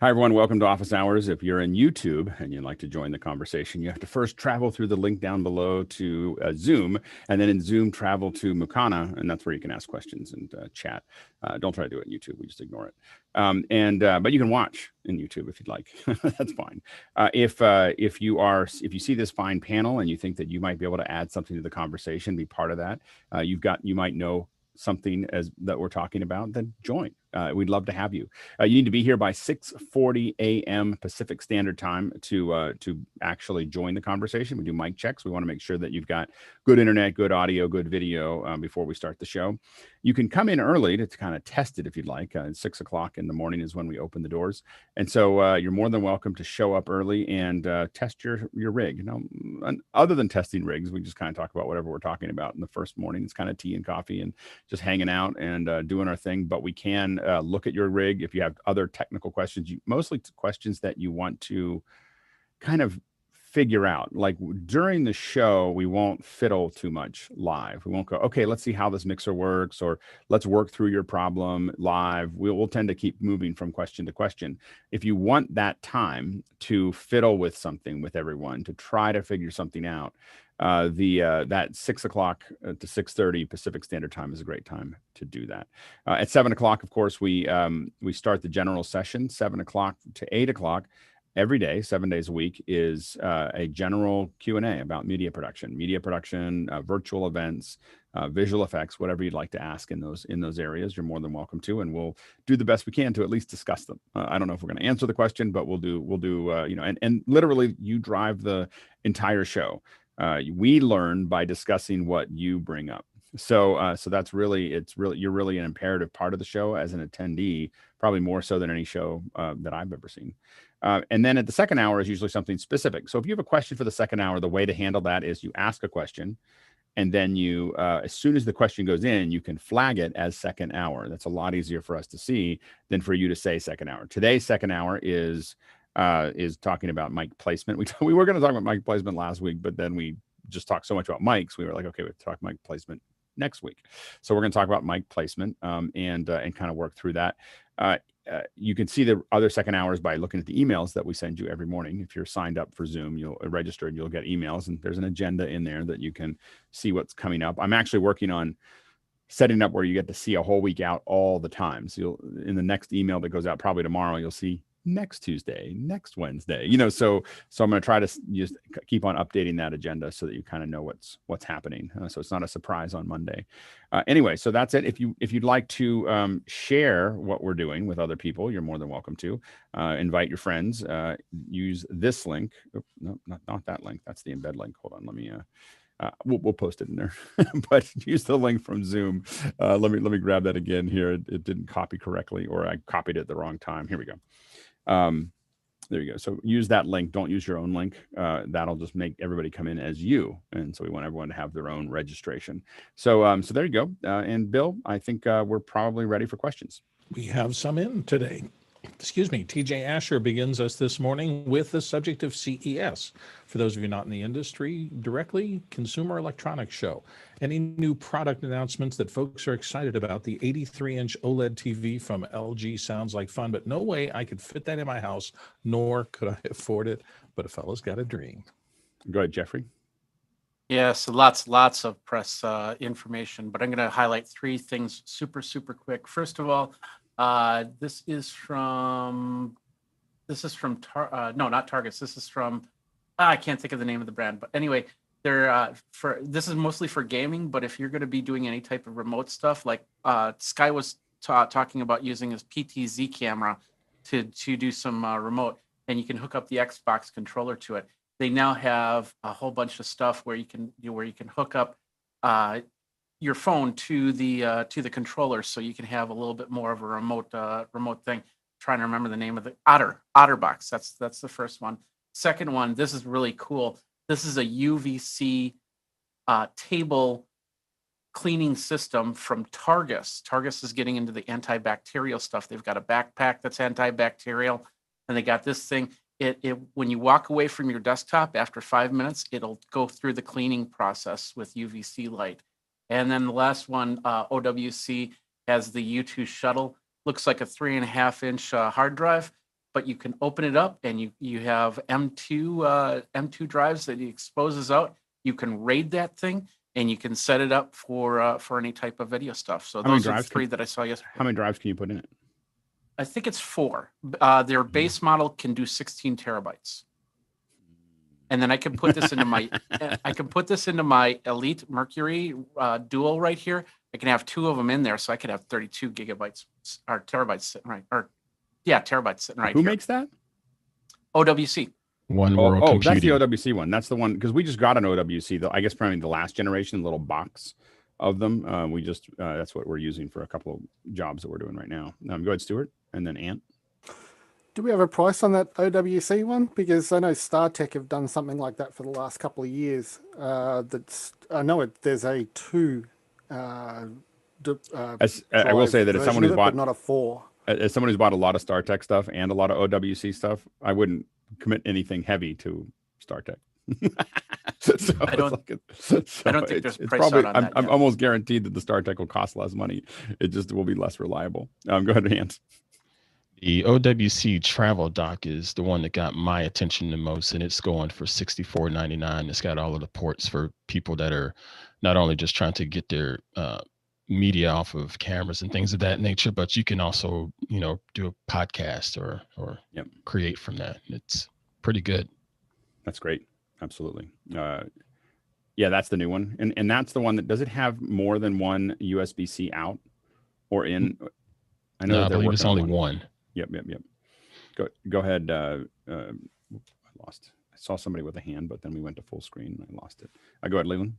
Hi, everyone. Welcome to Office Hours. If you're in YouTube and you'd like to join the conversation, you have to first travel through the link down below to Zoom, and then in Zoom, travel to Mukana, and that's where you can ask questions and chat. Don't try to do it in YouTube. We just ignore it. But you can watch in YouTube if you'd like. That's fine. If you see this fine panel and you think that you might be able to add something to the conversation, be part of that, you might know something that we're talking about, then join. We'd love to have you. You need to be here by 6:40 a.m. Pacific Standard Time to actually join the conversation. We do mic checks. We want to make sure that you've got good internet, good audio, good video before we start the show. You can come in early to kind of test it if you'd like. 6 o'clock in the morning is when we open the doors, and so you're more than welcome to show up early and test your rig. You know, other than testing rigs, we just kind of talk about whatever we're talking about in the first morning. It's kind of tea and coffee and just hanging out and doing our thing. But we can look at your rig if you have other technical questions, mostly questions that you want to kind of figure out. Like during the show, we won't fiddle too much live. We won't go, okay, let's see how this mixer works, or let's work through your problem live. We'll tend to keep moving from question to question. If you want that time to fiddle with something with everyone, to try to figure something out, that 6 o'clock to 6:30 Pacific Standard Time is a great time to do that. At 7 o'clock, of course, we start the general session. 7 o'clock to 8 o'clock every day, 7 days a week, is a general Q&A about media production, virtual events, visual effects, whatever you'd like to ask in those areas. You're more than welcome to, and we'll do the best we can to at least discuss them. I don't know if we're going to answer the question, but we'll do and literally you drive the entire show. We learn by discussing what you bring up. So that's you're really an imperative part of the show as an attendee, probably more so than any show that I've ever seen. And then at the second hour is usually something specific. So if you have a question for the second hour, the way to handle that is you ask a question, and then you, as soon as the question goes in, you can flag it as second hour. That's a lot easier for us to see than for you to say second hour. Today's second hour is talking about mic placement. We were going to talk about mic placement last week, but then we just talked so much about mics. We were like, okay, we have to talk mic placement next week. So we're going to talk about mic placement and kind of work through that. You can see the other second hours by looking at the emails that we send you every morning. If you're signed up for Zoom, you'll registered, you'll get emails, and there's an agenda in there that you can see what's coming up. I'm actually working on setting up where you get to see a whole week out all the time. So in the next email that goes out probably tomorrow, you'll see next Tuesday, next Wednesday, so I'm going to try to just keep on updating that agenda so that you kind of know what's happening. So it's not a surprise on Monday. Anyway, so that's it. If you'd like to share what we're doing with other people, you're more than welcome to invite your friends, use this link. Oh, no, not that link. That's the embed link. Hold on. Let me, we'll post it in there, but use the link from Zoom. Let me grab that again here. It didn't copy correctly, or I copied it at the wrong time. Here we go. There you go. So use that link. Don't use your own link. That'll just make everybody come in as you. And so we want everyone to have their own registration. So there you go. And Bill, I think we're probably ready for questions. We have some in today. Excuse me, TJ Asher begins us this morning with the subject of CES. For those of you not in the industry directly, Consumer Electronics Show. Any new product announcements that folks are excited about? The 83-inch OLED TV from LG sounds like fun, but no way I could fit that in my house, nor could I afford it. But a fellow's got a dream. Go ahead, Jeffrey. Yes, lots of press information, but I'm going to highlight three things super quick. First of all, this is from not Targets. This is from I can't think of the name of the brand, but anyway, this is mostly for gaming. But if you're going to be doing any type of remote stuff, like Sky was talking about using his PTZ camera to do some remote, and you can hook up the Xbox controller to it. They now have a whole bunch of stuff where you can hook up your phone to the controller, so you can have a little bit more of a remote thing. Trying to remember the name of the OtterBox. That's the first one. Second one, this is really cool. This is a UVC table cleaning system from Targus. Targus is getting into the antibacterial stuff. They've got a backpack that's antibacterial, and they got this thing. It when you walk away from your desktop after 5 minutes, it'll go through the cleaning process with UVC light. And then the last one, OWC has the U2 shuttle. Looks like a 3.5-inch hard drive. but you can open it up and you have M2 drives that it exposes out. You can RAID that thing and you can set it up for any type of video stuff. So those are the three that I saw yesterday. How many drives can you put in it? I think it's 4. Their base model can do 16 terabytes. And then I can put this into my Elite Mercury Dual right here. I can have 2 of them in there, so I could have 32 gigabytes or terabytes sitting right, terabytes sitting right. Who makes that? OWC. One World Computing. That's the OWC one. That's the one, because we just got an OWC. I guess probably the last generation, little box of them. We just that's what we're using for a couple of jobs that we're doing right now. Go ahead, Stuart, and then Ant. Do we have a price on that OWC one? Because I know StarTech have done something like that for the last couple of years. There's a 2. I will say that as someone who's bought not a 4. As someone who's bought a lot of StarTech stuff and a lot of OWC stuff, I wouldn't commit anything heavy to StarTech. I don't think there's price probably, out on that. I'm almost guaranteed that the StarTech will cost less money. It just will be less reliable. Go ahead, Hans. The OWC travel dock is the one that got my attention the most, and it's going for $64.99. It's got all of the ports for people that are not only just trying to get their media off of cameras and things of that nature, but you can also, do a podcast or create from that. It's pretty good. That's great. Absolutely. That's the new one. And that's the one that, does it have more than one USB-C out or in? I know I believe it's only one. Yep. Go ahead. I lost. I saw somebody with a hand, but then we went to full screen and I lost it. Go ahead, Leland.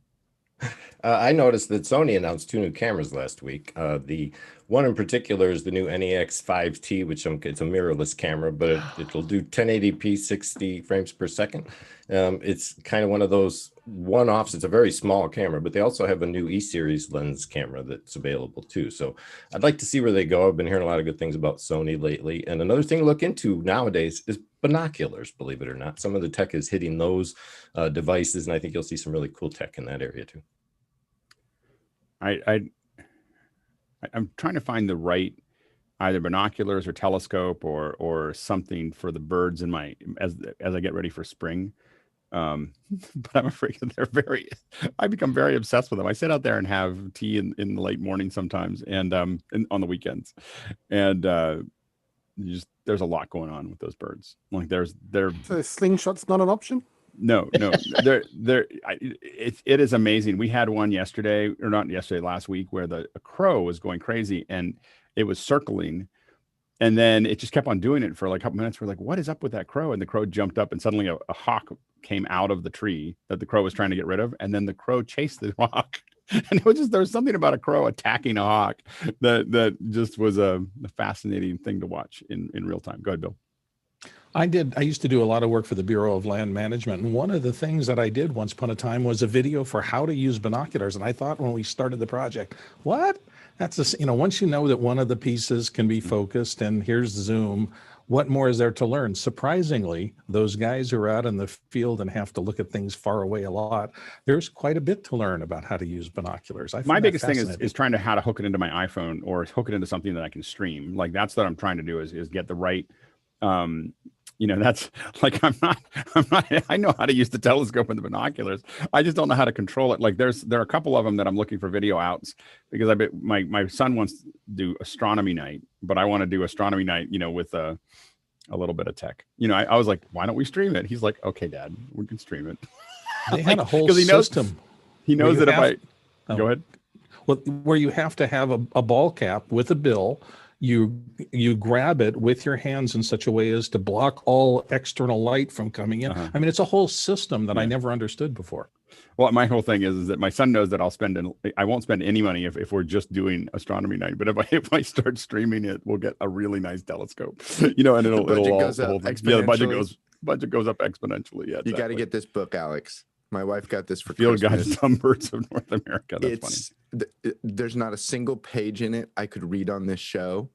I noticed that Sony announced 2 new cameras last week. The one in particular is the new NEX 5T, which it's a mirrorless camera, but it'll do 1080p 60 frames per second. It's kind of one of those one-offs. It's a very small camera, but they also have a new E-series lens camera that's available too. So I'd like to see where they go. I've been hearing a lot of good things about Sony lately. And another thing to look into nowadays is binoculars, believe it or not. Some of the tech is hitting those devices, and I think you'll see some really cool tech in that area too. I'm trying to find the right either binoculars or telescope or something for the birds in my as I get ready for spring. But I'm afraid that I become very obsessed with them. I sit out there and have tea in the late morning sometimes and on the weekends. And there's a lot going on with those birds. Like so slingshot's not an option? No, it is amazing. We had one yesterday, or not yesterday, last week, where a crow was going crazy and it was circling, and then it just kept on doing it for like a couple minutes. We're like, what is up with that crow? And the crow jumped up, and suddenly a hawk came out of the tree that the crow was trying to get rid of, and then the crow chased the hawk. And there was something about a crow attacking a hawk that just was a fascinating thing to watch in real time. Go ahead, Bill. I used to do a lot of work for the Bureau of Land Management. And one of the things that I did once upon a time was a video for how to use binoculars. And I thought when we started the project, what? That's once you know that one of the pieces can be focused and here's zoom, what more is there to learn? Surprisingly, those guys who are out in the field and have to look at things far away a lot, there's quite a bit to learn about how to use binoculars. My biggest thing is trying to how to hook it into my iPhone or hook it into something that I can stream. Like that's what I'm trying to do is get the right, that's like, I know how to use the telescope and the binoculars. I just don't know how to control it. Like there are a couple of them that I'm looking for video outs because my son wants to do astronomy night, but I want to do astronomy night, with a little bit of tech. I was like, why don't we stream it? He's like, okay, Dad, we can stream it. They had a whole system. He knows that go ahead. Well, where you have to have a ball cap with a bill. You grab it with your hands in such a way as to block all external light from coming in. Uh-huh. I mean, it's a whole system that I never understood before. Well, my whole thing is that my son knows that I won't spend any money if we're just doing astronomy night. But if I start streaming it, we'll get a really nice telescope, and it'll goes up exponentially. The budget goes up exponentially. Yeah, exactly. You got to get this book, Alex. My wife got this for Field Christmas. Guide Some Birds of North America. That's funny. There's not a single page in it I could read on this show.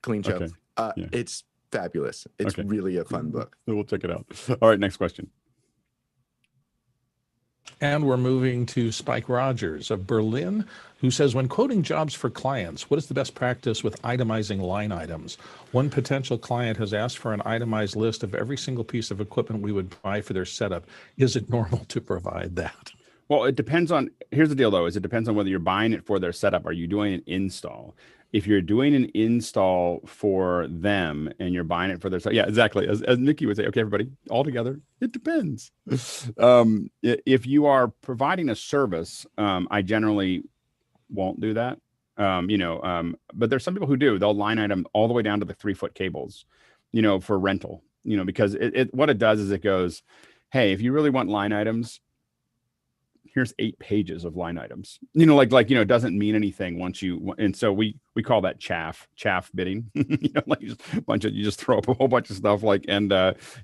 Clean show. Okay. It's fabulous. It's really a fun book. So we'll check it out. All right, next question. And we're moving to Spike Rogers of Berlin, who says, when quoting jobs for clients, what is the best practice with itemizing line items? One potential client has asked for an itemized list of every single piece of equipment we would buy for their setup. Is it normal to provide that? Well, it depends on, here's the deal though, is it depends on whether you're buying it for their setup. Are you doing an install? If you're doing an install for them and you're buying it for their, yeah, exactly. As Nikki would say, okay, everybody, all together, it depends. If you are providing a service, I generally won't do that. But there's some people who do. They'll line item all the way down to the 3-foot cables, for rental, because what it does is it goes, hey, if you really want line items, here's 8 pages of line items, it doesn't mean anything once you, and so we call that chaff bidding, you just throw up a whole bunch of stuff and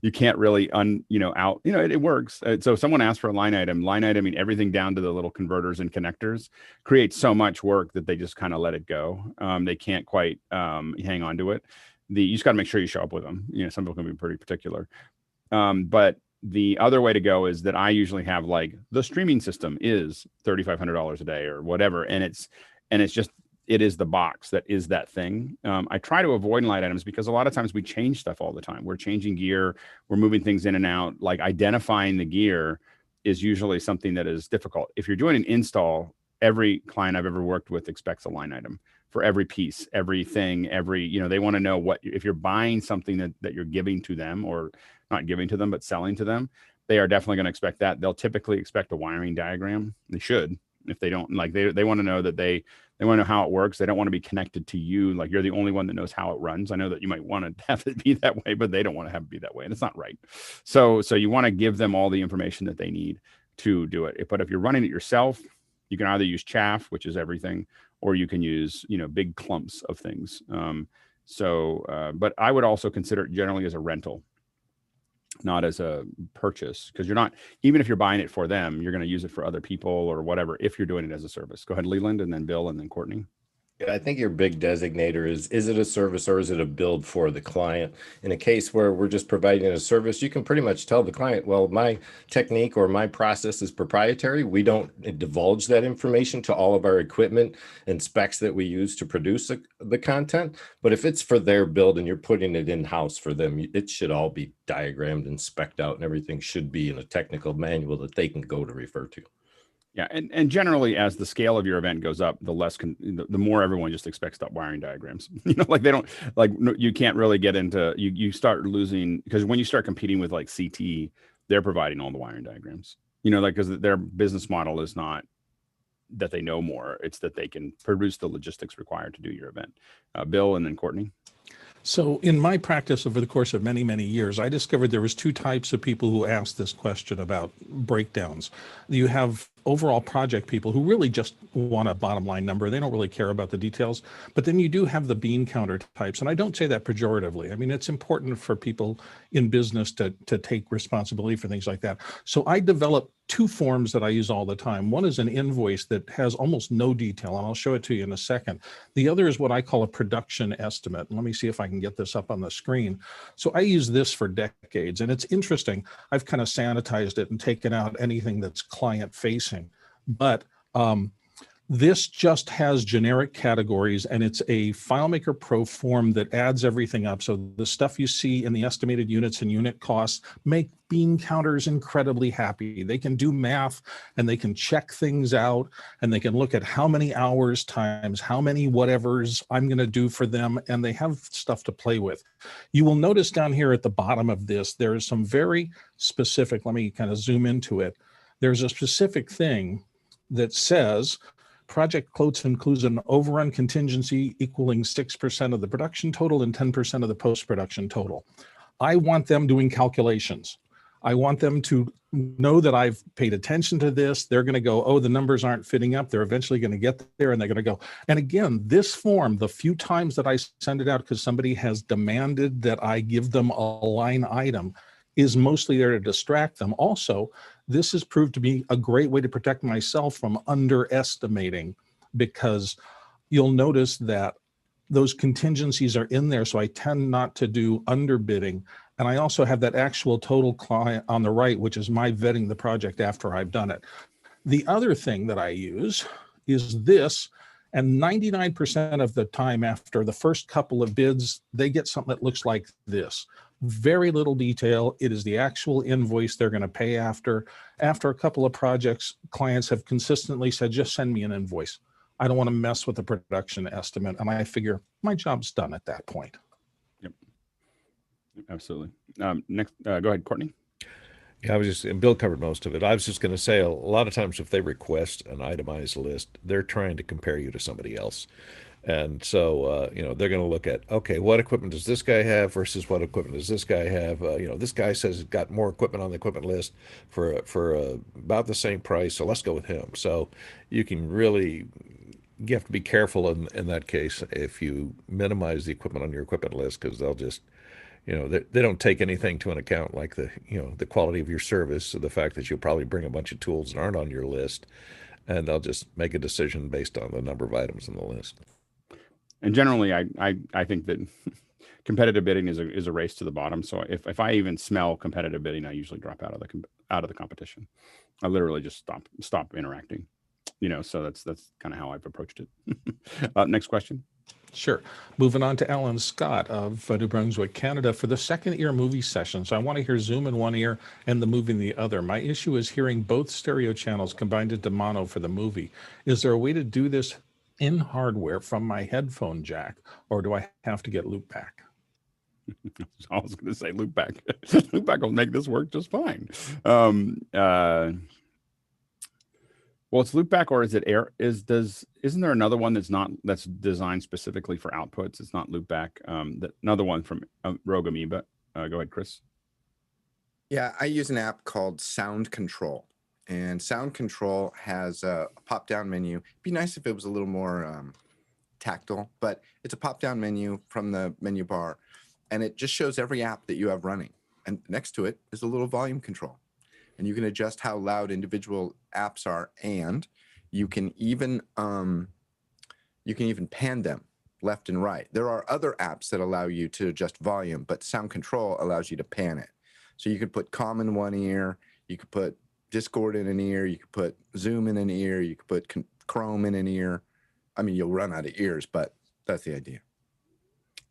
you can't really it works. So if someone asks for a line iteming everything down to the little converters and connectors creates so much work that they just kind of let it go. They can't quite hang on to it. You just got to make sure you show up with them. Some people can be pretty particular, but the other way to go is that I usually have the streaming system is $3,500 a day or whatever. And it is the box that is that thing. I try to avoid line items because a lot of times we change stuff all the time. We're changing gear, we're moving things in and out. Identifying the gear is usually something that is difficult. If you're doing an install, every client I've ever worked with expects a line item for every piece, everything, they want to know if you're buying something that you're giving to them, or not giving to them, but selling to them, they are definitely going to expect that. They'll typically expect a wiring diagram. They should. If they don't, they want to know that they want to know how it works. They don't want to be connected to you. You're the only one that knows how it runs. I know that you might want to have it be that way, but they don't want to have it be that way. And it's not right. So you want to give them all the information that they need to do it. But if you're running it yourself, you can either use chaff, which is everything, or you can use, big clumps of things. But I would also consider it generally as a rental, not as a purchase, because you're not, even if you're buying it for them, you're going to use it for other people or whatever, if you're doing it as a service. Go ahead, Leland, and then Bill, and then Courtney. I think your big designator is it a service or is it a build for the client? In a case where we're just providing a service, you can pretty much tell the client, well, my technique or my process is proprietary. We don't divulge that information to all of our equipment and specs that we use to produce the content. But if it's for their build and you're putting it in-house for them, it should all be diagrammed and spec'd out, and everything should be in a technical manual that they can go to refer to. Yeah, and generally, as the scale of your event goes up, the more everyone just expects wiring diagrams. They don't you can't really get into you start losing, because when you start competing with CT, they're providing all the wiring diagrams. Because their business model is not that they know more; it's that they can produce the logistics required to do your event. Bill, and then Courtney. So in my practice over the course of many, many years, I discovered there was 2 types of people who asked this question about breakdowns. You have overall project people who really just want a bottom line number. They don't really care about the details. But then you do have the bean counter types. And I don't say that pejoratively. I mean, it's important for people in business to take responsibility for things like that. So I developed 2 forms that I use all the time. One is an invoice that has almost no detail, and I'll show it to you in a second. The other is what I call a production estimate. And let me see if I can get this up on the screen. So I use this for decades, and it's interesting. I've kind of sanitized it and taken out anything that's client facing. But this just has generic categories, and it's a FileMaker Pro form that adds everything up. So the stuff you see in the estimated units and unit costs make bean counters incredibly happy. They can do math, and they can check things out, and they can look at how many hours times how many whatevers I'm going to do for them, and they have stuff to play with. You will notice down here at the bottom of this, there is some very specific, let me kind of zoom into it. There's a specific thing that says project quotes includes an overrun contingency equaling 6% of the production total and 10% of the post-production total. I want them doing calculations. I want them to know that I've paid attention to this. They're going to go, oh, the numbers aren't fitting up. They're eventually going to get there, and they're going to go. And again, this form, the few times that I send it out because somebody has demanded that I give them a line item, is mostly there to distract them. Also, this has proved to be a great way to protect myself from underestimating, because you'll notice that those contingencies are in there. So I tend not to do underbidding. And I also have that actual total client on the right, which is my vetting the project after I've done it. The other thing that I use is this, and 99% of the time after the first couple of bids, they get something that looks like this. Very little detail. It is the actual invoice they're going to pay after. After a couple of projects, clients have consistently said, just send me an invoice. I don't want to mess with the production estimate. And I figure my job's done at that point. Yep. Absolutely. Next, go ahead, Courtney. Yeah, I was just, and Bill covered most of it. I was just going to say, a lot of times if they request an itemized list, they're trying to compare you to somebody else. And so, you know, they're going to look at, okay, what equipment does this guy have versus what equipment does this guy have? You know, this guy says he's got more equipment on the equipment list for about the same price, so let's go with him. So you can really, you have to be careful in that case if you minimize the equipment on your equipment list, because they'll just, you know, they don't take anything to an account like the, you know, the quality of your service, or the fact that you'll probably bring a bunch of tools that aren't on your list, and they'll just make a decision based on the number of items on the list. And generally, I think that competitive bidding is a race to the bottom. So if I even smell competitive bidding, I usually drop out of the competition. I literally just stop interacting. You know, so that's kind of how I've approached it. Next question. Sure. Moving on to Alan Scott of New Brunswick, Canada, for the second ear movie session. So I want to hear Zoom in one ear and the movie in the other. My issue is hearing both stereo channels combined into mono for the movie. Is there a way to do this in hardware from my headphone jack, or do I have to get loopback? I was going to say loopback. Loopback will make this work just fine. Well, it's loopback, or is it air? Isn't there another one that's designed specifically for outputs? It's not loopback. Another one from Rogue Amoeba. Go ahead, Chris. Yeah, I use an app called Sound Control, and Sound Control has a pop-down menu. It'd be nice if it was a little more tactile, but it's a pop-down menu from the menu bar, and it just shows every app that you have running. And next to it is a little volume control. And you can adjust how loud individual apps are, and you can even pan them left and right. There are other apps that allow you to adjust volume, but Sound Control allows you to pan it. So you could put Comm in one ear, you could put Discord in an ear, you could put Zoom in an ear, you could put Chrome in an ear. I mean, you'll run out of ears, but that's the idea.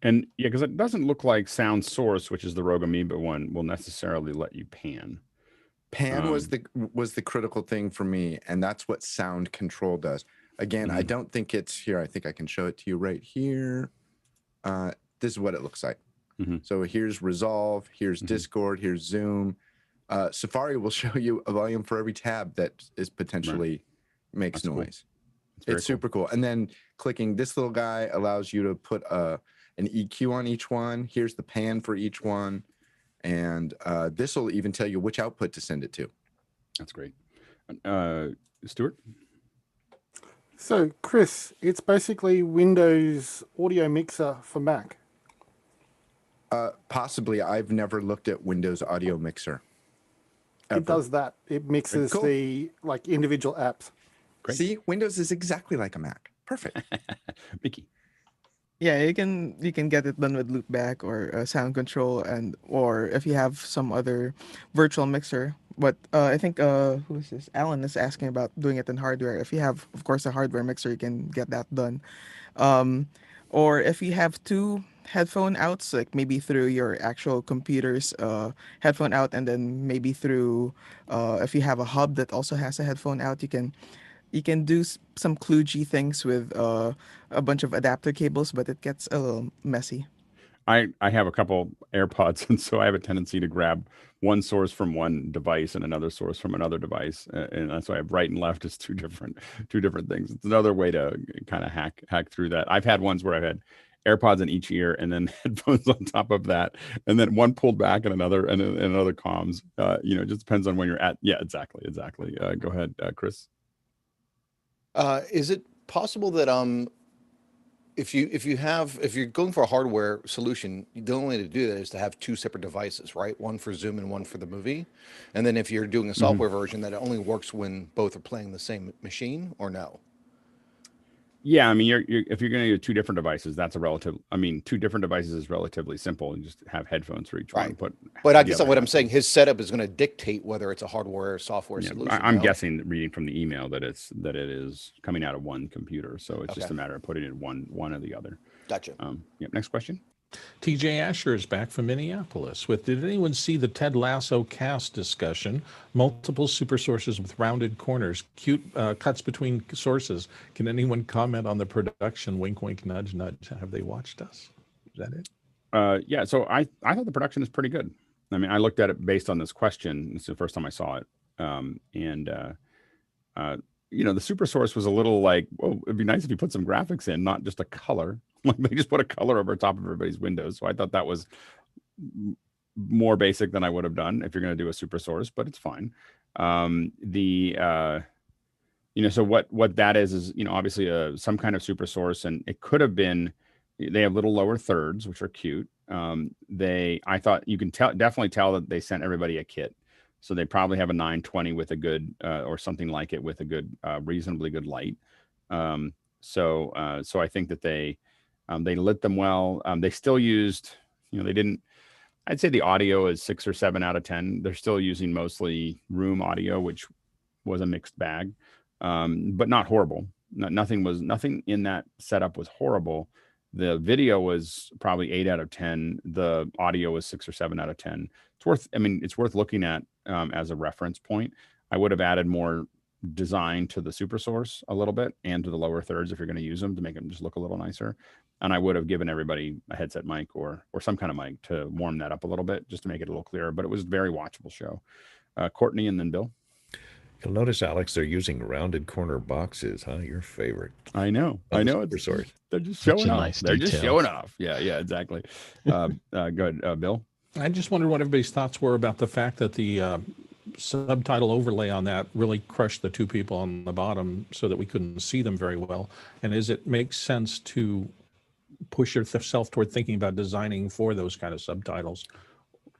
And yeah, because it doesn't look like Sound Source, which is the Rogue Amoeba one, will necessarily let you pan. Pan was the critical thing for me, and that's what Sound Control does. Again, I don't think it's here. I think I can show it to you right here. This is what it looks like. So here's Resolve, here's Discord, here's Zoom. Safari will show you a volume for every tab that is potentially makes noise. Cool. It's super cool. And then clicking this little guy allows you to put an EQ on each one. Here's the pan for each one. And this will even tell you which output to send it to. That's great. Stuart? So, Chris, it's basically Windows audio mixer for Mac. Possibly. I've never looked at Windows audio mixer. Ever. It does that. It mixes the individual apps. Great. See, Windows is exactly like a Mac. Perfect. Mickey. Yeah, you can get it done with loopback or Sound Control, or if you have some other virtual mixer. But I think who is this? Alan is asking about doing it in hardware. If you have, of course, a hardware mixer, you can get that done. Or if you have two headphone outs, like maybe through your actual computer's headphone out, and then maybe through if you have a hub that also has a headphone out, you can do some kludgy things with a bunch of adapter cables, but it gets a little messy. I have a couple AirPods, and so I have a tendency to grab one source from one device and another source from another device, and that's why I have right and left is two different things. It's another way to kind of hack through that. I've had ones where I've had AirPods in each ear and then headphones on top of that, and then one pulled back and another comms. It just depends on when you're at. Yeah, exactly. Go ahead, Chris. Is it possible that if you're going for a hardware solution, the only way to do that is to have two separate devices, right? One for Zoom and one for the movie. And then if you're doing a software version, that it only works when both are playing the same machine, or no? Yeah, I mean, if you're going to do two different devices, that's a relative. I mean, two different devices is relatively simple. You just have headphones for each one. Right. But I the guess other what I'm half saying, is- his setup is going to dictate whether it's a hardware or software yeah, solution. I'm no? guessing, reading from the email, that it is coming out of one computer. So it's just Okay. a matter of putting it in one or the other. Gotcha. Yep. Next question. TJ Asher is back from Minneapolis with, did anyone see the Ted Lasso cast discussion? Multiple super sources with rounded corners, cute cuts between sources. Can anyone comment on the production? Wink, wink, nudge, nudge. Have they watched us? Is that it? Yeah. So I thought the production is pretty good. I mean, I looked at it based on this question. It's the first time I saw it. The super source was a little like, well, it'd be nice if you put some graphics in, not just a color. Like they just put a color over top of everybody's windows. So I thought that was more basic than I would have done if you're going to do a super source, but it's fine. So what that is, obviously some kind of super source, and it could have been, they have little lower thirds, which are cute. I thought you can definitely tell that they sent everybody a kit. So they probably have a 920 with a good, or something like it with a good, reasonably good light. So I think that they lit them well. They still used, they didn't, I'd say the audio is 6 or 7 out of 10. They're still using mostly room audio, which was a mixed bag, but not horrible. Nothing in that setup was horrible. The video was probably 8 out of 10. The audio was 6 or 7 out of 10. It's worth looking at as a reference point. I would have added more design to the super source a little bit and to the lower thirds if you're going to use them to make them just look a little nicer. And I would have given everybody a headset mic or some kind of mic to warm that up a little bit just to make it a little clearer. But it was a very watchable show. Courtney and then Bill. You'll notice, Alex, they're using rounded corner boxes, huh? Your favorite. I know. Super It's source. They're just showing off. Nice They're detail. just showing off. Yeah, exactly. Go ahead, Bill. I just wondered what everybody's thoughts were about the fact that the subtitle overlay on that really crushed the two people on the bottom so that we couldn't see them very well. And does it make sense to push yourself toward thinking about designing for those kind of subtitles?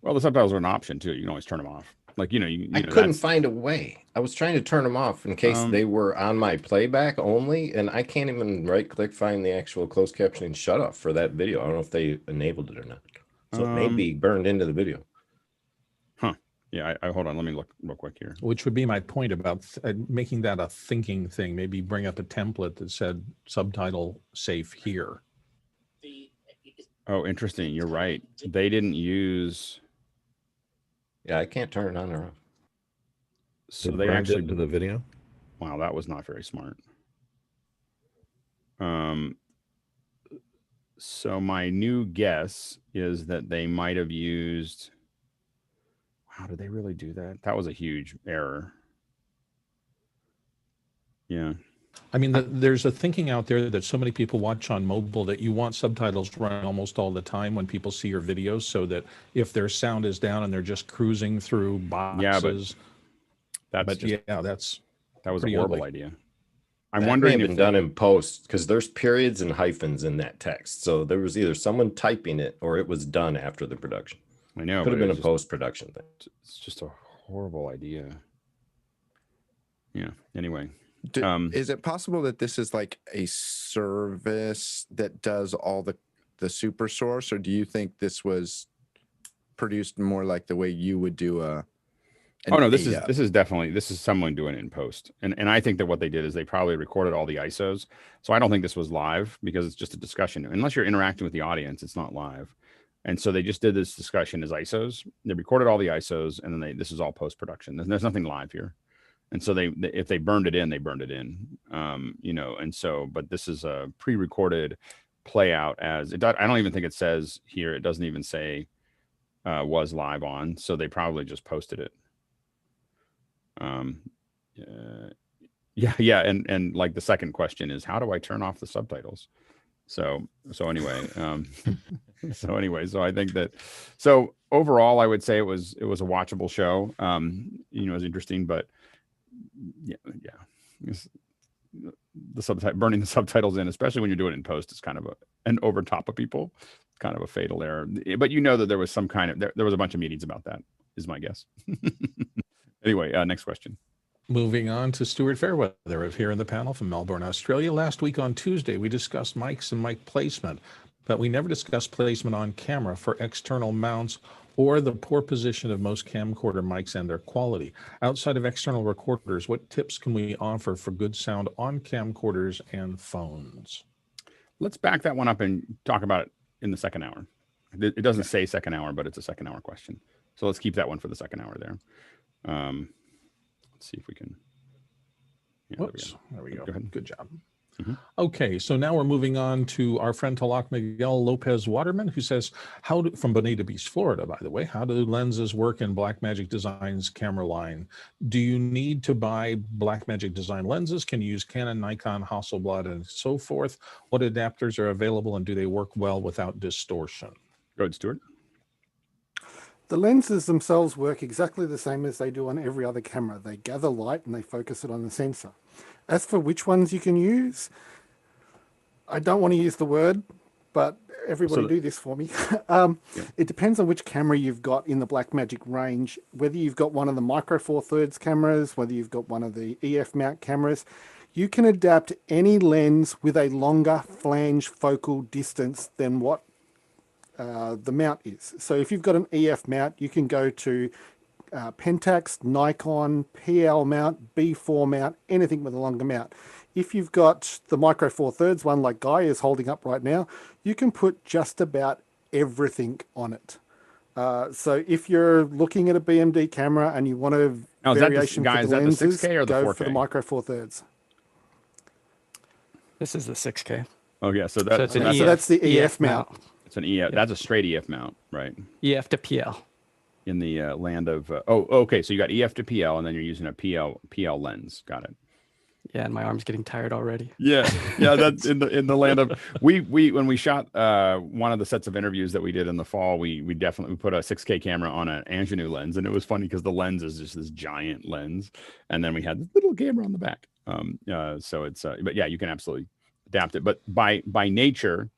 Well, the subtitles are an option too. You can always turn them off. Like, I couldn't find a way. I was trying to turn them off in case they were on my playback only, and I can't even right click find the actual closed captioning shut off for that video. I don't know if they enabled it or not. So it may be burned into the video. Huh. Yeah, I hold on. Let me look real quick here. Which would be my point about making that a thinking thing. Maybe bring up a template that said subtitle safe here. Oh, interesting. You're right. They didn't use. Yeah, I can't turn it on or off. So Did they Brian actually get into the video. Wow, that was not very smart. So my new guess is that they might have used. Wow, did they really do that? That was a huge error. Yeah. I mean, there's a thinking out there that so many people watch on mobile that you want subtitles running almost all the time when people see your videos, so that if their sound is down and they're just cruising through boxes. That was a horrible idea. I'm wondering if been done in post, because there's periods and hyphens in that text. So there was either someone typing it or it was done after the production. I know. Could have been a post-production thing. It's just a horrible idea. Yeah. Anyway. Is it possible that this is like a service that does all the super source, or do you think this was produced more like the way you would do this is someone doing it in post, and I think that what they did is they probably recorded all the ISOs. So I don't think this was live because it's just a discussion. Unless you're interacting with the audience, it's not live. And so they just did this discussion as ISOs. They recorded all the ISOs, and then this is all post production. There's nothing live here. And so if they burned it in, they burned it in, and so, but this is a pre-recorded play out as it. I don't even think it says here. It doesn't even say was live on. So they probably just posted it. Yeah. And like the second question is, how do I turn off the subtitles? So anyway, so I think that, so overall, I would say it was a watchable show. It was interesting, but yeah. Burning the subtitles in, especially when you're doing it in post, is kind of an over top of people, kind of a fatal error. But that there was some kind of, there was a bunch of meetings about that, is my guess. Anyway, next question. Moving on to Stuart Fairweather here in the panel from Melbourne, Australia. Last week on Tuesday, we discussed mics and mic placement, but we never discussed placement on camera for external mounts or the poor position of most camcorder mics and their quality. Outside of external recorders, what tips can we offer for good sound on camcorders and phones? Let's back that one up and talk about it in the second hour. It doesn't say second hour, but it's a second hour question. So let's keep that one for the second hour there. Let's see if we can. Yeah, Whoops, there we go. Go ahead. Good job. Mm-hmm. Okay, so now we're moving on to our friend Talak Miguel Lopez Waterman, who says, from Bonita Beach, Florida, by the way, how do lenses work in Blackmagic Design's camera line? Do you need to buy Blackmagic Design lenses? Can you use Canon, Nikon, Hasselblad, and so forth? What adapters are available, and do they work well without distortion? Go ahead, Stuart. The lenses themselves work exactly the same as they do on every other camera. They gather light and they focus it on the sensor. As for which ones you can use, I don't want to use the word, but everybody do this for me. It depends on which camera you've got in the Blackmagic range, whether you've got one of the Micro Four Thirds cameras, whether you've got one of the EF mount cameras. You can adapt any lens with a longer flange focal distance than what the mount is. So if you've got an EF mount, you can go to Pentax, Nikon, PL mount, B4 mount, anything with a longer mount. If you've got the Micro Four Thirds one like Guy is holding up right now, you can put just about everything on it. So if you're looking at a BMD camera and you want a variation for the lenses, the 6K or the go 4K? for the Micro Four Thirds. This is the 6K. Oh yeah, so that's the EF mount. It's an EF. That's a straight EF mount, right? EF to PL. In the land of okay, so you got EF to PL, and then you're using a PL lens. Got it. Yeah, and my arm's getting tired already. Yeah, that's in the land of we when we shot one of the sets of interviews that we did in the fall, we definitely put a 6K camera on an Angenieux lens, and it was funny because the lens is just this giant lens, and then we had this little camera on the back. So it's but yeah, you can absolutely adapt it. But by nature,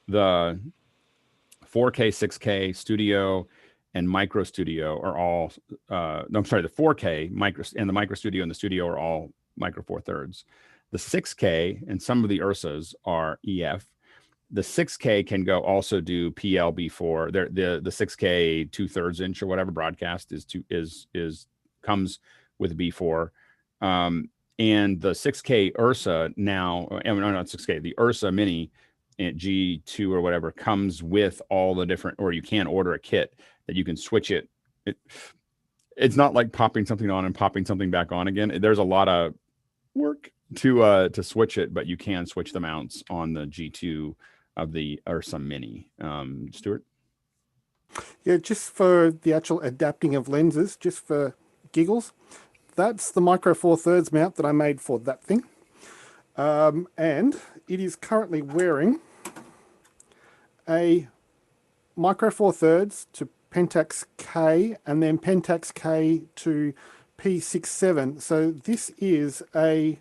the 4K, 6K, Studio, and Micro Studio are all no, I'm sorry, the 4K Micro and the Micro Studio and the Studio are all Micro Four Thirds. The 6K and some of the Ursas are EF. The 6K can go also do PL B4. The 6K 2/3 inch or whatever broadcast is comes with B4. And the 6K Ursa now, I mean, no, not 6K, the Ursa Mini G2 or whatever comes with all the different, or you can order a kit that you can switch it. It's not like popping something on and popping something back on again. There's a lot of work to switch it, but you can switch the mounts on the G2 of the Ursa Mini. Stuart? Yeah, just for the actual adapting of lenses, just for giggles, that's the Micro Four Thirds mount that I made for that thing. And it is currently wearing a Micro Four Thirds to Pentax K and then Pentax K to P67. So this is a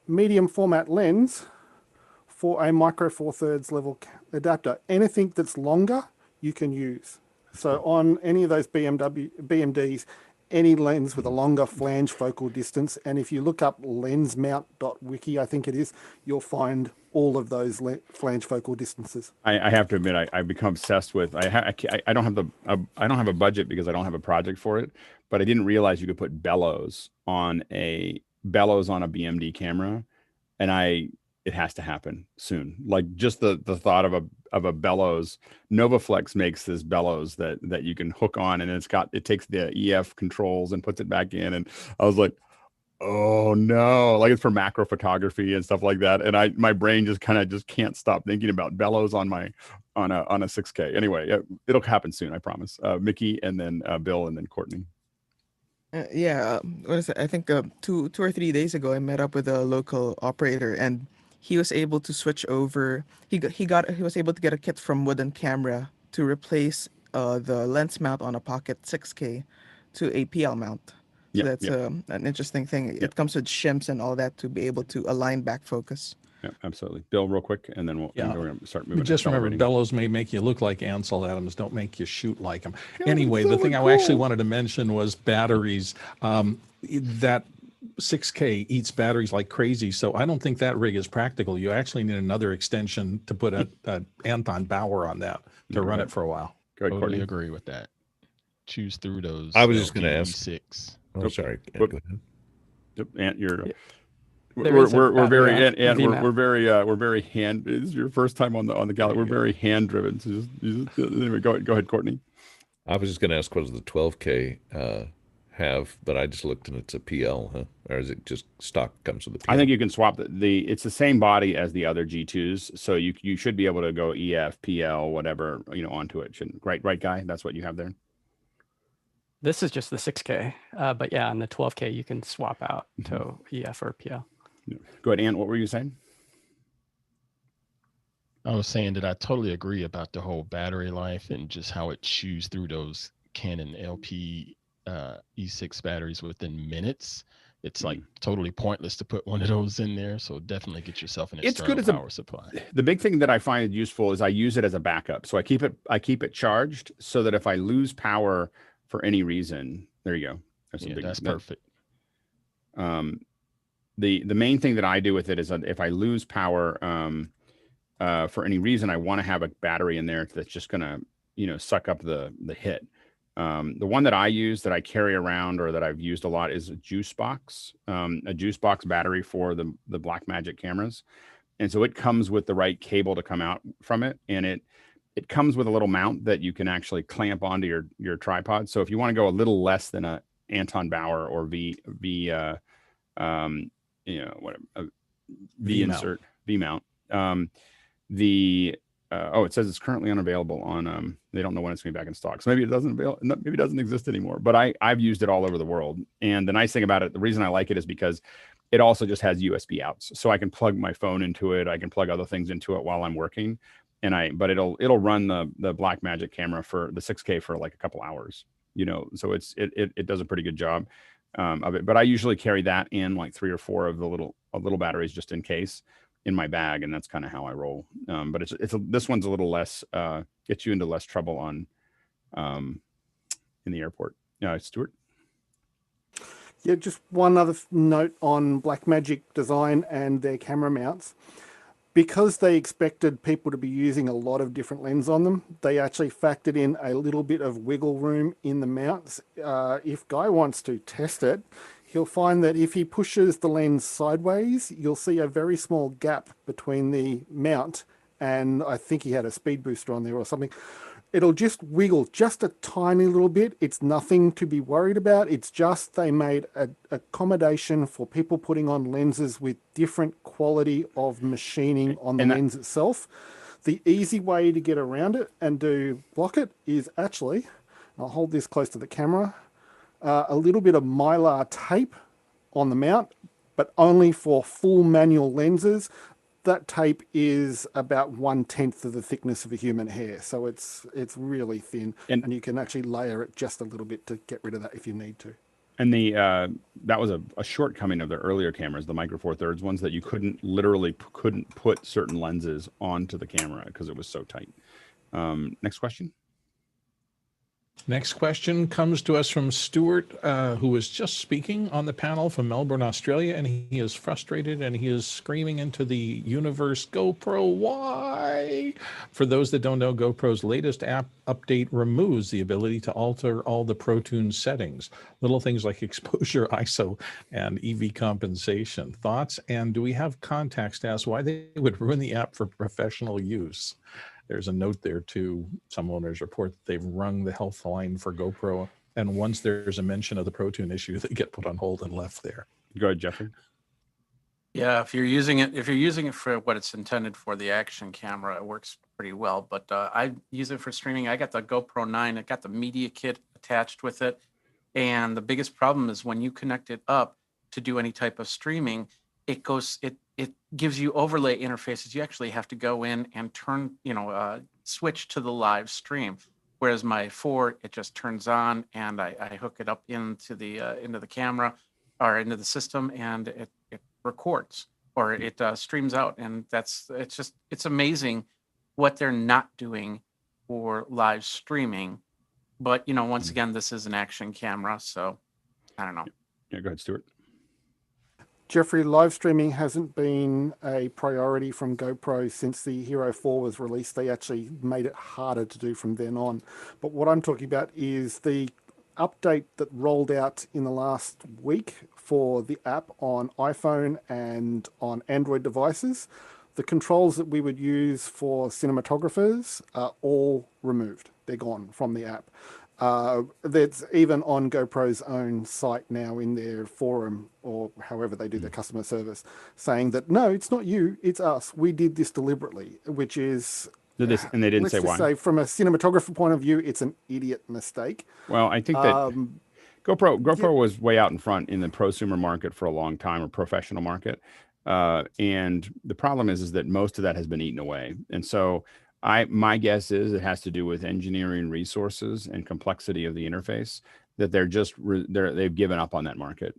medium format lens for a Micro Four Thirds level adapter. Anything that's longer, you can use. So on any of those BMDs, any lens with a longer flange focal distance, and if you look up lensmount.wiki, I think it is, you'll find all of those flange focal distances. I have to admit, I've become obsessed with. I don't have a budget because I don't have a project for it, but I didn't realize you could put bellows on a BMD camera, and it has to happen soon. Like just the thought of a bellows. Novaflex makes this bellows that you can hook on, and it takes the EF controls and puts it back in, and I was like, oh no, like it's for macro photography and stuff like that, and my brain just can't stop thinking about bellows on a 6K. Anyway, it'll happen soon, I promise. Mickey, and then Bill, and then Courtney. What is it? I think 2 or 3 days ago, I met up with a local operator, and he was able to switch over. He was able to get a kit from Wooden Camera to replace the lens mount on a Pocket 6K to a PL mount. So that's an interesting thing. It comes with shims and all that to be able to align back focus. Yeah, absolutely. Bill, real quick, and then we're going to start moving. Just remember, accelerating. bellows may make you look like Ansel Adams. Don't make you shoot like him. Anyway, the thing I actually wanted to mention was batteries. That 6K eats batteries like crazy, so I don't think that rig is practical. You actually need another extension to put a Anton Bauer on that to run it for a while. Go ahead, Totally Courtney. agree with that. Choose through those. I was just going to ask. LPE6. Oh, sorry. Go ahead. Ant, you're. There is a We're very battery and VMAT. we're very hand. It's your first time on the galley. We're very hand driven. So anyway, go ahead, Courtney. I was just going to ask, what does the 12K have? But I just looked and it's a PL, huh? Or is it just stock comes with the PL? I think you can swap it's the same body as the other G2s, so you should be able to go EF, PL, whatever onto it. Shouldn't right, Guy? That's what you have there. This is just the 6K, but yeah, on the 12K you can swap out to EF or PL. Go ahead, Ant. What were you saying? I was saying that I totally agree about the whole battery life and just how it chews through those Canon LP E6 batteries within minutes. It's like totally pointless to put one of those in there. So definitely get yourself an external power supply. The big thing that I find useful is I use it as a backup. So I keep it charged so that if I lose power for any reason, there you go. That's perfect. The main thing that I do with it is that if I lose power for any reason, I want to have a battery in there that's just going to suck up the hit. The one that I use, that I carry around, or that I've used a lot, is a juice box battery for the Blackmagic cameras. And so it comes with the right cable to come out from it, and it comes with a little mount that you can actually clamp onto your tripod. So if you want to go a little less than a Anton Bauer or V insert V mount. It says it's currently unavailable on they don't know when it's going to be back in stock. So maybe it doesn't exist anymore. But I've used it all over the world. And the nice thing about it, the reason I like it, is because it also just has USB outs. So I can plug my phone into it. I can plug other things into it while I'm working. But it'll run the Blackmagic camera for the 6K for like a couple hours. So it does a pretty good job of it. But I usually carry that in like 3 or 4 of the little batteries just in case in my bag, and that's kind of how I roll. But this one's a little less gets you into less trouble on in the airport. Stuart. Yeah, just one other note on Blackmagic design and their camera mounts. Because they expected people to be using a lot of different lenses on them, they actually factored in a little bit of wiggle room in the mounts. If Guy wants to test it, he'll find that if he pushes the lens sideways, you'll see a very small gap between the mount, and I think he had a speed booster on there or something. It'll just wiggle just a tiny little bit. It's nothing to be worried about. It's just they made an accommodation for people putting on lenses with different quality of machining on the lens itself. The easy way to get around it and block it is actually, I'll hold this close to the camera, a little bit of Mylar tape on the mount, but only for full manual lenses. That tape is about 1/10 of the thickness of a human hair, so it's really thin, and you can actually layer it just a little bit to get rid of that if you need to. And that was a shortcoming of the earlier cameras, the Micro Four Thirds ones, that you couldn't put certain lenses onto the camera because it was so tight. Next question. Next question comes to us from Stuart, who was just speaking on the panel from Melbourne, Australia, and he is frustrated and he is screaming into the universe, GoPro, why? For those that don't know, GoPro's latest app update removes the ability to alter all the Protune settings, little things like exposure, ISO, and EV compensation. Thoughts? And do we have contacts to ask why they would ruin the app for professional use? There's a note there too. Some owners report that they've rung the health line for GoPro, and once there's a mention of the Protune issue, they get put on hold and left there. Go ahead, Jeffrey. Yeah, if you're using it for what it's intended for, the action camera, it works pretty well. But I use it for streaming. I got the GoPro 9. It got the media kit attached with it, and the biggest problem is when you connect it up to do any type of streaming, it gives you overlay interfaces. You actually have to go in and turn, switch to the live stream. Whereas my 4, it just turns on, and I hook it up into the camera or into the system, and it records. or it streams out, and it's amazing what they're not doing for live streaming. But once again, this is an action camera, so I don't know. Yeah, go ahead, Stuart. Jeffrey, live streaming hasn't been a priority from GoPro since the Hero 4 was released. They actually made it harder to do from then on. But what I'm talking about is the update that rolled out in the last week for the app on iPhone and on Android devices. The controls that we would use for cinematographers are all removed. They're gone from the app. That's even on GoPro's own site now in their forum, or however they do their customer service, saying that, no, it's not you, it's us. We did this deliberately, which is... And they didn't let's say just why. say, from a cinematographer point of view, it's an idiot mistake. Well, I think that GoPro was way out in front in the prosumer market for a long time, or professional market. And the problem is that most of that has been eaten away. And so my guess is it has to do with engineering resources and complexity of the interface, that they've given up on that market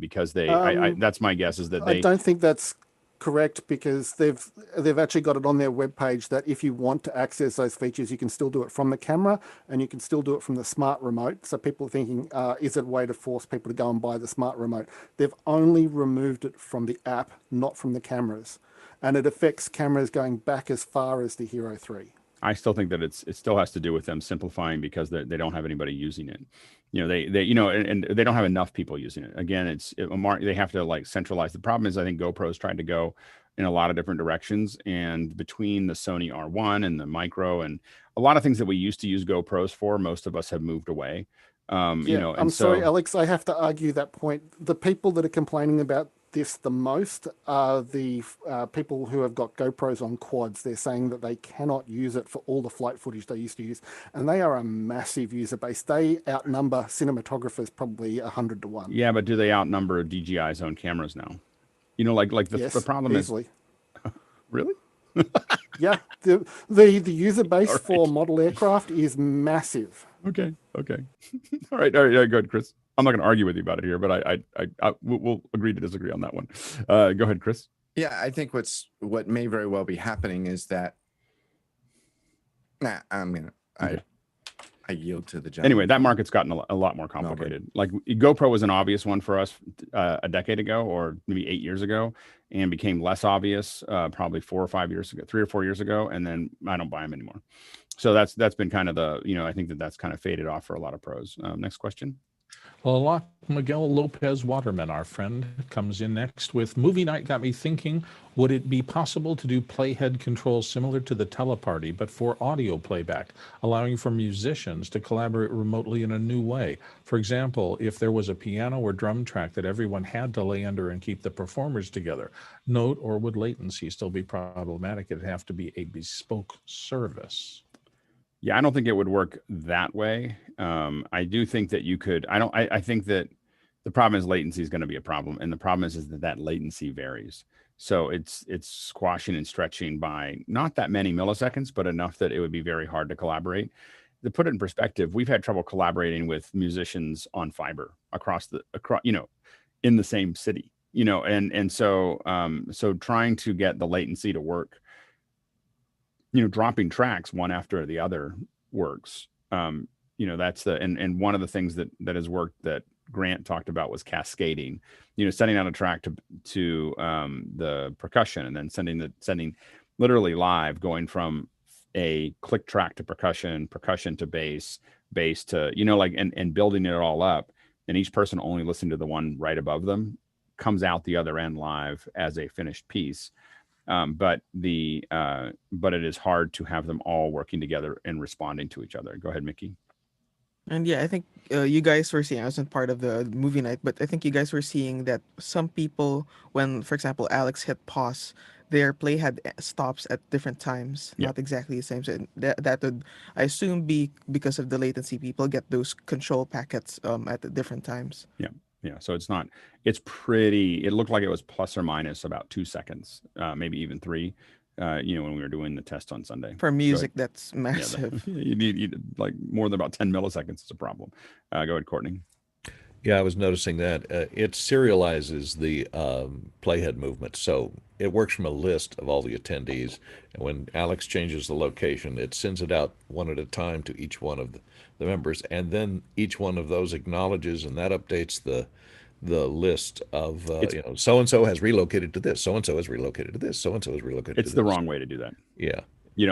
because that's my guess, is that I don't think that's correct, because they've actually got it on their webpage that if you want to access those features, you can still do it from the camera and you can still do it from the smart remote. So people are thinking, is it a way to force people to go and buy the smart remote? They've only removed it from the app, not from the cameras. And it affects cameras going back as far as the Hero 3. I still think that it still has to do with them simplifying, because they don't have anybody using it. And they don't have enough people using it. Again, they have to centralize. The problem is, I think GoPro's tried to go in a lot of different directions, and between the Sony R1 and the Micro and a lot of things that we used to use GoPros for, most of us have moved away. I'm sorry, Alex, I have to argue that point. The people that are complaining about this the most are the people who have got GoPros on quads. They're saying that they cannot use it for all the flight footage they used to use, and they are a massive user base. They outnumber cinematographers probably 100 to 1. Yeah, but do they outnumber DJI's own cameras now? The problem easily. is really. Yeah, the user base for model aircraft is massive. Okay. All right. Go ahead, Chris. I'm not going to argue with you about it here, but we'll agree to disagree on that one. Go ahead, Chris. Yeah, I think what may very well be happening is that. I yield to the gentleman. Anyway, that market's gotten a lot more complicated. Like GoPro was an obvious one for us a decade ago, or maybe 8 years ago, and became less obvious probably 3 or 4 years ago, and then I don't buy them anymore. So that's been kind of I think that's kind of faded off for a lot of pros. Next question. Well, Miguel Lopez Waterman, our friend, comes in next with, movie night got me thinking, would it be possible to do playhead controls similar to the teleparty, but for audio playback, allowing for musicians to collaborate remotely in a new way? For example, if there was a piano or drum track that everyone had to lay under and keep the performers together, note, or would latency still be problematic? It'd have to be a bespoke service. Yeah, I don't think it would work that way. I do think that you could. I think that the problem is latency is going to be a problem, and the problem is that latency varies. So it's squashing and stretching by not that many milliseconds, but enough that it would be very hard to collaborate. To put it in perspective, we've had trouble collaborating with musicians on fiber across in the same city, and so trying to get the latency to work. Dropping tracks one after the other works. That's and one of the things that has worked that Grant talked about was cascading. Sending out a track to the percussion, and then sending literally live, going from a click track to percussion to bass to and building it all up. And each person only listening to the one right above them comes out the other end live as a finished piece. But it is hard to have them all working together and responding to each other. Go ahead, Mickey. And yeah, I think you guys were seeing, I wasn't part of the movie night, but I think you guys were seeing that some people, when, for example, Alex hit pause, their playhead stops at different times, not exactly the same. So that would, I assume, be because of the latency. People get those control packets at the different times. Yeah. So it looked like it was plus or minus about 2 seconds, maybe even 3, when we were doing the test on Sunday. For music, that's massive. You need like more than about 10 milliseconds is a problem. Go ahead, Courtney. Yeah, I was noticing that it serializes the playhead movement, so it works from a list of all the attendees. And when Alex changes the location, it sends it out one at a time to each one of the members, and then each one of those acknowledges, and that updates the list of so and so has relocated to this, so and so has relocated to this, so and so has relocated. It's to the this. wrong way to do that. Yeah,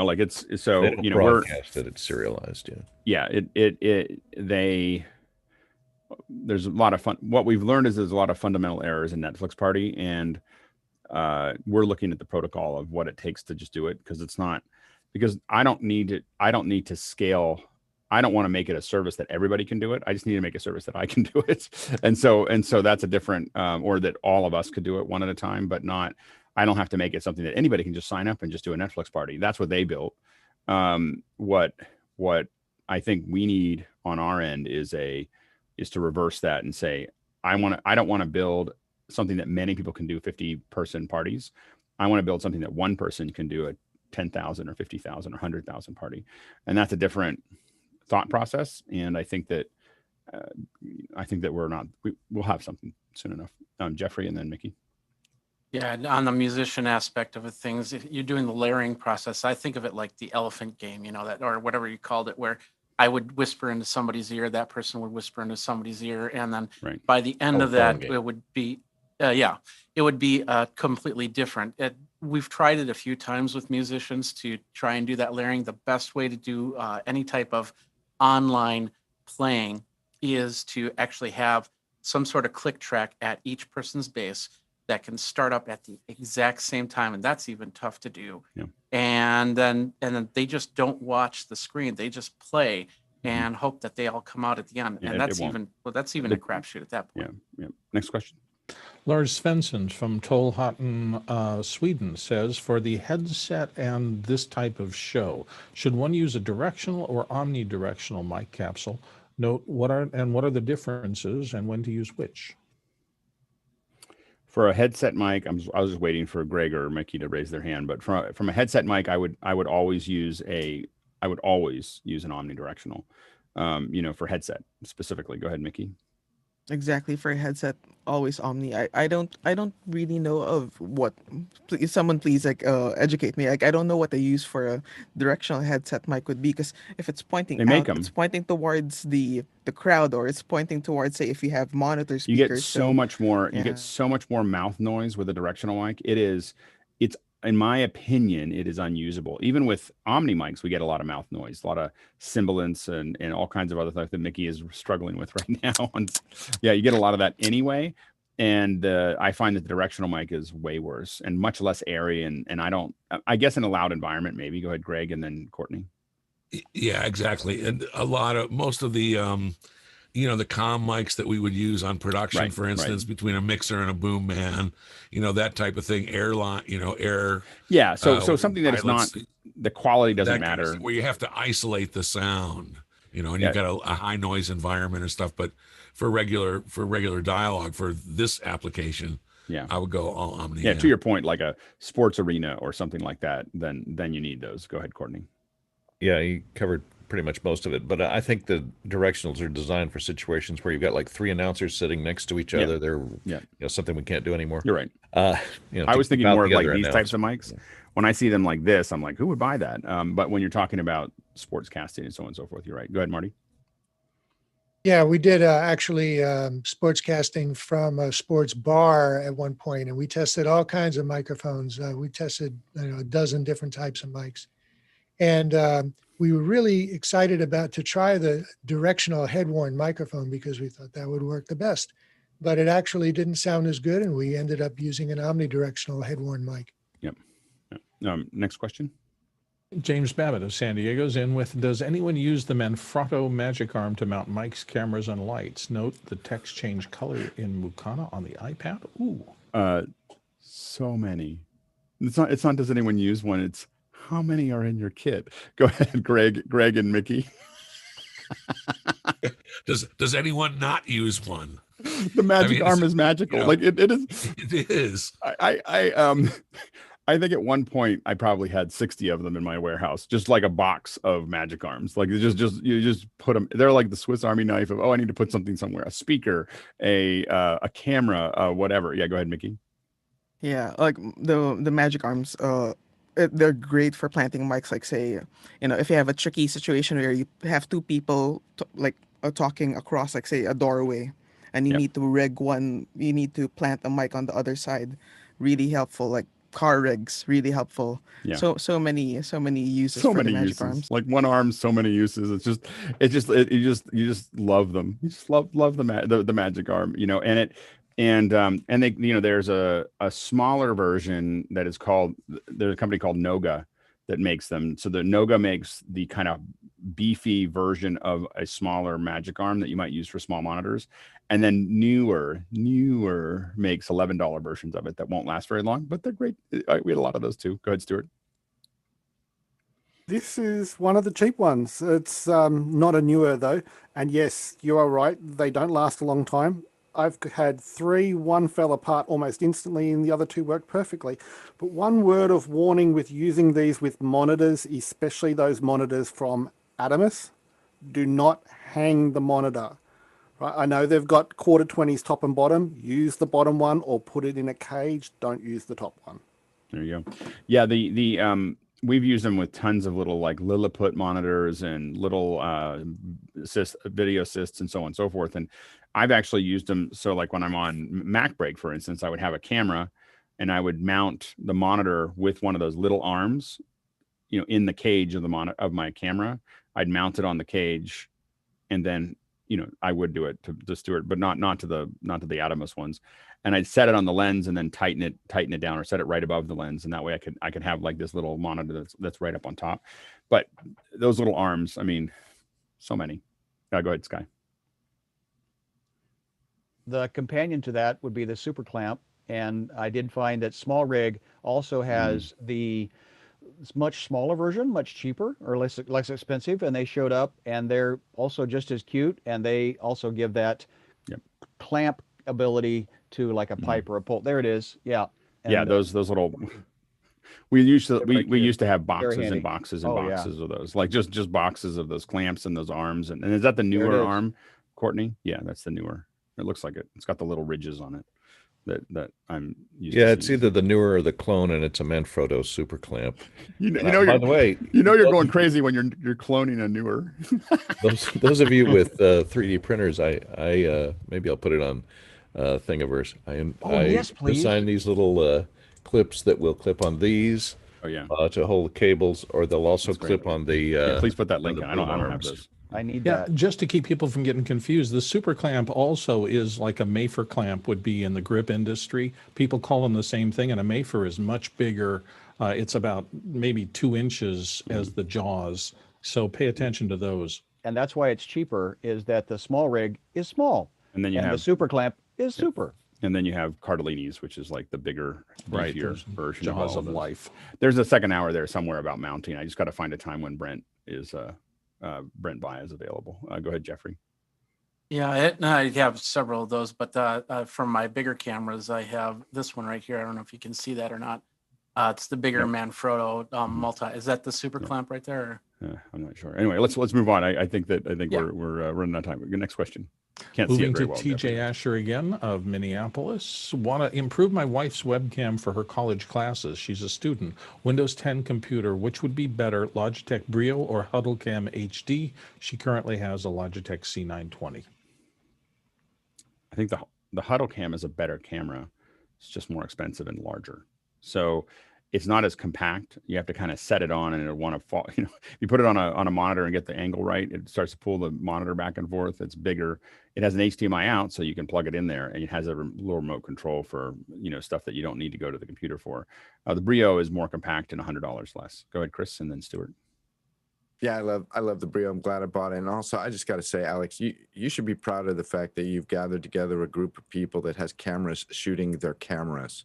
like it's so they don't broadcast that it's serialized. Yeah, there's a lot of fun. What we've learned is there's a lot of fundamental errors in Netflix Party, and we're looking at the protocol of what it takes to just do it, because I don't need to scale. I don't want to make it a service that everybody can do it. I just need to make a service that I can do it. And so that's a different, or that all of us could do it one at a time, but not, I don't have to make it something that anybody can just sign up and just do a Netflix party. That's what they built. What I think we need on our end is to reverse that and say, I don't want to build something that many people can do 50-person parties. I want to build something that one person can do a 10,000 or 50,000 or 100,000 party. And that's a different thought process. And I think that we'll have something soon enough. Jeffrey and then Mickey. Yeah, on the musician aspect of things, if you're doing the layering process, I think of it like the elephant game, that, or whatever you called it, where I would whisper into somebody's ear, that person would whisper into somebody's ear, and then by the end of that, it would be, it would be completely different. We've tried it a few times with musicians to try and do that layering. The best way to do any type of online playing is to actually have some sort of click track at each person's bass that can start up at the exact same time, and that's even tough to do. Yeah. And then they just don't watch the screen; they just play and hope that they all come out at the end. Yeah, and that's even a crapshoot at that point. Yeah. Next question. Lars Svensson from Trollhättan, Sweden says, for the headset and this type of show, should one use a directional or omnidirectional mic capsule? Note what are the differences and when to use which? For a headset mic, I was just waiting for Greg or Mickey to raise their hand, but from a headset mic, I would always use an omnidirectional. For headset specifically. Go ahead, Mickey. Exactly, for a headset, always Omni. I don't really know of what. Someone please educate me. I don't know what they use for a directional headset mic would be, because if it's pointing it's pointing towards the crowd, or it's pointing towards, say, if you have monitor speakers. You get so much more. You get so much more mouth noise with a directional mic. It's in my opinion, it is unusable. Even with Omni mics, we get a lot of mouth noise, a lot of sibilance and all kinds of other stuff that Mickey is struggling with right now. You get a lot of that anyway. And I find that the directional mic is way worse and much less airy. And I guess in a loud environment, maybe. Go ahead, Greg, and then Courtney. Yeah, exactly. And most of the, the comm mics that we would use on production, for instance, between a mixer and a boom man, that type of thing, air. Yeah. So something that is not, the quality doesn't matter. Kind of where you have to isolate the sound, and you've got a high noise environment or stuff. But for regular dialogue, for this application, I would go all Omni. Yeah. To your point, like a sports arena or something like that, then you need those. Go ahead, Courtney. Yeah, you covered pretty much most of it, but I think the directionals are designed for situations where you've got like three announcers sitting next to each other. They're something we can't do anymore. You're right. I was thinking more of like these types of mics. When I see them like this, I'm like, who would buy that? But when you're talking about sports casting and so on and so forth, you're right. Go ahead, Marty. Yeah, we did actually sports casting from a sports bar at one point, and we tested all kinds of microphones. We tested a dozen different types of mics, and we were really excited to try the directional head-worn microphone because we thought that would work the best, but it actually didn't sound as good, and we ended up using an omnidirectional head-worn mic. Yep. Next question. James Babbitt of San Diego's in with, does anyone use the Manfrotto Magic Arm to mount mics, cameras, and lights? Note the text change color in Mukana on the iPad. Ooh. So many. It's not does anyone use one? It's how many are in your kit? Go ahead, Greg and Mickey. Does anyone not use one? The magic arm is magical. Like it is. It is. I think at one point I probably had 60 of them in my warehouse, just like a box of magic arms. Like you just put them. They're like the Swiss Army knife of, oh, I need to put something somewhere, a speaker, a camera, whatever. Yeah, go ahead, Mickey. Yeah, like the magic arms. They're great for planting mics. Like say, if you have a tricky situation where you have two people talking across, like say a doorway, and you need to rig one. You need to plant a mic on the other side. Really helpful. Like car rigs, really helpful. Yeah. So many uses So for many the magic uses. arms. Like one arm, so many uses. You just love them. You just love the magic arm, and they, there's a smaller version that is called, there's a company called Noga that makes them. So the Noga makes the kind of beefy version of a smaller magic arm that you might use for small monitors. And then Newer makes $11 versions of it that won't last very long, but they're great. We had a lot of those too. Go ahead, Stuart. This is one of the cheap ones. It's not a Newer though. And yes, you are right. They don't last a long time. I've had 3, one fell apart almost instantly and the other 2 worked perfectly. But one word of warning with using these with monitors, especially those monitors from Itemis, do not hang the monitor. Right? I know they've got quarter 20s top and bottom. Use the bottom one or put it in a cage. Don't use the top one. There you go. Yeah, we've used them with tons of little like Lilliput monitors and little video assists and so on and so forth. And I've actually used them. So like when I'm on Mac Break, for instance, I would have a camera and I would mount the monitor with one of those little arms, in the cage of of my camera. I'd mount it on the cage, and then, I would do it to Stuart, but not to the Itemis ones. And I'd set it on the lens and then tighten it down, or set it right above the lens. And that way I could have like this little monitor that's right up on top. But those little arms, I mean, so many. Go ahead, Sky. The companion to that would be the super clamp. And I did find that Small Rig also has the much smaller version, much cheaper or less expensive. And they showed up and they're also just as cute. And they also give that clamp ability to like a pipe or a pole. There it is. Yeah. And, yeah. Those little, we used to have boxes and boxes and boxes of those, like just boxes of those clamps and those arms. And is that the Newer arm, Courtney? Yeah, that's the Newer. It looks like it. It's got the little ridges on it that I'm used to. Yeah, it's either the Newer or the clone, and it's a Manfrotto super clamp. By the way, you're going crazy when you're cloning a Newer. those of you with 3D printers, I maybe I'll put it on Thingiverse. Yes, please. Design these little clips that will clip on these. Oh yeah. To hold cables, or they'll also clip on the. Please put that link in. I don't have those. I need that. Just to keep people from getting confused, the super clamp also is like a Mafer clamp would be in the grip industry. People call them the same thing, and a Mafer is much bigger. It's about maybe 2 inches as the jaws. So pay attention to those. And that's why it's cheaper, is that the Small Rig is small. And then you have the super clamp is super. And then you have Cardellini's, which is like the bigger, beefier version jaws of of life. There's a second hour there somewhere about mounting. I just got to find a time when Brent Bye is available. Go ahead, Jeffrey. Yeah, I have several of those, but from my bigger cameras, I have this one right here. I don't know if you can see that or not. It's the bigger Manfrotto multi. Is that the super clamp right there? I'm not sure. Anyway, let's move on. I think we're running out of time. Next question. Can't see it very well. Moving to TJ Asher again of Minneapolis. Want to improve my wife's webcam for her college classes. She's a student. Windows 10 computer. Which would be better, Logitech Brio or Huddlecam HD? She currently has a Logitech C920. I think the Huddlecam is a better camera. It's just more expensive and larger. So it's not as compact. You have to kind of set it on, and it'll want to fall. If you put it on a monitor and get the angle right, it starts to pull the monitor back and forth. It's bigger. It has an HDMI out, so you can plug it in there, and it has a little remote control for stuff that you don't need to go to the computer for. The Brio is more compact and $100 less. Go ahead, Chris, and then Stuart. Yeah, I love the Brio. I'm glad I bought it. And also, I just got to say, Alex, you should be proud of the fact that you've gathered together a group of people that has cameras shooting their cameras.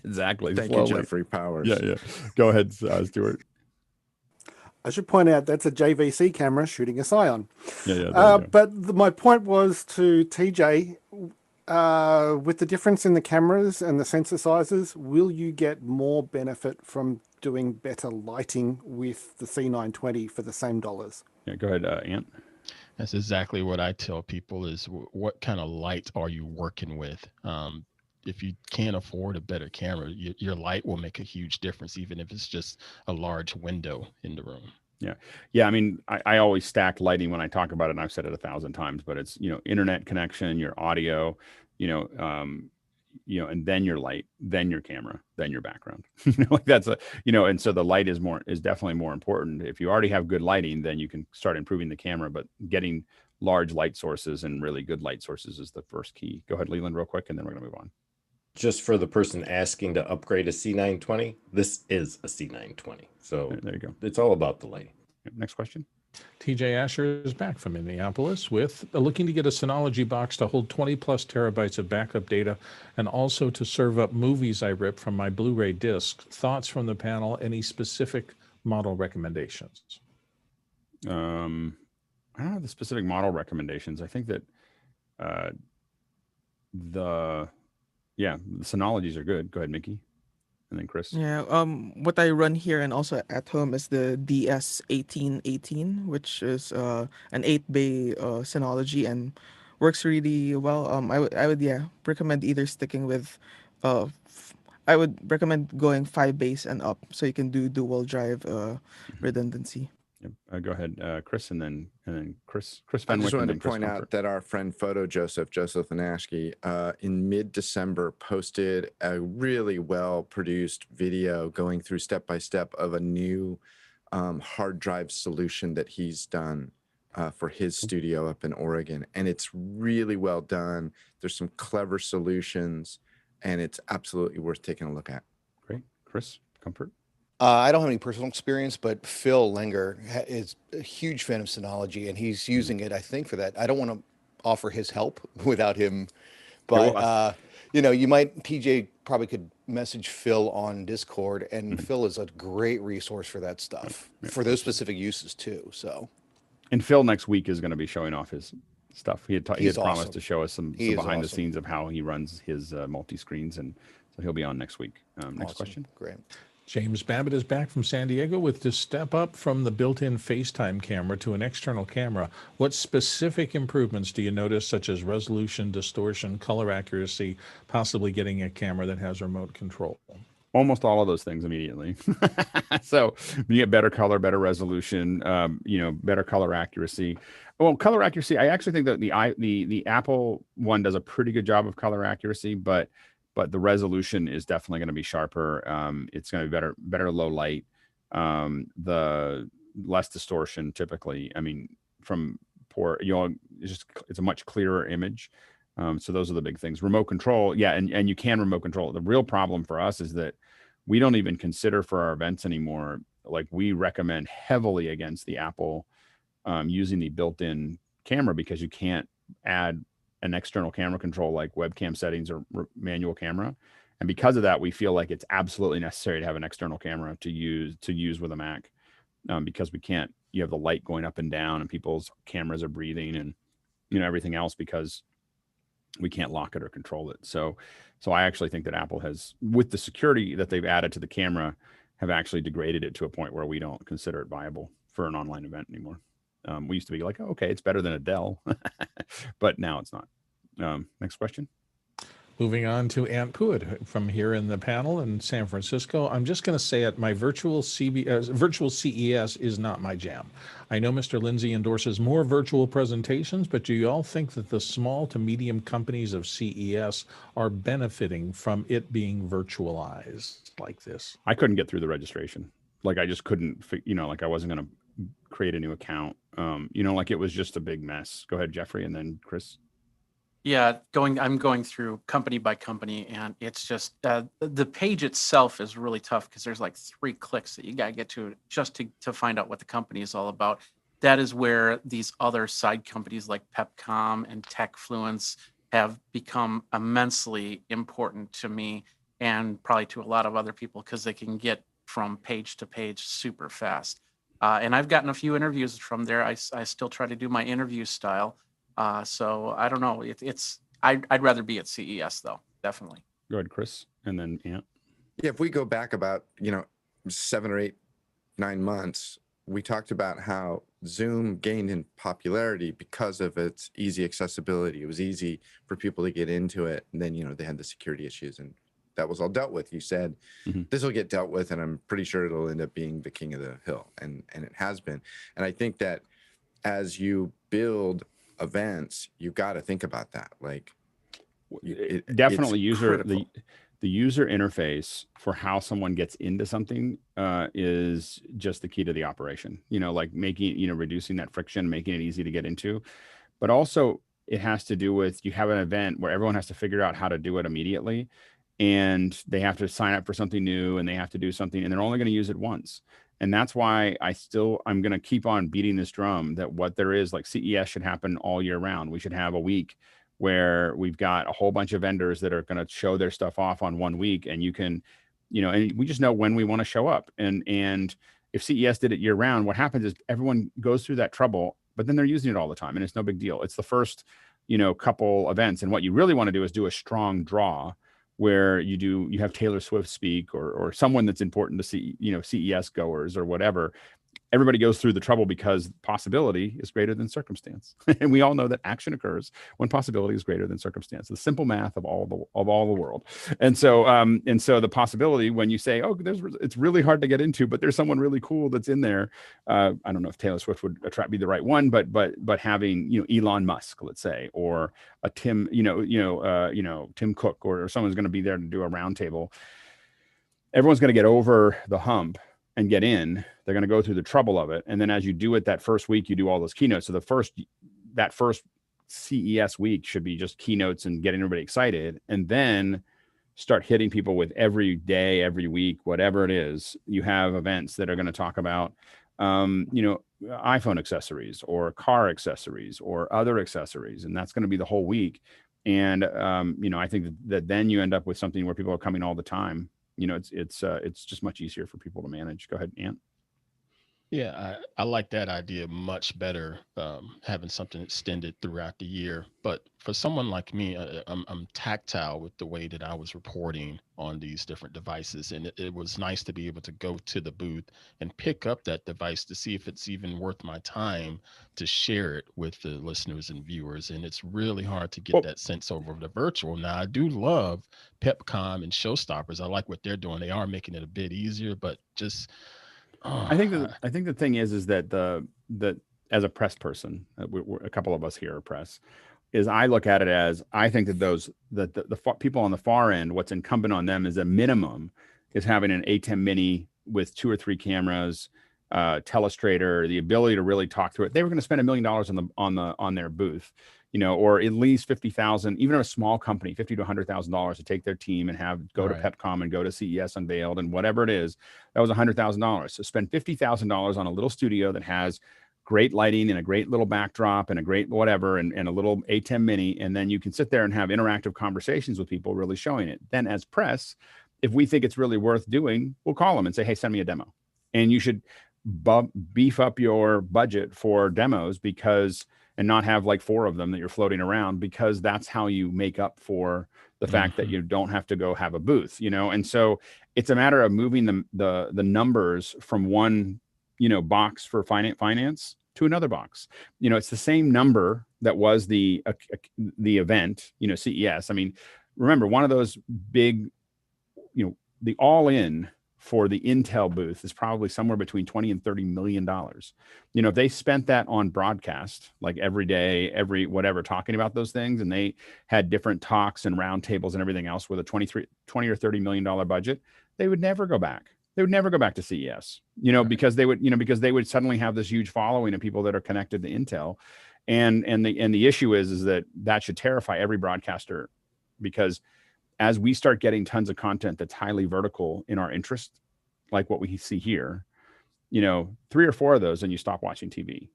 Exactly. Thank you, Jeffrey Powers. Yeah. Go ahead, Stuart. I should point out that's a JVC camera shooting a Scion. Yeah. But my point was to TJ, With the difference in the cameras and the sensor sizes, will you get more benefit from doing better lighting with the C920 for the same dollars? Yeah, go ahead, Ant. That's exactly what I tell people is what kind of light are you working with? If you can't afford a better camera, your light will make a huge difference, even if it's just a large window in the room. Yeah. Yeah. I mean, I always stack lighting when I talk about it, and I've said it 1,000 times, but it's, internet connection, your audio, and then your light, then your camera, then your background. Like that's and so the light is definitely more important. If you already have good lighting, then you can start improving the camera, but getting large light sources and really good light sources is the first key. Go ahead, Leland, real quick, and then we're gonna move on. Just for the person asking to upgrade a C920, this is a C920. So there you go. It's all about the lighting. Next question. TJ Asher is back from Minneapolis with looking to get a Synology box to hold 20 plus terabytes of backup data and also to serve up movies I rip from my Blu-ray disc. Thoughts from the panel? Any specific model recommendations? I don't have the specific model recommendations. I think that the Synologies are good. Go ahead, Mickey. And then Chris. Yeah, what I run here and also at home is the DS1818, which is an 8-bay Synology and works really well. I would recommend either sticking with I would recommend going 5 bays and up so you can do dual drive redundancy. Yep. Go ahead, Chris, and then Chris I Fenwick. just wanted to point out that our friend Joseph Anashki, in mid-December posted a really well-produced video going through step-by-step of a new hard drive solution that he's done for his studio up in Oregon. And it's really well done. There's some clever solutions, and it's absolutely worth taking a look at. Great. Chris, comfort? I don't have any personal experience, but Phil Lenger is a huge fan of Synology, and he's using it, I think, for that. I don't want to offer his help without him, but TJ probably could message Phil on Discord, and Phil is a great resource for that stuff, for those specific uses too. So, and Phil next week is going to be showing off his stuff. He had promised awesome. to show us some behind the scenes of how he runs his multi-screens, and so he'll be on next week. Next question. Great. James Babbitt is back from San Diego with to step up from the built-in FaceTime camera to an external camera. What specific improvements do you notice, such as resolution, distortion, color accuracy, possibly getting a camera that has remote control? Almost all of those things immediately. So you get better color, better resolution, better color accuracy. Well, color accuracy, I actually think that the Apple one does a pretty good job of color accuracy, but the resolution is definitely going to be sharper. It's going to be better low light, the less distortion typically. I mean, from poor, it's a much clearer image. So those are the big things. Remote control, yeah, and you can remote control. The real problem for us is that we don't even consider for our events anymore. Like, we recommend heavily against the Apple using the built-in camera, because you can't add an external camera control like webcam settings or manual camera. And because of that, we feel like it's absolutely necessary to have an external camera to use with a Mac, because you have the light going up and down and people's cameras are breathing and everything else, because we can't lock it or control it. So I actually think that Apple has, with the security that they've added to the camera, have actually degraded it to a point where we don't consider it viable for an online event anymore. We used to be like, oh, okay, it's better than a Dell, but now it's not. Next question. Moving on to Ant Puid from here in the panel in San Francisco. I'm just going to say it, my virtual CES is not my jam. I know Mr. Lindsay endorses more virtual presentations, but do you all think that the small to medium companies of CES are benefiting from it being virtualized like this? I couldn't get through the registration. Like, I just couldn't, like I wasn't going to create a new account. Like it was just a big mess. Go ahead, Jeffrey, and then Chris. Yeah, I'm going through company by company, and it's just the page itself is really tough, because there's like 3 clicks that you got to get to just to find out what the company is all about. That is where these other side companies like Pepcom and TechFluence have become immensely important to me, and probably to a lot of other people, because they can get from page to page super fast. And I've gotten a few interviews from there. I still try to do my interview style. So I don't know. I'd rather be at CES though, definitely. Go ahead, Chris, and then Ant. Yeah, if we go back about 7 or 8, 9 months, we talked about how Zoom gained in popularity because of its easy accessibility. It was easy for people to get into it, and then they had the security issues, and that was all dealt with. You said this will get dealt with, and I'm pretty sure it'll end up being the king of the hill, and it has been. And I think that as you build events, you got to think about that. Like, definitely the user interface for how someone gets into something is just the key to the operation. Like making, reducing that friction, making it easy to get into. But also it has to do with, you have an event where everyone has to figure out how to do it immediately, and they have to sign up for something new, and they have to do something, and they're only going to use it once. And that's why I'm going to keep on beating this drum that what there is, like, CES should happen all year round. We should have a week where we've got a whole bunch of vendors that are going to show their stuff off on one week, and you can, and we just know when we want to show up. And if CES did it year round, what happens is everyone goes through that trouble, but then they're using it all the time, and it's no big deal. It's the first, couple events. And what you really want to do is do a strong draw where you have Taylor Swift speak, or someone that's important to see, CES goers or whatever. Everybody goes through the trouble because possibility is greater than circumstance. And we all know that action occurs when possibility is greater than circumstance. The simple math of all the world. And so the possibility, when you say, oh, it's really hard to get into, but there's someone really cool that's in there. I don't know if Taylor Swift would be the right one, but having, Elon Musk, let's say, or a Tim, Tim Cook, or someone's going to be there to do a roundtable. Everyone's going to get over the hump and get in. They're going to go through the trouble of it. And then as you do it that first week, you do all those keynotes. So that first CES week should be just keynotes and getting everybody excited, and then start hitting people with every day, every week, whatever it is. You have events that are going to talk about, iPhone accessories or car accessories or other accessories. And that's going to be the whole week. And, I think that then you end up with something where people are coming all the time. It's just much easier for people to manage. Go ahead, Ant. Yeah, I like that idea much better, having something extended throughout the year. But for someone like me, I'm tactile with the way that I was reporting on these different devices. And it was nice to be able to go to the booth and pick up that device to see if it's even worth my time to share it with the listeners and viewers. And it's really hard to get that sense over the virtual. Now, I do love PepCom and Showstoppers. I like what they're doing. They are making it a bit easier, but just... I think the thing is that that as a press person, we're a couple of us here are press, is I look at it as, I think that the people on the far end, what's incumbent on them is a minimum is having an ATEM Mini with 2 or 3 cameras, telestrator, the ability to really talk through it. They were going to spend $1 million on their booth, or at least 50,000, even a small company, $50,000 to $100,000 to take their team and go to PepCom and go to CES Unveiled and whatever it is. That was $100,000. So spend $50,000 on a little studio that has great lighting and a great little backdrop and a great whatever, and a little ATEM Mini. And then you can sit there and have interactive conversations with people really showing it. Then as press, if we think it's really worth doing, we'll call them and say, hey, send me a demo. And you should beef up your budget for demos, and not have like 4 of them that you're floating around, because that's how you make up for the fact that you don't have to go have a booth, And so it's a matter of moving the numbers from one, box for finance to another box. It's the same number that was the event, CES. I mean, remember, one of those big, the all-in for the Intel booth is probably somewhere between $20 and $30 million. If they spent that on broadcast, like every day, every whatever, talking about those things, and they had different talks and roundtables and everything else with a $20 or $30 million budget, they would never go back. They would never go back to CES, because they would suddenly have this huge following of people that are connected to Intel. And the issue is that should terrify every broadcaster, because as we start getting tons of content that's highly vertical in our interest, like what we see here, 3 or 4 of those and you stop watching TV.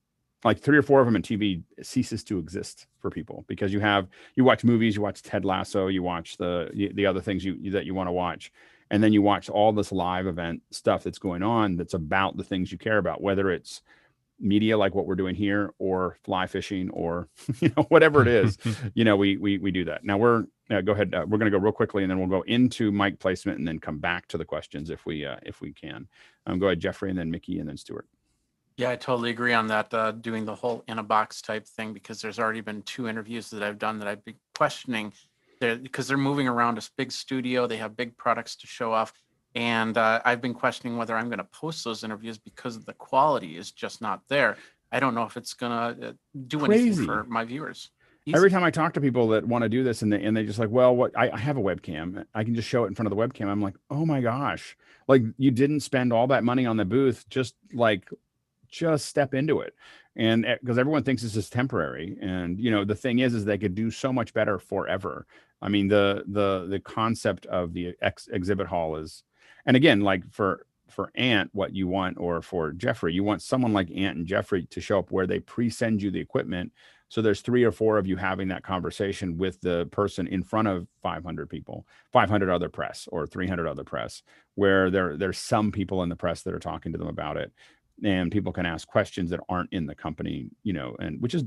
Like 3 or 4 of them, and TV ceases to exist for people, because you watch movies, you watch Ted Lasso, you watch the other things that you want to watch. And then you watch all this live event stuff that's going on that's about the things you care about, whether it's media like what we're doing here, or fly fishing, or whatever it is, we do that. Now we're go ahead. We're going to go real quickly, and then we'll go into mic placement, and then come back to the questions if we can. Go ahead, Jeffrey, and then Mickey, and then Stuart. Yeah, I totally agree on that. Doing the whole in a box type thing, because there's already been 2 interviews that I've done that I've been questioning, because they're moving around a big studio, they have big products to show off. And I've been questioning whether I'm going to post those interviews because the quality is just not there. I don't know if it's going to do anything for my viewers. Easy. Every time I talk to people that want to do this, and they just like, well, what I have a webcam, I can just show it in front of the webcam. I'm like, oh my gosh, like you didn't spend all that money on the booth, just step into it. And because everyone thinks this is temporary, and the thing is they could do so much better forever. I mean, the concept of the exhibit hall is. And again, like for Ant, what you want, or for Jeffrey, you want someone like Ant and Jeffrey to show up where they pre-send you the equipment. So there's 3 or 4 of you having that conversation with the person in front of 500 people, 500 other press, or 300 other press, where there's some people in the press that are talking to them about it, and people can ask questions that aren't in the company, and which is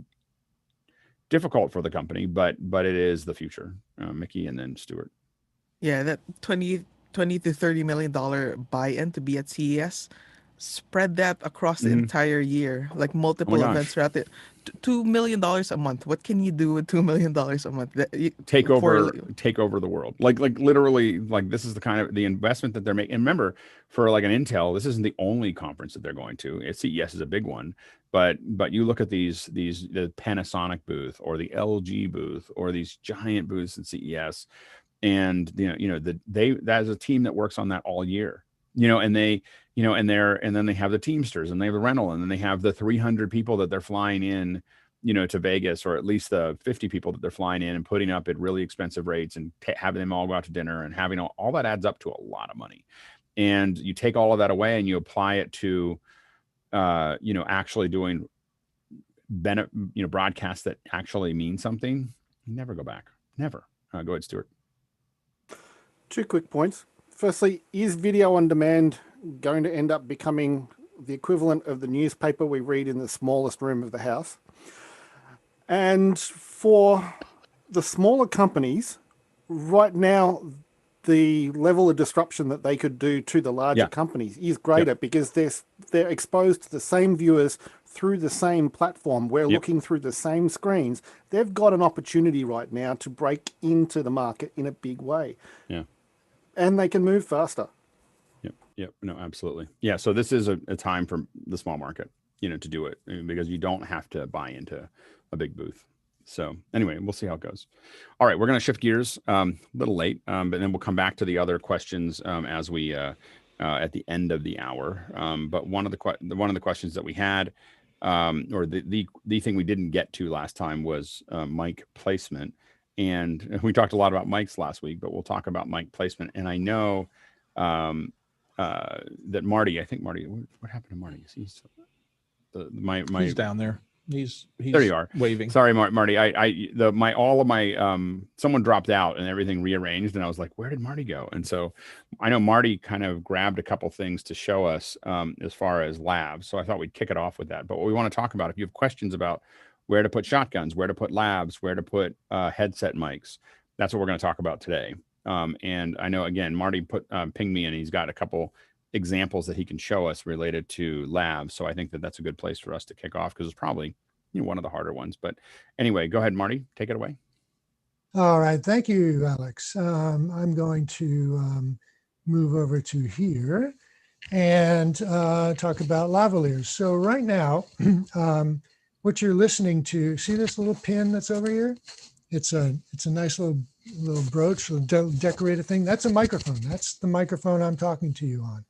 difficult for the company, but it is the future. Mickey, and then Stuart. Yeah, that 20 to $30 million buy-in to be at CES, spread that across the entire year, like multiple events throughout it. $2 million a month. What can you do with $2 million a month? Take over the world. Like literally, like this is the kind of the investment that they're making. And remember, for like an Intel, this isn't the only conference that they're going to. CES is a big one, but you look at the Panasonic booth, or the LG booth, or these giant booths at CES. And that is a team that works on that all year, and they, and then they have the Teamsters, and they have the rental, and then they have the 300 people that they're flying in, to Vegas, or at least the 50 people that they're flying in and putting up at really expensive rates, and having them all go out to dinner, and having all that adds up to a lot of money. And you take all of that away and you apply it to, actually doing broadcasts that actually mean something. You never go back. Never. Go ahead, Stuart. 2 quick points. Firstly, is video on demand going to end up becoming the equivalent of the newspaper we read in the smallest room of the house? And for the smaller companies, right now, the level of disruption that they could do to the larger companies is greater, because they're exposed to the same viewers through the same platform. We're looking through the same screens. They've got an opportunity right now to break into the market in a big way. Yeah. And they can move faster. Yep. No, absolutely. Yeah. So this is a time for the small market, to do it, because you don't have to buy into a big booth. So anyway, we'll see how it goes. All right, we're going to shift gears a little late, but then we'll come back to the other questions as we at the end of the hour. But one of the questions that we had, or the thing we didn't get to last time, was mic placement. And we talked a lot about mics last week, but we'll talk about mic placement. And I know that Marty, what happened to Marty? He's down there. He's there you are, waving. Sorry, Marty. Someone dropped out and everything rearranged, and I was like, where did Marty go? And so I know Marty kind of grabbed a couple things to show us as far as labs. So I thought we'd kick it off with that. But what we want to talk about, if you have questions about where to put shotguns, where to put labs, where to put headset mics, that's what we're going to talk about today. And I know, again, Marty pinged me, and he's got a couple examples that he can show us related to labs. So I think that's a good place for us to kick off, because it's probably one of the harder ones. But anyway, go ahead, Marty, take it away. All right. Thank you, Alex. I'm going to move over to here and talk about lavaliers. So right now, what you're listening to, see this little pin that's over here? It's a nice little brooch, little decorated thing. That's a microphone. That's the microphone I'm talking to you on.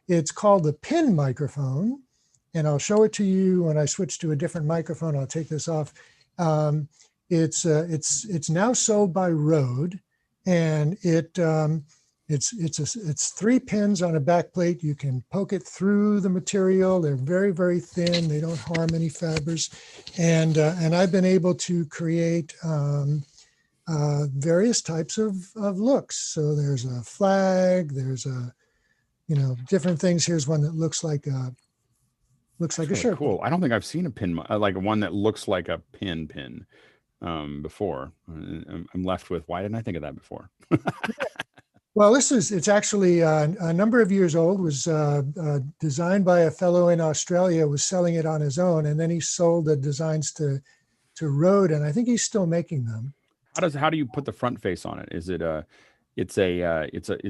It's called the pin microphone, and I'll show it to you when I switch to a different microphone. I'll take this off. It's now sold by Rode, and it's 3 pins on a back plate. You can poke it through the material. They're very, very thin. They don't harm any fibers, and I've been able to create various types of looks. So there's a flag. There's different things. Here's one that looks like Looks like That's a really circle. cool. I don't think I've seen a pin, like one that looks like a pin before. I'm left with, why didn't I think of that before? Well, it's actually a number of years old, was designed by a fellow in Australia, was selling it on his own, and then he sold the designs to Rode, and I think he's still making them. How do you put the front face on it? Is it it's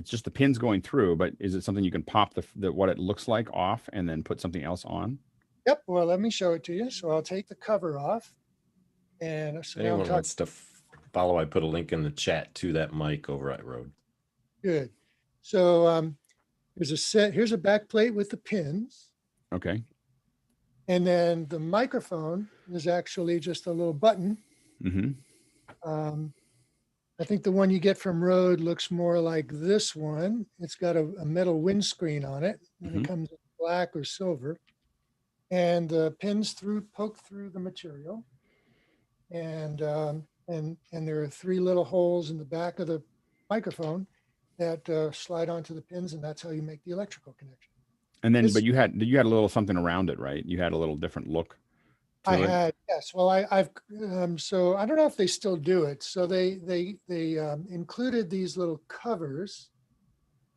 just the pins going through, but is it something you can pop the what it looks like off and then put something else on? Yep. Well, let me show it to you. So I'll take the cover off, and so Anyone wants to follow, I put a link in the chat to that mic over at Rode. Good. So here's a back plate with the pins. Okay. And then the microphone is actually just a little button. Mm-hmm. I think the one you get from Rode looks more like this one. It's got a metal windscreen on it, and it comes in black or silver. And the pins poke through the material. And there are 3 little holes in the back of the microphone that slide onto the pins, and that's how you make the electrical connection. And then, but you had a little something around it, right? You had a little different look to it. Had, yes. Well, I've so I don't know if they still do it. So they included these little covers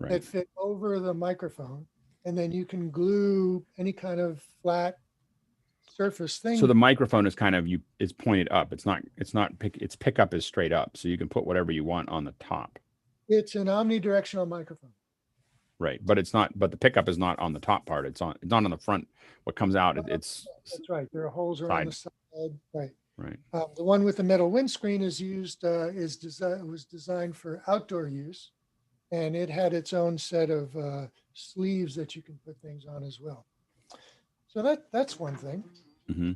that fit over the microphone, and then you can glue any kind of flat surface thing. So the microphone is kind of it's pointed up. Its pickup is straight up, so you can put whatever you want on the top. It's an omnidirectional microphone. Right, but the pickup is not on the top part. It's not on the front. What comes out, that's right. There are holes around the side. Right. Right. The one with the metal windscreen was designed for outdoor use, and it had its own set of sleeves that you can put things on as well. So that's one thing. Mm-hmm.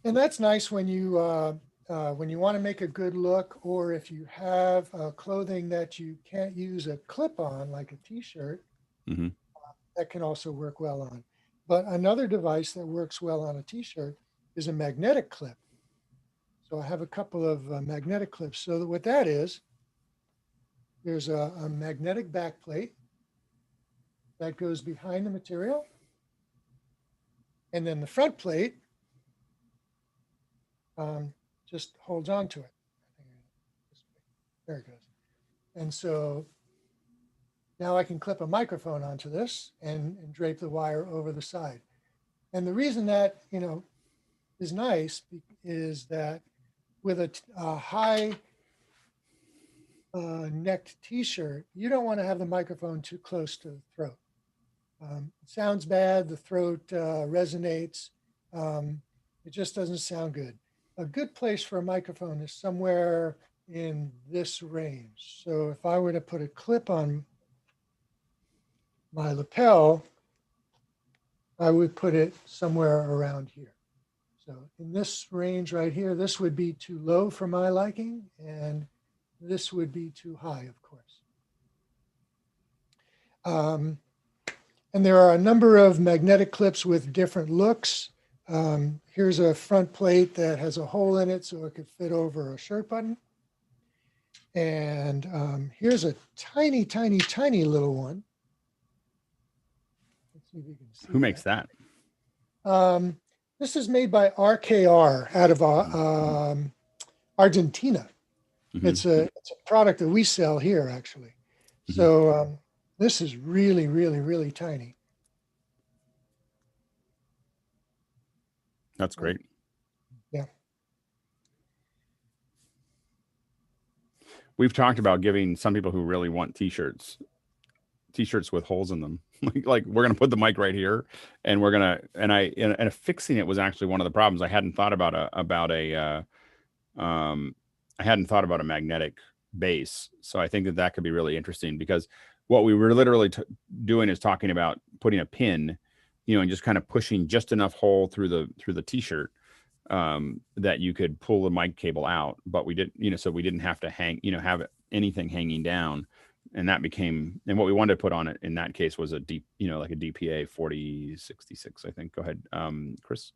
And that's nice when you want to make a good look, or if you have clothing that you can't use a clip on, like a t-shirt, that can also work well on. But another device that works well on a t-shirt is a magnetic clip. So I have a couple of magnetic clips. So what that is, there's a magnetic back plate that goes behind the material. And then the front plate just holds on to it. There it goes. And so now I can clip a microphone onto this and drape the wire over the side. And the reason that, is nice is that with a high necked t-shirt, you don't want to have the microphone too close to the throat. It sounds bad, the throat resonates. It just doesn't sound good. A good place for a microphone is somewhere in this range. So if I were to put a clip on my lapel, I would put it somewhere around here. So in this range right here, this would be too low for my liking, and this would be too high, of course. And there are a number of magnetic clips with different looks. Here's a front plate that has a hole in it so it could fit over a shirt button. And here's a tiny, tiny, tiny little one. Let's see if you can see Who makes that? This is made by RKR out of Argentina. Mm-hmm. It's a product that we sell here, actually. Mm-hmm. So this is really, really, really tiny. That's great. Yeah. We've talked about giving some people who really want t-shirts with holes in them. like we're going to put the mic right here, and we're going to, and fixing it was actually one of the problems. I hadn't thought about a magnetic base. So I think that could be really interesting, because what we were literally doing is talking about putting a pin, and just kind of pushing just enough hole through the t-shirt that you could pull the mic cable out, but we didn't, so we didn't have to have anything hanging down. And that became, and what we wanted to put on it in that case was a deep, like a DPA 4066, I think. Go ahead, Chris.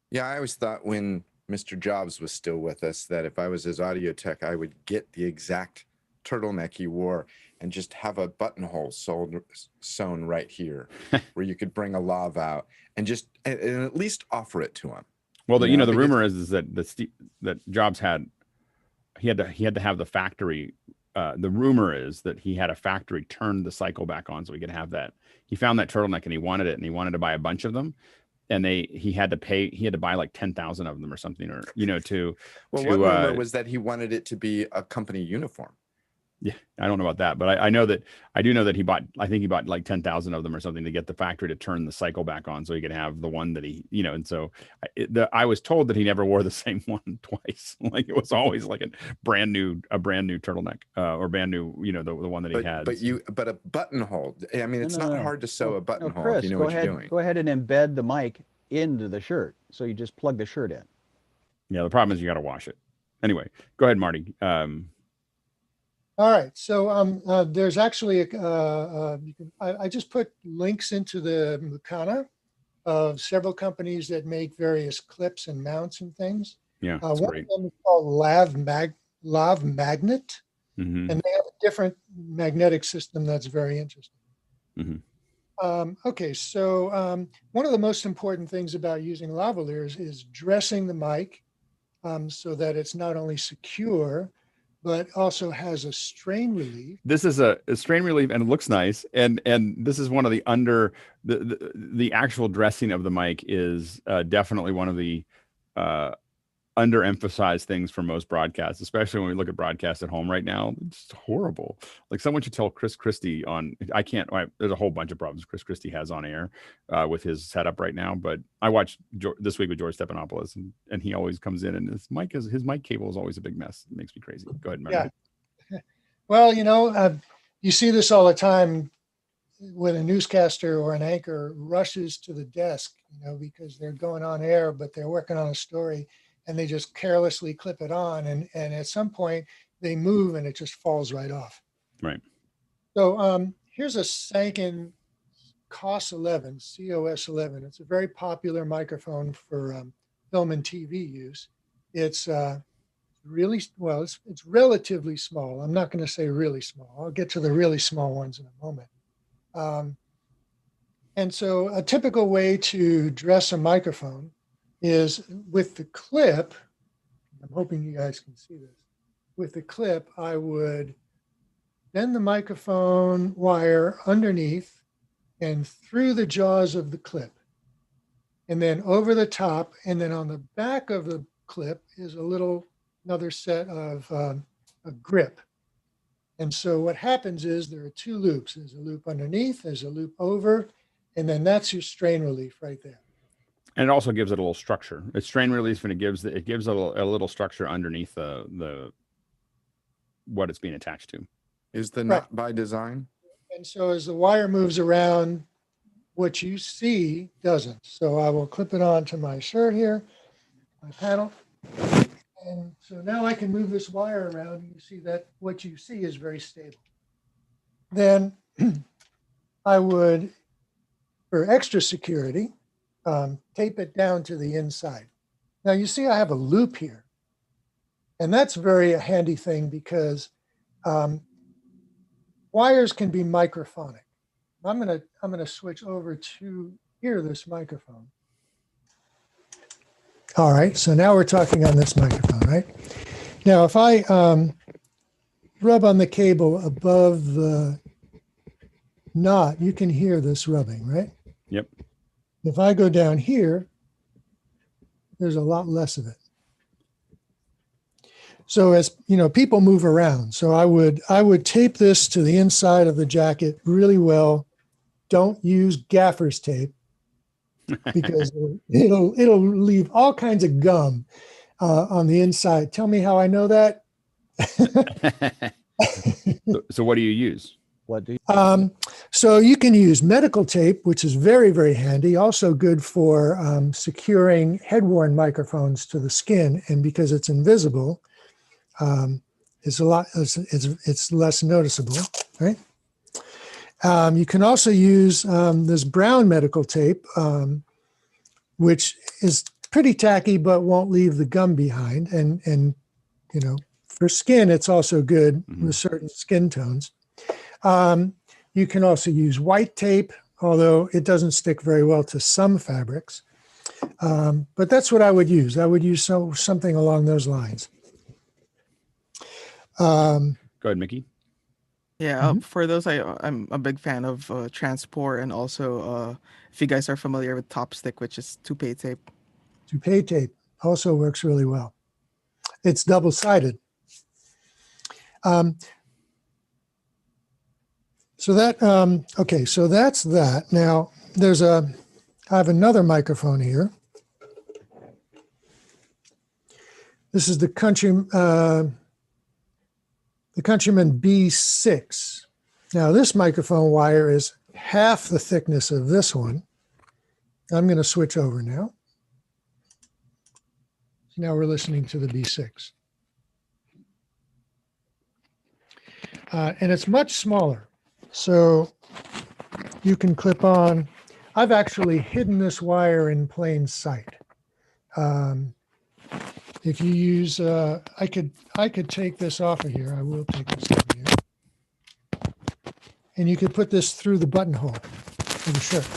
Yeah, I always thought when Mr. Jobs was still with us that if I was his audio tech, I would get the exact turtleneck he wore and just have a buttonhole sewn right here where you could bring a lav out and just and at least offer it to him. Well, the because rumor is that that Jobs had to have the factory. The rumor is that he had a factory turn the cycle back on so he could have that. He found that turtleneck and he wanted it, and he wanted to buy a bunch of them. And he had to buy like 10,000 of them or something, or one rumor was that he wanted it to be a company uniform. Yeah, I don't know about that, but I do know that he bought like 10,000 of them or something to get the factory to turn the cycle back on so he could have the one that and so I was told that he never wore the same one twice. Like it was always like a brand new turtleneck or brand new, the one that he had. But a buttonhole. I mean, it's not hard to sew a buttonhole Chris, if you know what you're doing. Go ahead and embed the mic into the shirt. So you just plug the shirt in. Yeah, the problem is you got to wash it. Anyway, go ahead, Marty. All right, so there's actually I just put links into the Mukana of several companies that make various clips and mounts and things. Yeah, that's one great. of them is called Lav Magnet, and they have a different magnetic system that's very interesting. Okay, so one of the most important things about using lavaliers is dressing the mic so that it's not only secure, but also has a strain relief. This is a strain relief, and it looks nice. And this is one of the actual dressing of the mic is definitely one of the underemphasized things for most broadcasts, especially when we look at broadcasts at home right now. It's horrible. Like someone should tell Chris Christie there's a whole bunch of problems Chris Christie has on air with his setup right now. But I watched this week with George Stephanopoulos, and he always comes in and his mic cable is always a big mess. It makes me crazy. Go ahead, Mary. Yeah. Well, you see this all the time when a newscaster or an anchor rushes to the desk, because they're going on air, but they're working on a story, and they just carelessly clip it on, and at some point they move and it just falls right off. Right. So here's a Sanken COS11, COS11. It's a very popular microphone for film and TV use. It's it's relatively small. I'm not going to say really small. I'll get to the really small ones in a moment. And so a typical way to dress a microphone is with the clip. I'm hoping you guys can see this. With the clip, I would bend the microphone wire underneath and through the jaws of the clip, and then over the top, and then on the back of the clip is another set of a grip. And so what happens is there are two loops. There's a loop underneath, there's a loop over, and then that's your strain relief right there. And it also gives it a little structure. It's strain relief, and it gives a little structure underneath the what it's being attached to. Is the nut by design? And so as the wire moves around, what you see doesn't. So I will clip it onto my shirt here, my panel. And so now I can move this wire around, and you see that what you see is very stable. Then I would, for extra security, tape it down to the inside. Now you see I have a loop here, and that's very a handy thing because wires can be microphonic. I'm gonna switch over to this microphone. All right, so now we're talking on this microphone, right? Now if I rub on the cable above the knot, you can hear this rubbing, right? Yep. If I go down here, there's a lot less of it. So as people move around. So I would tape this to the inside of the jacket really well. Don't use gaffer's tape because it'll leave all kinds of gum on the inside. Tell me how I know that. So what do you use? So you can use medical tape, which is very, very handy. Also good for securing head-worn microphones to the skin, and because it's invisible, it's less noticeable, right? You can also use this brown medical tape, which is pretty tacky but won't leave the gum behind, and For skin, it's also good with certain skin tones. You can also use white tape, although it doesn't stick very well to some fabrics. But that's what I would use. I would use something along those lines. Go ahead, Mickey. Yeah, for those, I'm a big fan of transport, and also if you guys are familiar with Topstick, which is toupee tape. Toupee tape also works really well. It's double-sided. So that okay, so that's that. Now I have another microphone here. This is the Countryman B6. Now this microphone wire is half the thickness of this one. I'm going to switch over now. So now we're listening to the B6. And it's much smaller. So you can clip on. I've actually hidden this wire in plain sight. If you use, I could take this off of here. I will take this off of here. And you could put this through the buttonhole of the shirt.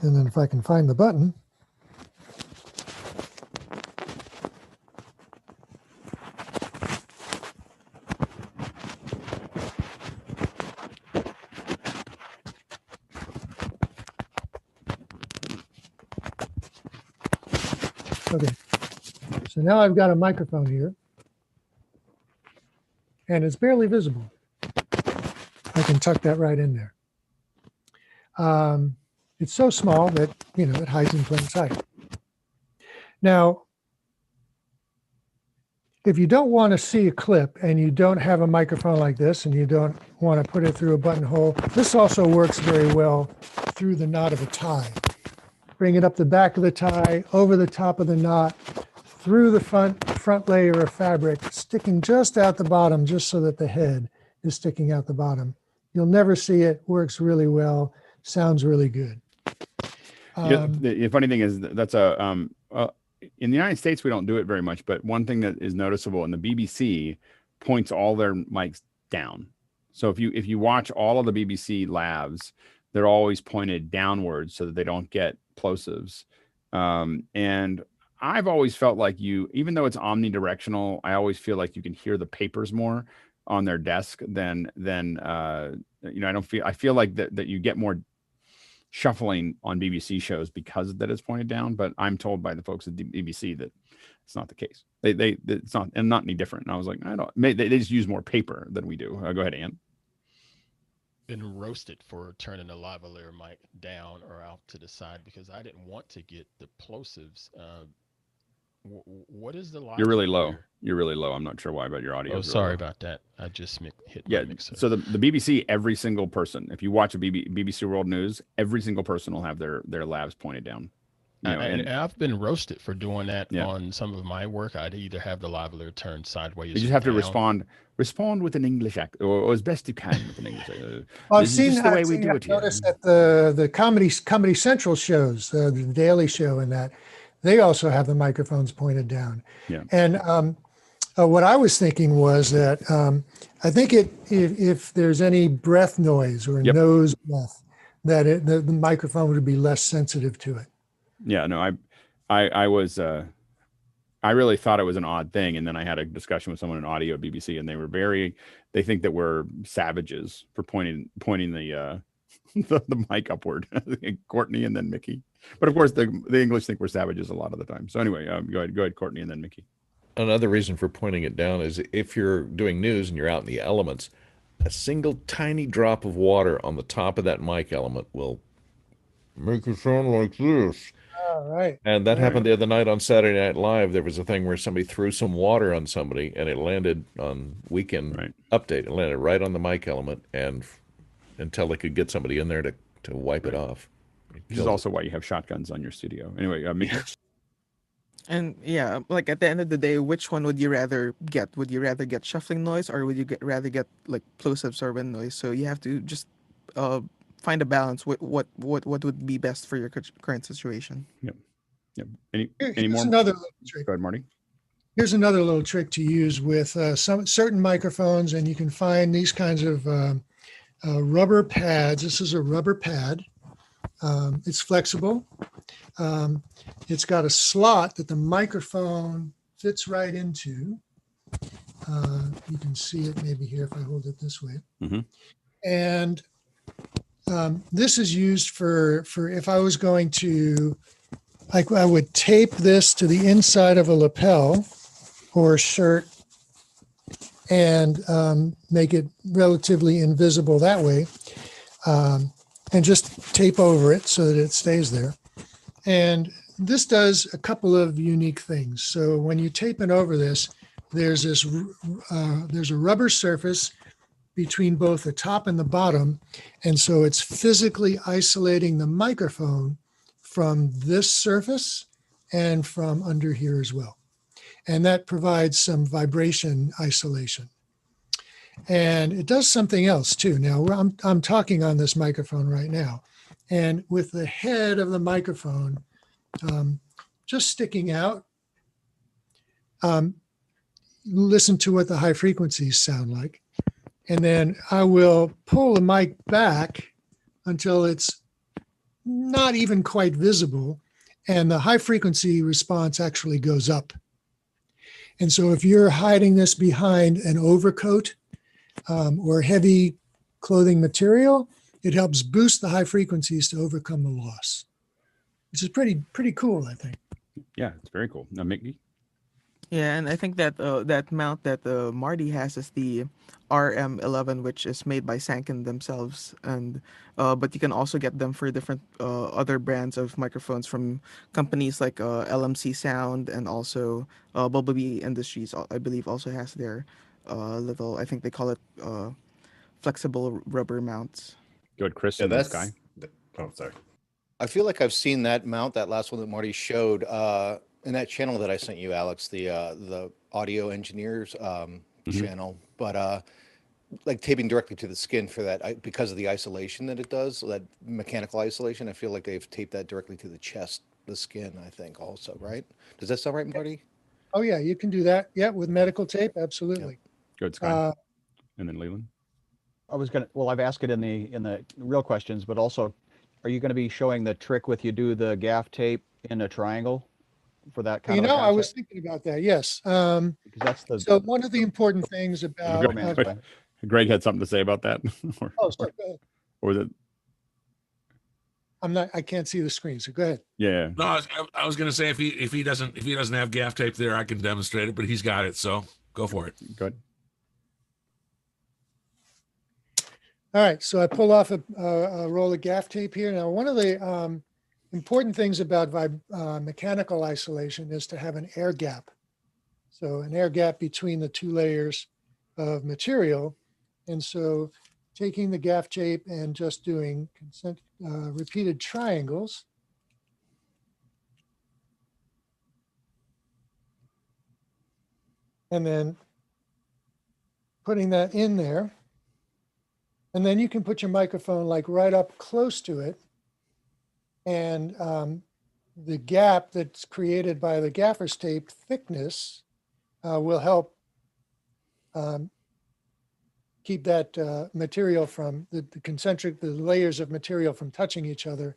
And then if I can find the button. Okay, so now I've got a microphone here, and it's barely visible. I can tuck that right in there. It's so small that, it hides in plain sight. Now, if you don't want to see a clip and you don't have a microphone like this and you don't want to put it through a buttonhole, this also works very well through the knot of a tie. Bring it up the back of the tie, over the top of the knot, through the front layer of fabric, sticking just out the bottom, just so that the head is sticking out the bottom. You'll never see it, works really well, sounds really good. The funny thing is that's in the United States, we don't do it very much, but one thing that is noticeable, and the BBC points all their mics down. So if you watch all of the BBC lavs, they're always pointed downwards so that they don't get plosives. And I've always felt like even though it's omnidirectional, I always feel like you can hear the papers more on their desk than I feel like that you get more shuffling on BBC shows because that it's pointed down. But I'm told by the folks at the BBC that it's not the case. It's not any different. And I was like, they just use more paper than we do. Go ahead, Ann. Been roasted for turning the lavalier mic down or out to the side because I didn't want to get the plosives. What is the lavalier? You're really low. You're really low. I'm not sure why, but your audio. Oh, sorry about that. I just hit my mixer. So the BBC, every single person, if you watch a BBC World News, every single person will have their lavs pointed down. And I've been roasted for doing that on some of my work. I'd either have the lavalier turned sideways. You just have to respond with an English accent, or as best you can with an English accent. I've seen that. I've noticed at the Comedy Central shows, the Daily Show, and that they also have the microphones pointed down. Yeah. And what I was thinking was that I think if there's any breath noise or nose breath, that the microphone would be less sensitive to it. Yeah, no, I was I really thought it was an odd thing, and then I had a discussion with someone in audio at BBC, and they think that we're savages for pointing the the mic upward. Courtney and then Mickey, but of course the English think we're savages a lot of the time. So anyway, go ahead, Courtney and then Mickey. Another reason for pointing it down is if you're doing news and you're out in the elements, a single tiny drop of water on the top of that mic element will make it sound like this. All right. And that happened the other night on Saturday Night Live. There was a thing where somebody threw some water on somebody, and it landed on Weekend Update. It landed right on the mic element, and until they could get somebody in there to wipe it off. Which is also why you have shotguns on your studio. Anyway, Mickey. And yeah, like at the end of the day, which one would you rather get? Would you rather get shuffling noise, or would you rather get like close absorbent noise? So you have to just find a balance with what would be best for your current situation. Yep. Yep. Any Here's more? another little trick. Go ahead, Marty. Here's another little trick to use with some certain microphones, and you can find these kinds of rubber pads. This is a rubber pad. It's flexible. It's got a slot that the microphone fits right into. You can see it maybe here if I hold it this way. Mm-hmm. And this is used for if I was going to, like, I would tape this to the inside of a lapel or a shirt and make it relatively invisible that way, and just tape over it so that it stays there. And this does a couple of unique things. So when you tape it over this, there's a rubber surface between both the top and the bottom. And so it's physically isolating the microphone from this surface and from under here as well. And that provides some vibration isolation. And it does something else too. Now I'm talking on this microphone right now, and with the head of the microphone just sticking out, listen to what the high frequencies sound like. And then I will pull the mic back until it's not even quite visible, and the high frequency response actually goes up. And so if you're hiding this behind an overcoat or heavy clothing material, it helps boost the high frequencies to overcome the loss, which is pretty cool, I think. Yeah, it's very cool. Now, Mickey? Yeah, and I think that that mount that Marty has is the RM11, which is made by Sanken themselves, and but you can also get them for different other brands of microphones from companies like LMC Sound, and also Bumblebee Industries, I believe, also has their little, I think they call it flexible rubber mounts. Good, Chris. Yeah, and this that's. guy. Oh, sorry. I feel like I've seen that mount, that last one that Marty showed, in that channel that I sent you, Alex, the audio engineers channel, but like taping directly to the skin for that, because of the isolation that it does, that mechanical isolation. I feel like they've taped that directly to the chest, the skin, I think also, right? Does that sound right, Marty? Oh yeah, you can do that. Yeah, with medical tape, absolutely. Good, Scott. And then Leland? Well, I've asked it in the real questions, but also, are you going to be showing the trick with you do the gaff tape in a triangle for that kind of I was thinking about that. Yes. because that's So one of the important things about Greg had something to say about that. Oh, sorry, go ahead. Or was it? I can't see the screen, so go ahead. Yeah. No, I was going to say if he doesn't have gaff tape there, I can demonstrate it, but he's got it, so go for it. Good. All right, so I pull off a roll of gaff tape here. Now, one of the important things about mechanical isolation is to have an air gap. So an air gap between the two layers of material. And so taking the gaff tape and just doing repeated triangles. And then putting that in there. And then you can put your microphone like right up close to it. And the gap that's created by the gaffer's tape thickness will help keep that material from the layers of material from touching each other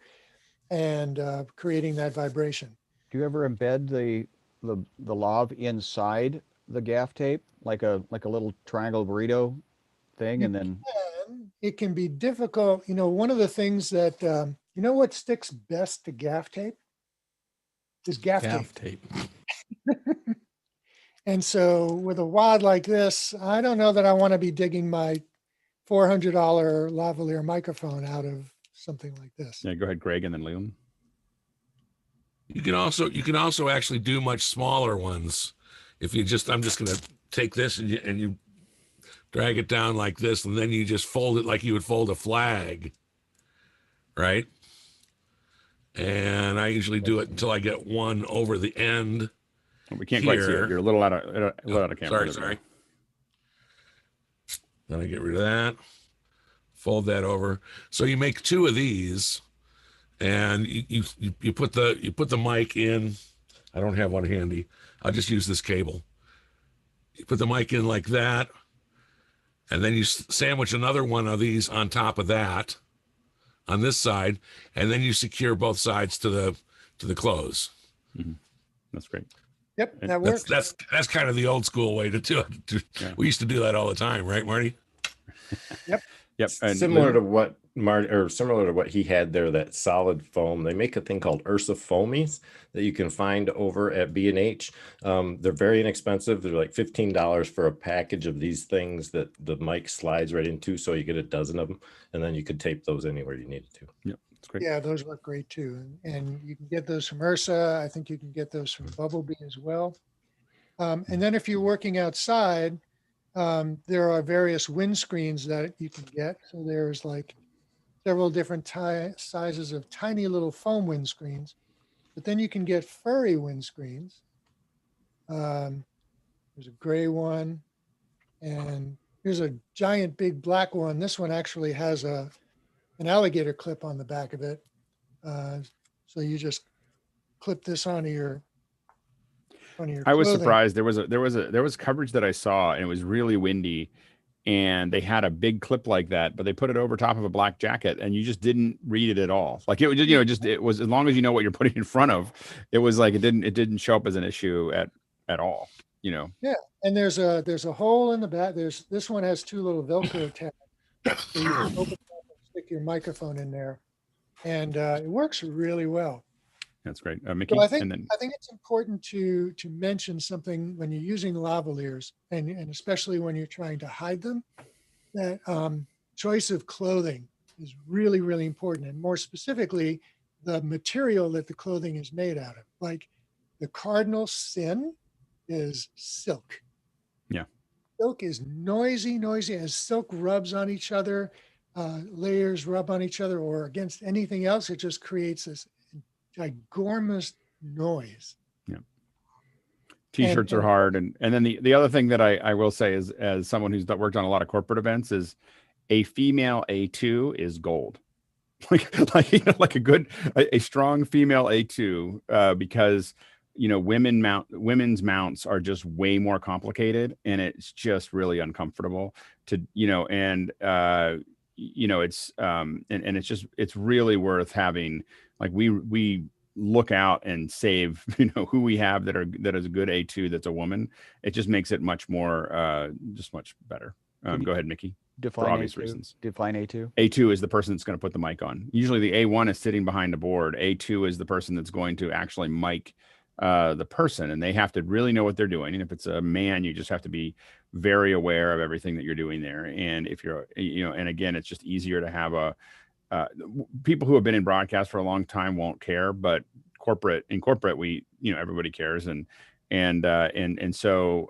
and creating that vibration. Do you ever embed the lav inside the gaff tape like a little triangle burrito thing, and then it can be difficult. One of the things that what sticks best to gaff tape is gaff tape. And so with a wad like this, I don't know that I want to be digging my $400 lavalier microphone out of something like this. Yeah, go ahead, Greg, and then Leland. You can also actually do much smaller ones. I'm just going to take this and you drag it down like this, and then you just fold it like you would fold a flag, right? And I usually do it until I get one over the end. We can't quite see it. You're a little out of camera. Sorry. Then I get rid of that. Fold that over. So you make two of these, and you put the mic in. I don't have one handy. I'll just use this cable. You put the mic in like that, and then you sandwich another one of these on top of that on this side, and then you secure both sides to the close. Mm-hmm. That's great. Yep, that works. That's kind of the old school way to do it. Yeah. We used to do that all the time, right, Marty? Yep. Yep. And similar to what he had there, that solid foam. They make a thing called Ursa foamies that you can find over at B&H. They're very inexpensive. They're like $15 for a package of these things that the mic slides right into. So you get a dozen of them, and then you could tape those anywhere you needed to. Yep. That's great. Yeah, those work great too. And you can get those from Ursa. I think you can get those from Bumblebee as well. And then if you're working outside, there are various windscreens that you can get. So there's like several different sizes of tiny little foam windscreens, but then you can get furry windscreens. There's a gray one, and here's a giant big black one. This one actually has an alligator clip on the back of it. So you just clip this onto your I was surprised. There was coverage that I saw, and it was really windy, and they had a big clip like that, but they put it over top of a black jacket, and you just didn't read it at all. Like it was just, it was, as long as you know what you're putting in front of, it was like it didn't show up as an issue at all. Yeah. And there's a hole in the back. This one has two little Velcro tabs. So you can open it up and stick your microphone in there, and it works really well. That's great. Mickey? So I think it's important to mention something when you're using lavaliers, and especially when you're trying to hide them, that choice of clothing is really, really important. And more specifically, the material that the clothing is made out of. Like the cardinal sin is silk. Yeah. Silk is noisy. As silk rubs on each other, layers rub on each other or against anything else, it just creates this ginormous noise. Yeah. T-shirts are hard. And then the other thing that I will say is, as someone who's worked on a lot of corporate events, is a female A2 is gold. like a strong female A2, because women's mounts are just way more complicated, and it's just really uncomfortable to, and it's really worth having. Like we look out and save, who we have that is a good A2 that's a woman. It just makes it much more, just much better. Go ahead, Mickey. Define for obvious A2. reasons. Define A2. A2 is the person that's going to put the mic on. Usually the A1 is sitting behind a board. A2 is the person that's going to actually mic the person, and they have to really know what they're doing. And if it's a man, you just have to be very aware of everything that you're doing there. And if you're, and again, it's just easier to have people who have been in broadcast for a long time won't care, but in corporate, we, everybody cares. And so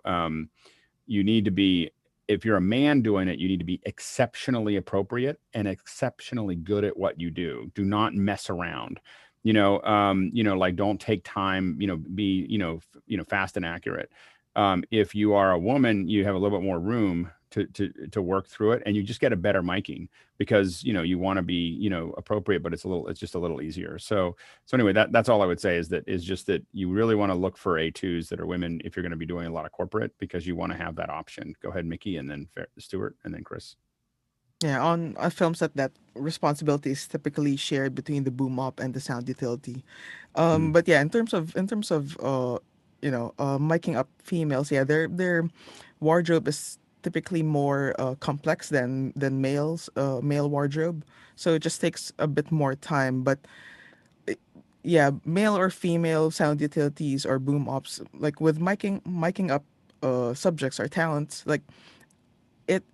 you need to be, if you're a man doing it, you need to be exceptionally appropriate and exceptionally good at what you do. Do not mess around, like don't take time, be, fast and accurate. If you are a woman, you have a little bit more room to work through it, and you just get a better miking because, you want to be, appropriate, but it's just a little easier. So anyway, that's all I would say is just that you really want to look for A2s that are women if you're going to be doing a lot of corporate, because you want to have that option. Go ahead, Mickey, and then Stuart, and then Chris. Yeah, on a film set, that responsibility is typically shared between the boom op and the sound utility. But yeah, in terms of miking up females, yeah, their wardrobe is typically more complex than male wardrobe, so it just takes a bit more time. But yeah, male or female sound utilities or boom ops, like with miking up subjects or talents, like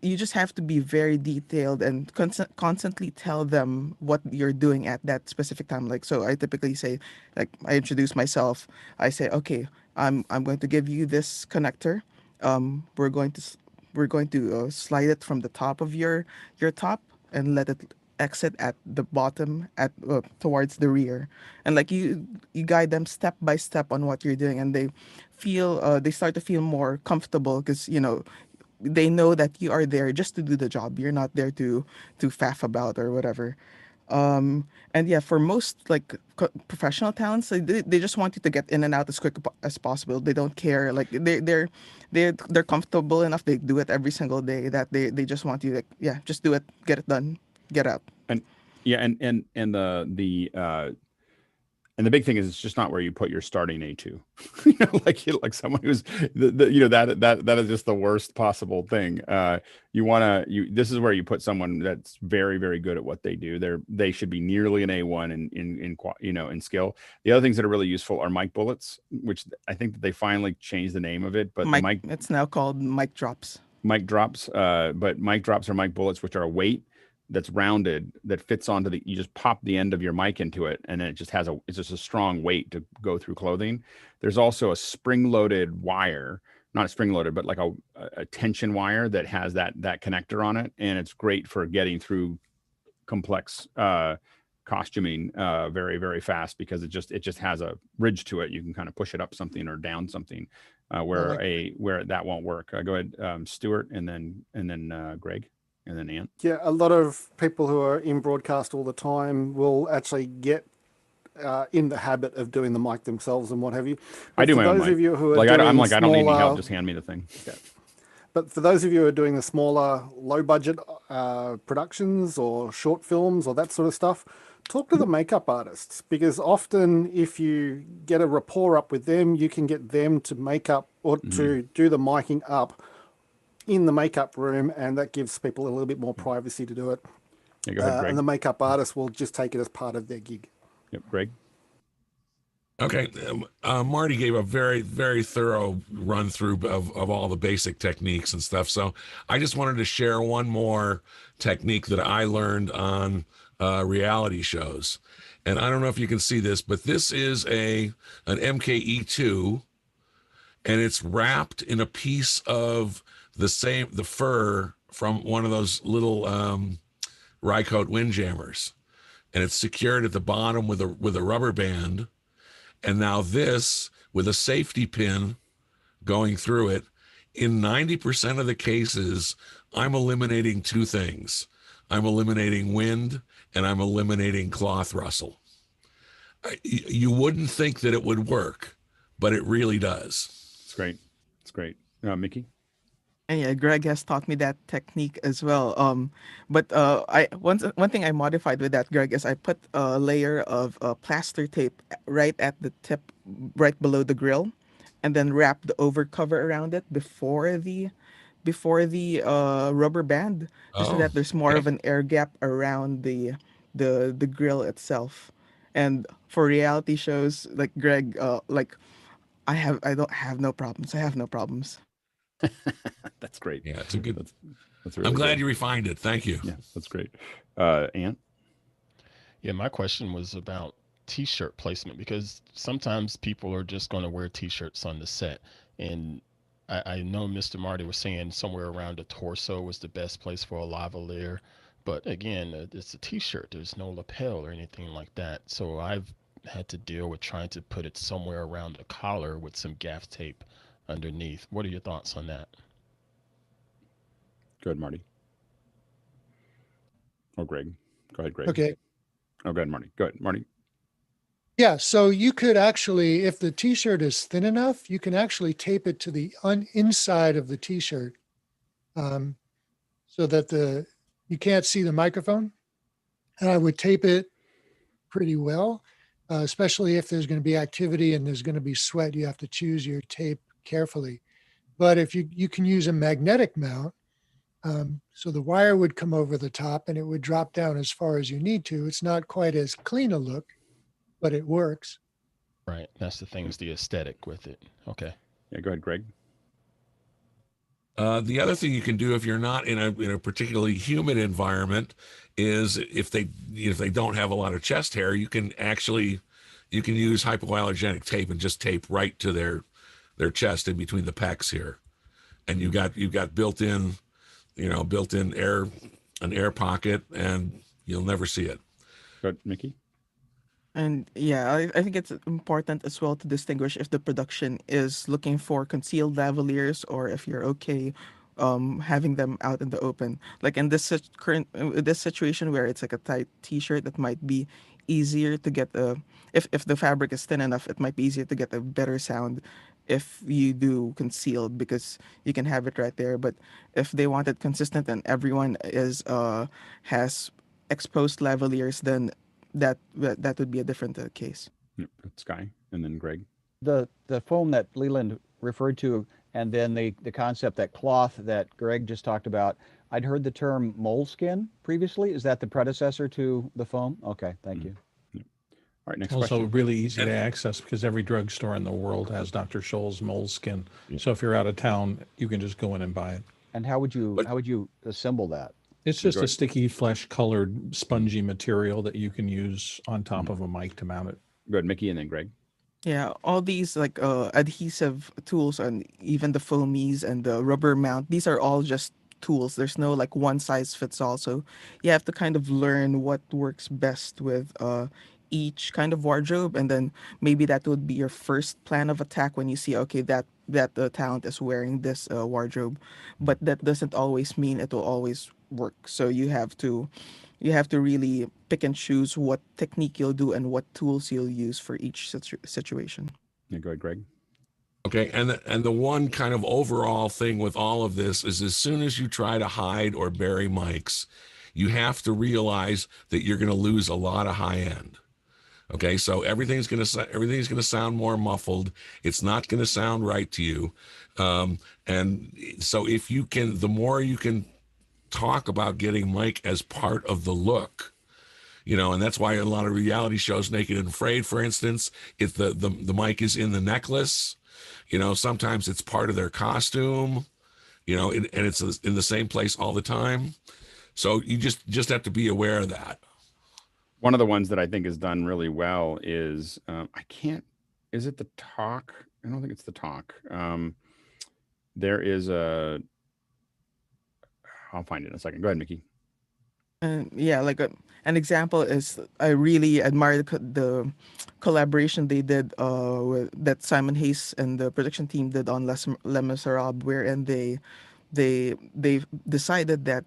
you just have to be very detailed and constantly tell them what you're doing at that specific time. Like, so I typically say, like, I introduce myself, I say, okay, I'm going to give you this connector. We're going to slide it from the top of your top and let it exit at the bottom towards the rear, and like you guide them step by step on what you're doing, and they start to feel more comfortable because they know that you are there just to do the job. You're not there to faff about or whatever. And yeah, for most like professional talents, they just want you to get in and out as quick as possible. They don't care. Like they're comfortable enough. They do it every single day that they just want you, like, yeah, just do it, get it done, get out. And yeah, and the big thing is it's just not where you put your starting A2. Like someone who's that is just the worst possible thing. This is where you put someone that's very, very good at what they do. They should be nearly an A1 in skill. The other things that are really useful are mic bullets, which I think that they finally changed the name of it, but it's now called mic drops. Mic drops, but mic drops are mic bullets, which are a weight that's rounded that fits onto you just pop the end of your mic into it, and then it's just a strong weight to go through clothing. There's also a spring-loaded wire, not a spring-loaded, but like a tension wire that has that connector on it, and it's great for getting through complex costuming very, very fast, because it just has a ridge to it. You can kind of push it up something or down something, where that won't work. Go ahead, Stuart, and then Greg. And then Ant. Yeah, a lot of people who are in broadcast all the time will actually get in the habit of doing the mic themselves and what have you. But I do my own mic. Those of you who are I don't need any help. Just hand me the thing. Yeah. But for those of you who are doing the smaller, low budget productions or short films or that sort of stuff, talk to the makeup artists, because often if you get a rapport up with them, you can get them to make up or to do the miking up in the makeup room, and that gives people a little bit more privacy to do it. Yeah, go ahead, Greg. And the makeup artist will just take it as part of their gig. Yep, Greg. Okay, Marty gave a very, very thorough run through of all the basic techniques and stuff. So I just wanted to share one more technique that I learned on reality shows. And I don't know if you can see this, but this is an MKE2, and it's wrapped in a piece of the fur from one of those little Rycote windjammers, and it's secured at the bottom with a rubber band. And now this, with a safety pin going through it, in 90% of the cases, I'm eliminating two things. I'm eliminating wind, and I'm eliminating cloth rustle. You wouldn't think that it would work, but it really does. It's great. It's great. Mickey? And yeah, Greg has taught me that technique as well. But one thing I modified with that, Greg, is I put a layer of plaster tape right at the tip, right below the grill, and then wrap the over cover around it before the rubber band, just so that there's more of an air gap around the grill itself. And for reality shows, like Greg, I don't have no problems. I have no problems. That's great. Yeah, it's a good. That's really I'm glad good. you refined it. Thank you. Yeah, that's great. Ant? Yeah, my question was about t-shirt placement, because sometimes people are just going to wear t-shirts on the set, and I know Mr. Marty was saying somewhere around the torso was the best place for a lavalier, but again, it's a t-shirt. There's no lapel or anything like that, so I've had to deal with trying to put it somewhere around the collar with some gaff tape underneath. What are your thoughts on that? Go ahead, Marty. Or Greg. Go ahead, Greg. Okay. Oh, go ahead, Marty. Go ahead, Marty. Yeah, so you could actually, if the t-shirt is thin enough, you can actually tape it to the inside of the t-shirt, so that you can't see the microphone. And I would tape it pretty well, especially if there's going to be activity and there's going to be sweat. You have to choose your tape carefully. But if you can use a magnetic mount, so the wire would come over the top and it would drop down as far as you need to. It's not quite as clean a look, but it works. Right. That's the thing, is the aesthetic with it. Okay. Yeah, go ahead, Greg. The other thing you can do if you're not in a particularly humid environment is if they don't have a lot of chest hair, you can use hypoallergenic tape and just tape right to their chest in between the pecs here, and you've got built-in an air pocket, and you'll never see it. Good, Mickey. And yeah, I think it's important as well to distinguish if the production is looking for concealed lavaliers or if you're okay having them out in the open. Like in this current this situation where it's like a tight t-shirt, that might be easier to get a, if the fabric is thin enough, it might be easier to get a better sound if you do concealed, because you can have it right there. But if they want it consistent and everyone is has exposed lavaliers, then that would be a different case. Yep, Sky, and then Greg. The foam that Leland referred to, and then the concept, that cloth that Greg just talked about, I'd heard the term moleskin previously. Is that the predecessor to the foam? Okay, thank you. All right, next Also question. really easy to access because every drugstore in the world has Dr. Scholl's moleskin. So if you're out of town, you can just go in and buy it. And how would you assemble that? It's just a sticky flesh colored spongy material that you can use on top of a mic to mount it. Go ahead, Mickey, and then Greg. Yeah, all these like adhesive tools and even the foamies and the rubber mount, these are all just tools. There's no like one size fits all. So you have to kind of learn what works best with each kind of wardrobe, and then maybe that would be your first plan of attack when you see, okay, that the talent is wearing this wardrobe, but that doesn't always mean it will always work. So you have to really pick and choose what technique you'll do and what tools you'll use for each situation. Yeah, go ahead, Greg. Okay, and the one kind of overall thing with all of this is, as soon as you try to hide or bury mics, you have to realize that you're going to lose a lot of high end. Okay, so everything's going to sound more muffled. It's not going to sound right to you, and so if you can, the more you can talk about getting mic as part of the look, and that's why a lot of reality shows, Naked and Afraid, for instance, if the mic is in the necklace, sometimes it's part of their costume, and it's in the same place all the time. So you just have to be aware of that. One of the ones that I think is done really well is, is it the talk? I don't think it's the talk. There is I'll find it in a second. Go ahead, Mickey. Yeah, like an example is, I really admire the collaboration they did that Simon Hayes and the production team did on Les Miserables, wherein they decided that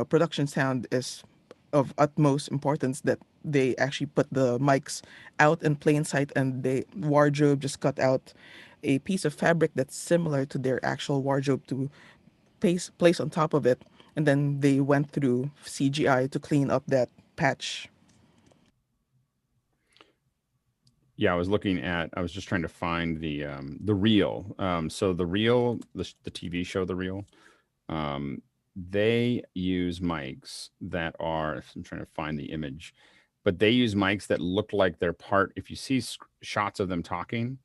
production sound is of utmost importance, that they actually put the mics out in plain sight, and the wardrobe just cut out a piece of fabric that's similar to their actual wardrobe to place on top of it, and then they went through CGI to clean up that patch. Yeah, I was just trying to find the reel. So the reel, the TV show, the reel, they use mics that are, I'm trying to find the image, but they use mics that look like they're part, if you see shots of them talking,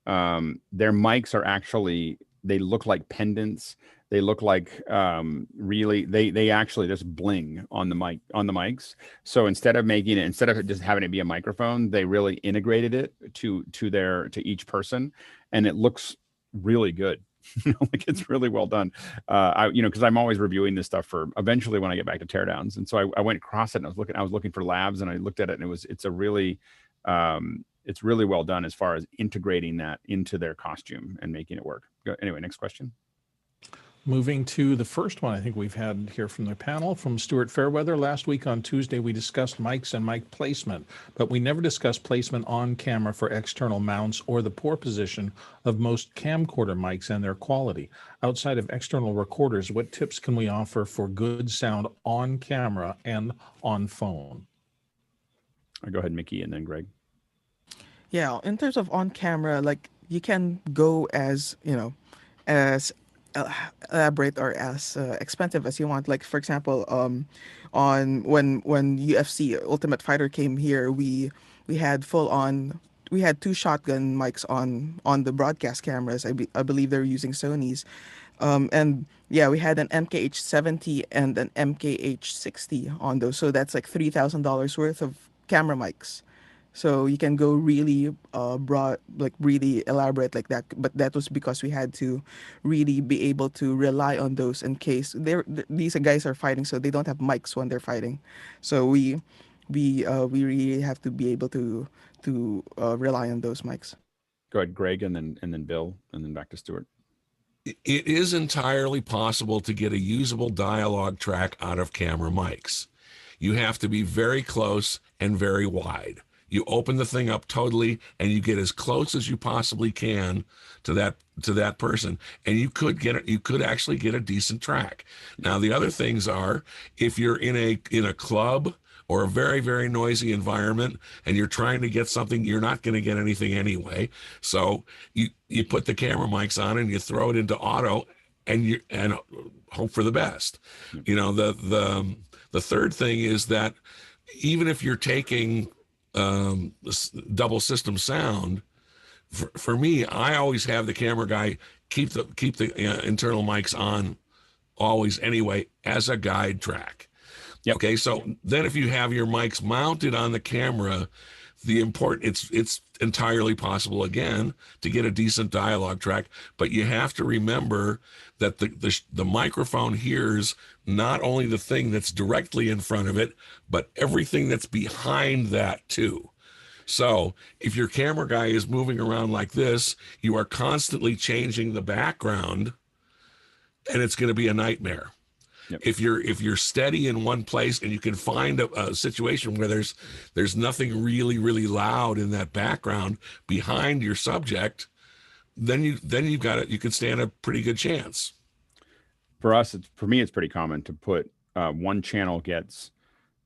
their mics are actually, they look like pendants. They look like really, they actually just bling on the mics. So instead of just having it be a microphone, they really integrated it to each person, and it looks really good. Like it's really well done. Because I'm always reviewing this stuff for eventually when I get back to teardowns, and so I went across it and I was looking for labs, and I looked at it, and it's really well done as far as integrating that into their costume and making it work. Anyway, next question. Moving to the first one I think we've had here from the panel, from Stuart Fairweather. Last week on Tuesday, we discussed mics and mic placement, but we never discussed placement on camera for external mounts or the poor position of most camcorder mics and their quality. Outside of external recorders, what tips can we offer for good sound on camera and on phone? I'll go ahead, Mickey, and then Greg. Yeah, in terms of on camera, like you can go as elaborate or as expensive as you want. Like for example, on when UFC Ultimate Fighter came here, we had we had two shotgun mics on the broadcast cameras. I believe they're using Sony's, and yeah, we had an MKH70 and an MKH60 on those. So that's like $3,000 worth of camera mics. So you can go really broad, like really elaborate like that. But that was because we had to really be able to rely on those in case these guys are fighting, so they don't have mics when they're fighting. So we really have to be able to rely on those mics. Go ahead, Greg, and then Bill, and then back to Stuart. it is entirely possible to get a usable dialogue track out of camera mics. You have to be very close and very wide. You open the thing up totally and you get as close as you possibly can to that person, and you could actually get a decent track. Now the other things are, if you're in a club or a very, very noisy environment and you're trying to get something, you're not going to get anything anyway. So you put the camera mics on and you throw it into auto and hope for the best. You know, the third thing is that even if you're taking double system sound, for me, I always have the camera guy keep the internal mics on always anyway as a guide track. Yep. Okay, so then if you have your mics mounted on the camera, it's entirely possible again to get a decent dialogue track, but you have to remember that the microphone hears not only the thing that's directly in front of it, but everything that's behind that too. So if your camera guy is moving around like this, you are constantly changing the background, and it's going to be a nightmare. Yep. If you're steady in one place and you can find a situation where there's nothing really, really loud in that background behind your subject, then you can stand a pretty good chance. For me, it's pretty common to put one channel gets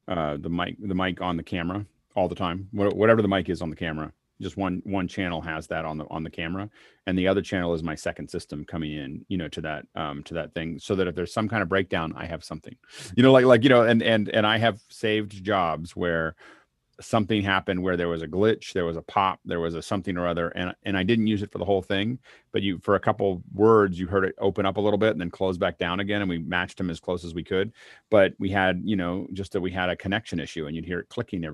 the mic on the camera all the time. Whatever the mic is on the camera, just one channel has that on the camera, and the other channel is my second system coming in, to that thing, so that if there's some kind of breakdown, I have something, and I have saved jobs where something happened, where there was a glitch, there was a pop, there was a something or other, and I didn't use it for the whole thing, but for a couple words, you heard it open up a little bit and then close back down again, and we matched them as close as we could. But we had, just that we had a connection issue, and you'd hear it clicking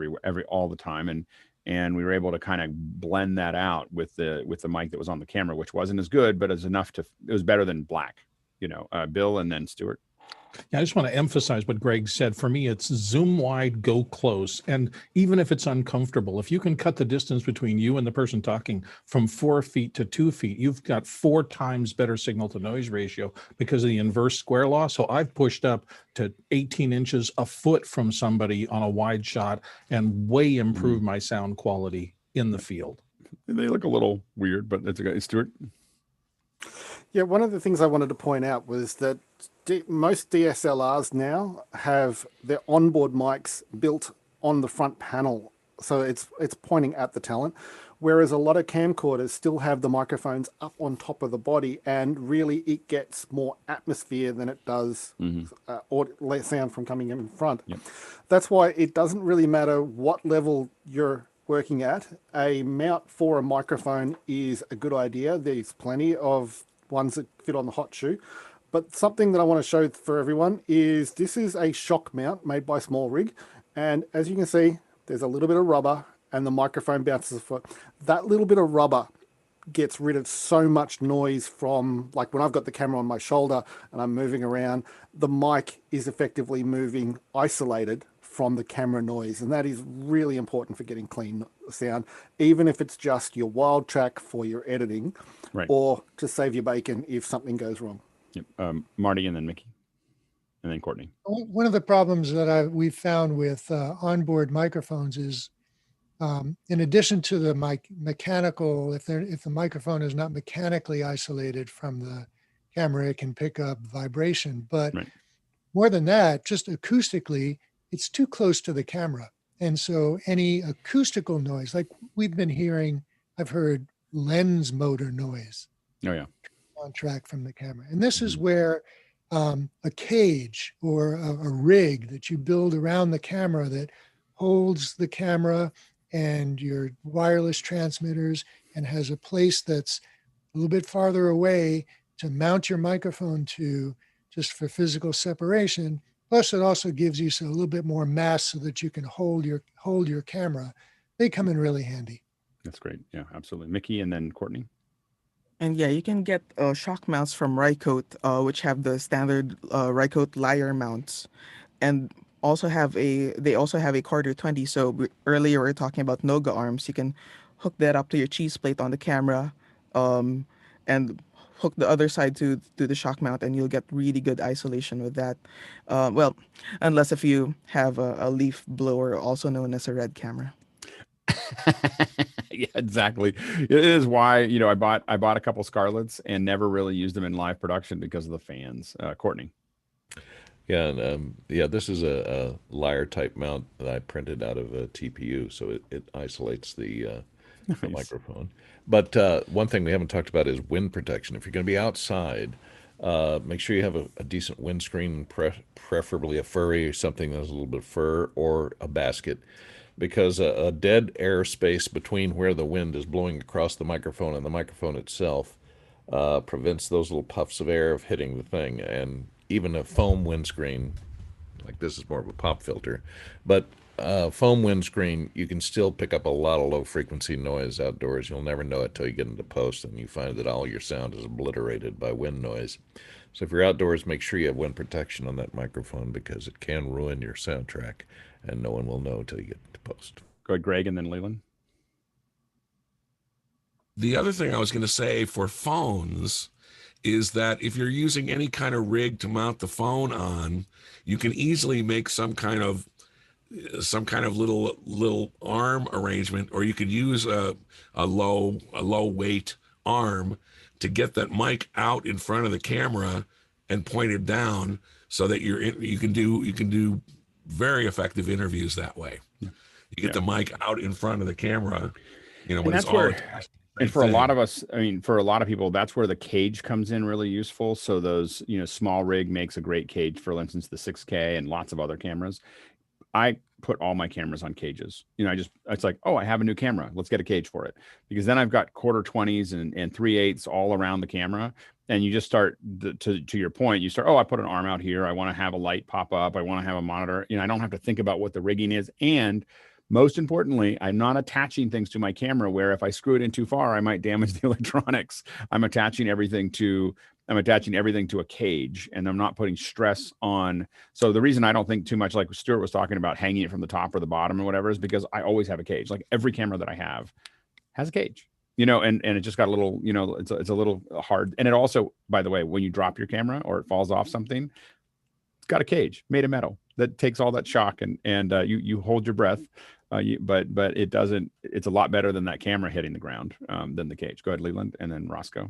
all the time, and we were able to kind of blend that out with the mic that was on the camera, which wasn't as good, but it was better than black. Bill and then Stuart. Yeah, I just want to emphasize what Greg said. For me, it's zoom wide, go close. And even if it's uncomfortable, if you can cut the distance between you and the person talking from 4 feet to 2 feet, you've got 4 times better signal to noise ratio because of the inverse square law. So I've pushed up to 18 inches a foot from somebody on a wide shot and way improved my sound quality in the field. They look a little weird, but that's okay. Stuart? Yeah, one of the things I wanted to point out was that most DSLRs now have their onboard mics built on the front panel, so it's pointing at the talent, whereas a lot of camcorders still have the microphones up on top of the body, and really it gets more atmosphere than it does sound from coming in front. Yep. That's why it doesn't really matter what level you're working at. A mount for a microphone is a good idea. There's plenty of ones that fit on the hot shoe. But something that I want to show for everyone is this is a shock mount made by Small Rig. And as you can see, there's a little bit of rubber and the microphone bounces a foot. That little bit of rubber gets rid of so much noise from, like when I've got the camera on my shoulder and I'm moving around, the mic is effectively moving isolated from the camera noise. And that is really important for getting clean sound, even if it's just your wild track for your editing, right, or to save your bacon if something goes wrong. Yep. Marty and then Mickey and then Courtney. One of the problems that we've found with onboard microphones is, in addition to the mechanical, if the microphone is not mechanically isolated from the camera, it can pick up vibration. But more than that, just acoustically, it's too close to the camera. And so any acoustical noise, like we've been hearing, I've heard lens motor noise. Oh, yeah. On track from the camera. And this is where a cage or a rig that you build around the camera that holds the camera and your wireless transmitters and has a place that's a little bit farther away to mount your microphone to, just for physical separation. Plus it also gives you a little bit more mass so that you can hold your camera. They come in really handy. That's great. Yeah, absolutely. Mickey and then Courtney. And yeah, you can get shock mounts from Rycote, which have the standard Rycote lyre mounts, and they also have a Carter 20. So earlier we were talking about Noga arms. You can hook that up to your cheese plate on the camera, and hook the other side to the shock mount, and you'll get really good isolation with that. Well, unless if you have a leaf blower, also known as a red camera. Yeah, exactly. It is why, you know, I bought a couple Scarletts and never really used them in live production because of the fans. Courtney. Yeah, and yeah, this is a lyre type mount that I printed out of a TPU, so it isolates the Nice. microphone. But one thing we haven't talked about is wind protection. If you're going to be outside, make sure you have a decent windscreen, preferably a furry or something that's a little bit fur, or a basket, because a dead air space between where the wind is blowing across the microphone and the microphone itself prevents those little puffs of air of hitting the thing. And even a foam windscreen, like this is more of a pop filter, but foam windscreen, you can still pick up a lot of low frequency noise outdoors. You'll never know it till you get into post and you find that all your sound is obliterated by wind noise. So if you're outdoors, make sure you have wind protection on that microphone, because it can ruin your soundtrack and no one will know till you get into post. Go ahead, Greg, and then Leland. The other thing I was going to say for phones is that if you're using any kind of rig to mount the phone on, you can easily make some kind of little arm arrangement, or you could use a low weight arm to get that mic out in front of the camera and pointed down, so that you can do very effective interviews that way. Yeah. You get the mic out in front of the camera, you know, And when it's that's all where, attached. and for a lot of us, I mean, for a lot of people, that's where the cage comes in really useful. So those, you know, small rig makes a great cage, for instance, the 6K and lots of other cameras. I put all my cameras on cages. You know, it's like, oh, I have a new camera. Let's get a cage for it. Because then I've got 1/4-20s and 3/8 all around the camera. And you just start to your point, you start, oh, I put an arm out here. I want to have a light pop up. I want to have a monitor. You know, I don't have to think about what the rigging is. And most importantly, I'm not attaching things to my camera where if I screw it in too far, I might damage the electronics. I'm attaching everything to a cage, and I'm not putting stress on. So the reason I don't think too much, like Stuart was talking about, hanging it from the top or the bottom or whatever, is because I always have a cage. Like every camera that I have has a cage, you know, and it just got a little, you know, it's a little hard. And it also, by the way, when you drop your camera or it falls off something, it's got a cage made of metal that takes all that shock, and you hold your breath. But it doesn't. It's a lot better than that camera hitting the ground than the cage. Go ahead, Leland, and then Roscoe.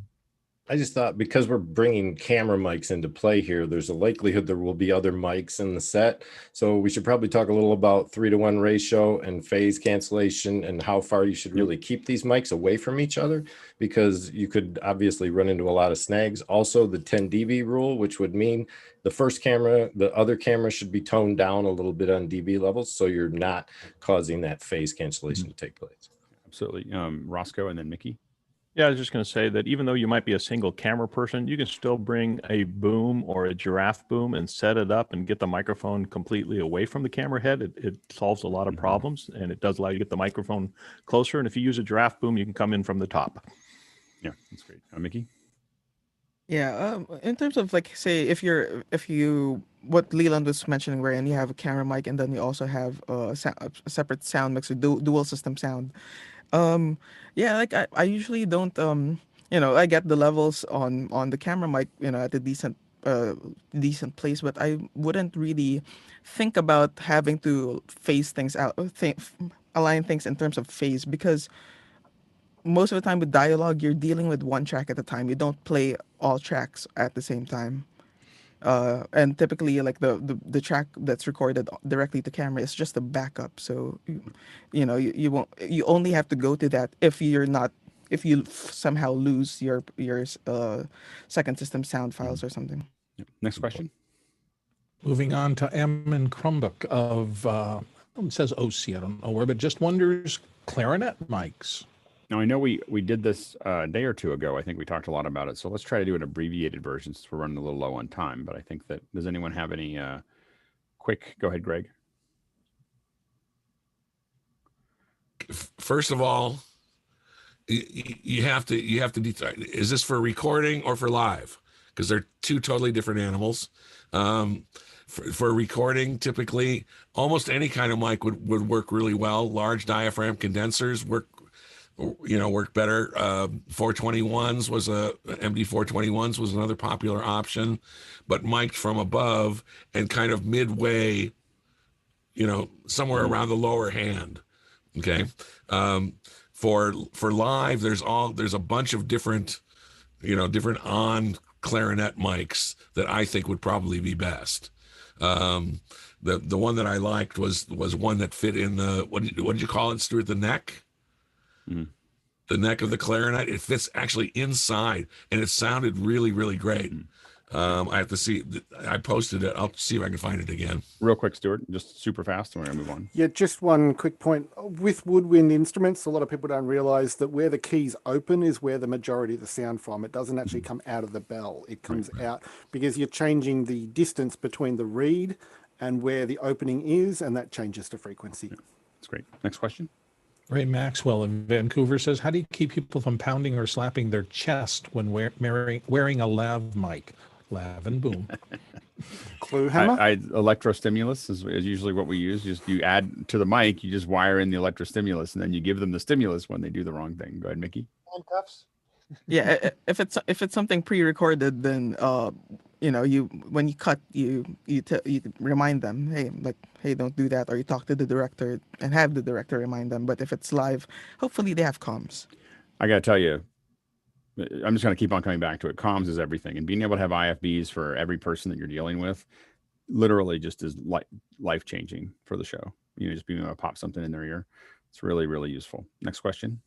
I just thought, because we're bringing camera mics into play here, there's a likelihood there will be other mics in the set. So we should probably talk a little about 3-to-1 ratio and phase cancellation and how far you should really keep these mics away from each other, because you could obviously run into a lot of snags. Also, the 10 dB rule, which would mean the first camera, the other camera should be toned down a little bit on dB levels, so you're not causing that phase cancellation to take place. Absolutely. Roscoe, and then Mickey. Yeah, I was just going to say that even though you might be a single camera person, you can still bring a boom or a giraffe boom and set it up and get the microphone completely away from the camera head. It solves a lot of problems, and it does allow you to get the microphone closer. And if you use a giraffe boom, you can come in from the top. Yeah, that's great. Mickey? Yeah, in terms of, like, say if you what Leland was mentioning, wherein you have a camera mic and then you also have a separate sound mixer, dual system sound. Yeah, like I usually don't you know, I get the levels on the camera mic, you know, at a decent place, but I wouldn't really think about having to phase things out, align things in terms of phase, because most of the time with dialogue, you're dealing with one track at a time. You don't play all tracks at the same time. And typically, like the track that's recorded directly to camera is just a backup. So, you know, you only have to go to that if you somehow lose your second system sound files or something. Next question. Moving on to Emin Crumbuk of, it says OC, I don't know where, but just wonders clarinet mics. Now, I know we did this a day or two ago. I think we talked a lot about it. So let's try to do an abbreviated version since we're running a little low on time. But I think that, does anyone have any quick, go ahead, Greg. First of all, you have to decide, is this for recording or for live? Because they're two totally different animals. For recording, typically, almost any kind of mic would work really well. Large diaphragm condensers work worked better. 421s was MD 421s was another popular option, but mic'd from above and kind of midway, somewhere around the lower hand. Okay. For live, there's a bunch of different on clarinet mics that I think would probably be best. The one that I liked was one that fit in the what did you call it, Stuart? The neck. The neck of the clarinet. It fits actually inside, and it sounded really, really great. I have to see. I posted it. I'll see if I can find it again. Real quick, Stuart, just super fast, and we're gonna move on. Yeah, just one quick point. With woodwind instruments, a lot of people don't realize that where the keys open is where the majority of the sound from. It doesn't actually come out of the bell. It comes out because you're changing the distance between the reed and where the opening is, and that changes the frequency. That's great. Next question. Ray Maxwell in Vancouver says, how do you keep people from pounding or slapping their chest when wearing a lav mic? Lav and boom. Clue hammer? Electrostimulus is usually what we use. You add to the mic, you just wire in the electrostimulus, and then you give them the stimulus when they do the wrong thing. Go ahead, Mickey. Handcuffs. Yeah, if it's something pre-recorded, then when you cut, you remind them, hey, don't do that, or you talk to the director and have the director remind them. But if it's live, hopefully they have comms. I gotta tell you, I'm just gonna keep on coming back to it. Comms is everything, and being able to have IFBs for every person that you're dealing with, literally just is life changing for the show. Just being able to pop something in their ear, it's really, really useful. Next question.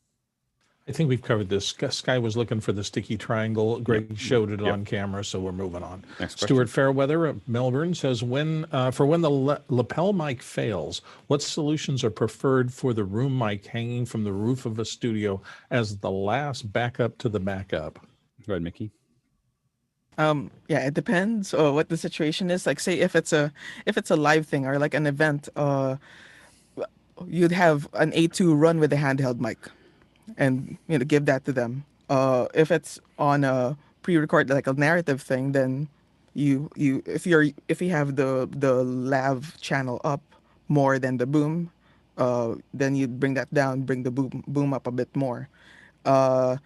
I think we've covered this. Sky was looking for the sticky triangle. Greg showed it on camera, so we're moving on. Next Stuart Fairweather of Melbourne says, when the lapel mic fails, what solutions are preferred for the room mic hanging from the roof of a studio as the last backup to the backup? Go ahead, Mickey. Yeah, it depends what the situation is. Like, say if it's a live thing or like an event, you'd have an A2 run with a handheld mic, and give that to them. If it's on a pre-record, like a narrative thing, then if you have the lav channel up more than the boom, then you bring that down, bring the boom up a bit more. But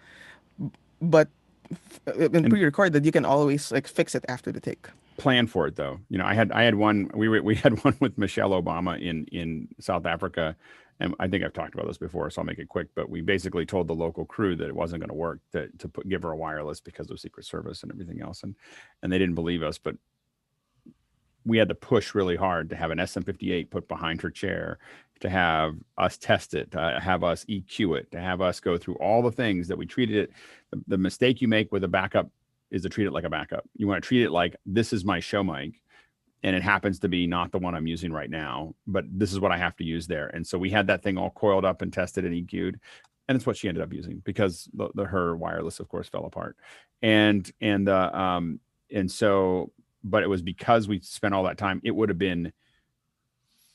in pre-recorded, you can always fix it after the take. Plan for it though. I had one. We had one with Michelle Obama in South Africa. And I think I've talked about this before, so I'll make it quick. But we basically told the local crew that it wasn't going to work to give her a wireless because of Secret Service and everything else, and they didn't believe us. But we had to push really hard to have an SM58 put behind her chair, to have us test it, to have us EQ it, to have us go through all the things that we treated it. The mistake you make with a backup is to treat it like a backup. You want to treat it like, this is my show mic, and it happens to be not the one I'm using right now, but this is what I have to use there. And so we had that thing all coiled up and tested and EQ'd, and it's what she ended up using because her wireless, of course, fell apart. And so, but it was because we spent all that time. It would have been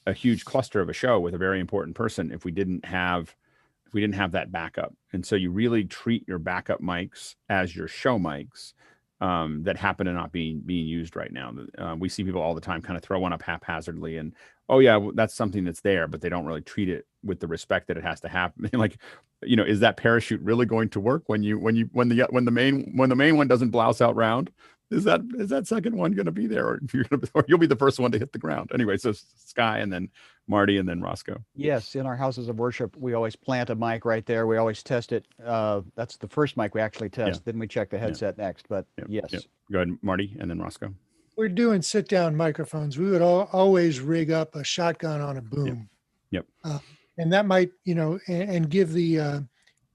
a huge cluster of a show with a very important person if we didn't have that backup. And so you really treat your backup mics as your show mics. That happen to not being used right now. We see people all the time kind of throw one up haphazardly, and that's something that's there, but they don't really treat it with the respect that it has to happen. Like, is that parachute really going to work when the main one doesn't blouse out round? Is that second one going to be there, or you'll be the first one to hit the ground? Anyway, so Sky, and then Marty, and then Roscoe. Yes, in our houses of worship, we always plant a mic right there. We always test it. That's the first mic we actually test. Then we check the headset next. But yes. Go ahead, Marty, and then Roscoe. We're doing sit-down microphones. We would always rig up a shotgun on a boom. Yep. And that might, and give the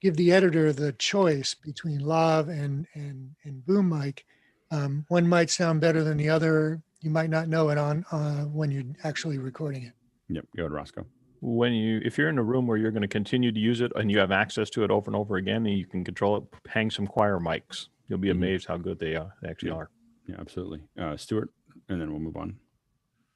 editor the choice between lav and boom mic. One might sound better than the other. You might not know it on when you're actually recording it. Yep. Go ahead, Roscoe. If you're in a room where you're going to continue to use it and you have access to it over and over again, and you can control it, hang some choir mics. You'll be amazed how good they actually are. Yeah, absolutely. Stuart, and then we'll move on.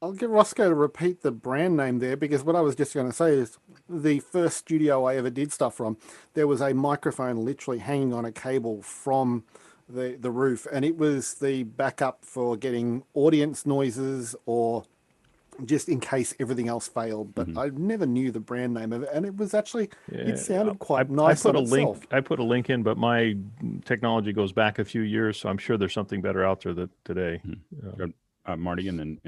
I'll get Roscoe to repeat the brand name there, because what I was just going to say is the first studio I ever did stuff from, there was a microphone literally hanging on a cable from the roof, and it was the backup for getting audience noises or just in case everything else failed. But I never knew the brand name of it, and it was actually it sounded quite nice. I put a link in, but my technology goes back a few years, so I'm sure there's something better out there today. Marty, and then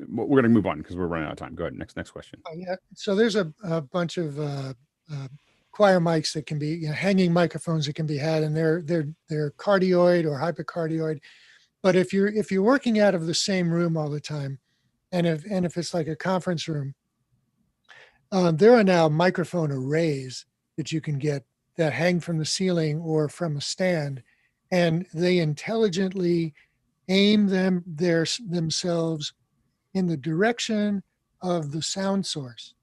we're going to move on because we're running out of time. Go ahead. Next question. Yeah. So there's a bunch of choir mics that can be hanging microphones that can be had, and they're cardioid or hypercardioid. But if you're working out of the same room all the time, and if it's like a conference room, there are now microphone arrays that you can get that hang from the ceiling or from a stand, and they intelligently aim themselves in the direction of the sound source,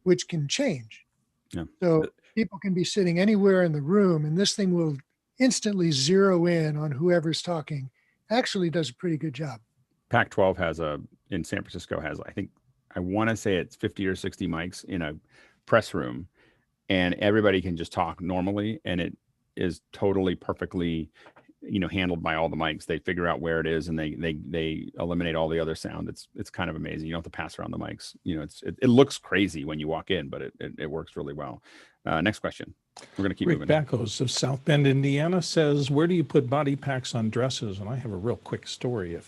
which can change. Yeah. So people can be sitting anywhere in the room, and this thing will instantly zero in on whoever's talking. Actually does a pretty good job. Pac-12 has in San Francisco has, I want to say it's 50 or 60 mics in a press room, and everybody can just talk normally, and it is totally perfectly handled by all the mics. They figure out where it is, and they eliminate all the other sound. It's kind of amazing. You don't have to pass around the mics. It looks crazy when you walk in, but it works really well. Next question. We're going to keep moving. Rick Backos of South Bend, Indiana says, where do you put body packs on dresses? And I have a real quick story.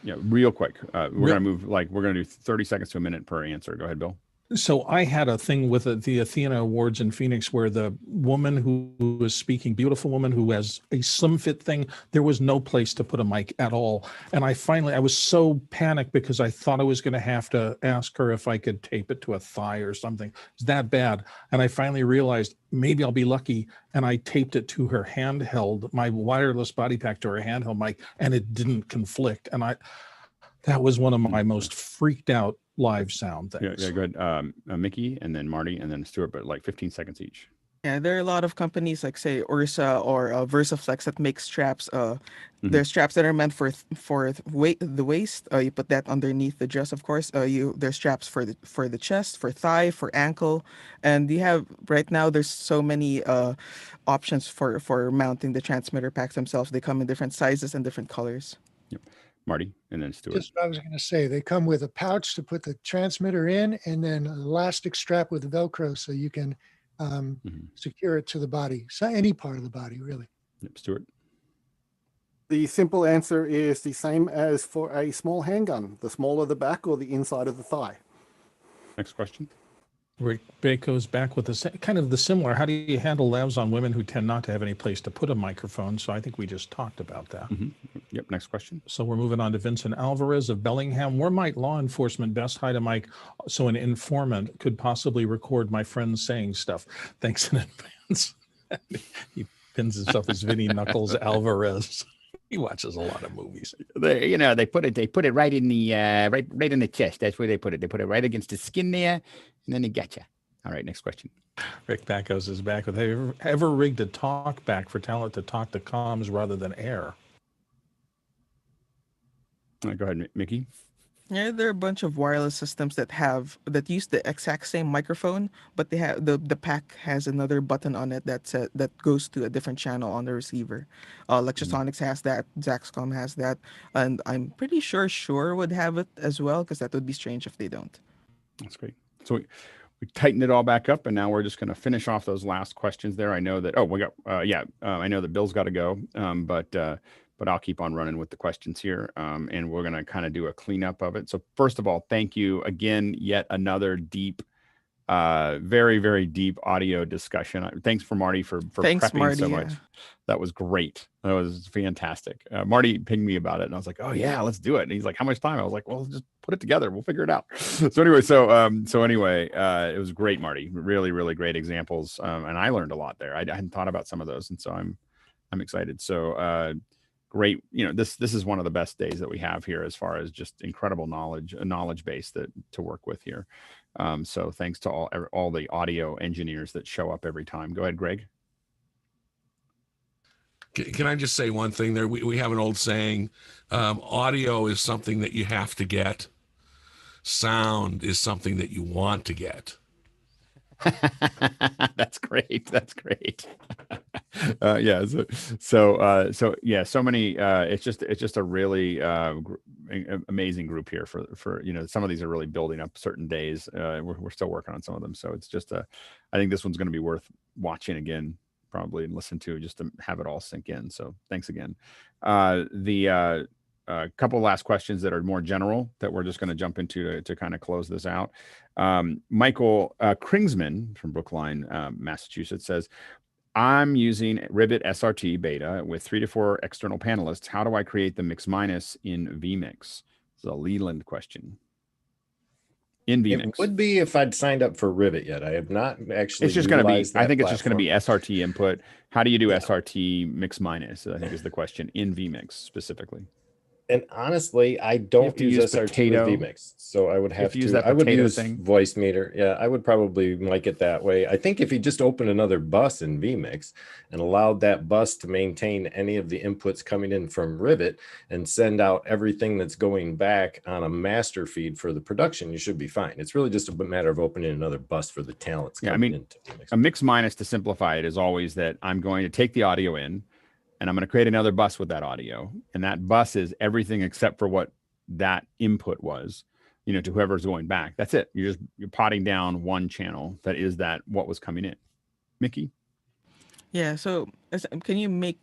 Real quick. We're going to move, we're going to do 30 seconds to a minute per answer. Go ahead, Bill. So I had a thing with the Athena Awards in Phoenix where the woman who was speaking, beautiful woman who has a slim fit thing, there was no place to put a mic at all. And I was so panicked because I thought I was going to have to ask her if I could tape it to a thigh or something. It's that bad. And I finally realized maybe I'll be lucky. And I taped it to her handheld, my wireless body pack to her handheld mic, and it didn't conflict. And that was one of my most freaked out live sound things. Yeah, go ahead. Mickey, and then Marty, and then Stuart, but like 15 seconds each. Yeah, there are a lot of companies like say Ursa or VersaFlex that make straps. There's straps that are meant for the waist. You put that underneath the dress, of course. There's straps for the chest, for thigh, for ankle, and you have right now. There's so many options for mounting the transmitter packs themselves. They come in different sizes and different colors. Yep. Marty, and then Stuart. Just what I was going to say. They come with a pouch to put the transmitter in, and then an elastic strap with Velcro so you can secure it to the body. So any part of the body, really. Yep, Stuart. The simple answer is the same as for a small handgun. The smaller the back or the inside of the thigh. Next question. Rick Baco's back with kind of the similar. How do you handle labs on women who tend not to have any place to put a microphone? So I think we just talked about that. Yep. Next question. So we're moving on to Vincent Alvarez of Bellingham. Where might law enforcement best hide a mic so an informant could possibly record my friends saying stuff? Thanks in advance. He pins himself as Vinny Knuckles Alvarez. He watches a lot of movies. They put it right in the right in the chest. That's where they put it. They put it right against the skin there, and then they get you. All right, next question. Rick Backos is back with, have you ever rigged a talk back for talent to talk to comms rather than air? Go ahead, Mickey. Yeah, there are a bunch of wireless systems that use the exact same microphone, but they have the pack has another button on it that goes to a different channel on the receiver. Lectrosonics has that, Zaxcom has that, and I'm pretty sure Shure would have it as well, because that would be strange if they don't. That's great. So we tightened it all back up, and now we're just going to finish off those last questions there. I know that I know that Bill's got to go, but I'll keep on running with the questions here, and we're going to kind of do a cleanup of it. So first of all, thank you again. Yet another deep, very, very deep audio discussion. Thanks for Marty for prepping Marty, so much. That was great. That was fantastic. Marty pinged me about it, and I was like, "Oh yeah, let's do it." And he's like, "How much time?" I was like, "Well, just put it together. We'll figure it out." So anyway, it was great, Marty. Really, really great examples, and I learned a lot there. I hadn't thought about some of those, and so I'm excited. So. Great, this is one of the best days that we have here as far as just incredible knowledge, a knowledge base to work with here. So thanks to all the audio engineers that show up every time. Go ahead, Greg. Can I just say one thing there? We have an old saying, audio is something that you have to get. Sound is something that you want to get. That's great. That's great. Yeah. So yeah, so many. It's just a really amazing group here for some of these are really building up certain days. We're still working on some of them, so it's just I think this one's going to be worth watching again probably and listen to just to have it all sink in. So thanks again. The couple last questions that are more general that we're just going to jump into to kind of close this out. Michael Kringsman from Brookline, Massachusetts says, I'm using Rivet SRT beta with 3 to 4 external panelists. How do I create the mix minus in vMix? This is a Leland question. In vMix. It would be if I'd signed up for Rivet yet. I have not actually. It's just going to be, I think it's just going to be SRT input. How do you do SRT mix minus? I think is the question in vMix specifically. And honestly, I don't use SRT with vMix, so I would have to. I would use voice meter. Yeah, I would probably mic it that way. I think if you just open another bus in vMix and allowed that bus to maintain any of the inputs coming in from Rivet and send out everything that's going back on a master feed for the production, you should be fine. It's really just a matter of opening another bus for the talents coming into vMix. A mix minus, to simplify it, is always that I'm going to take the audio in, and I'm going to create another bus with that audio. And that bus is everything except for what that input was, to whoever's going back. That's it. You're potting down one channel that is that what was coming in. Mickey? Yeah, so can you make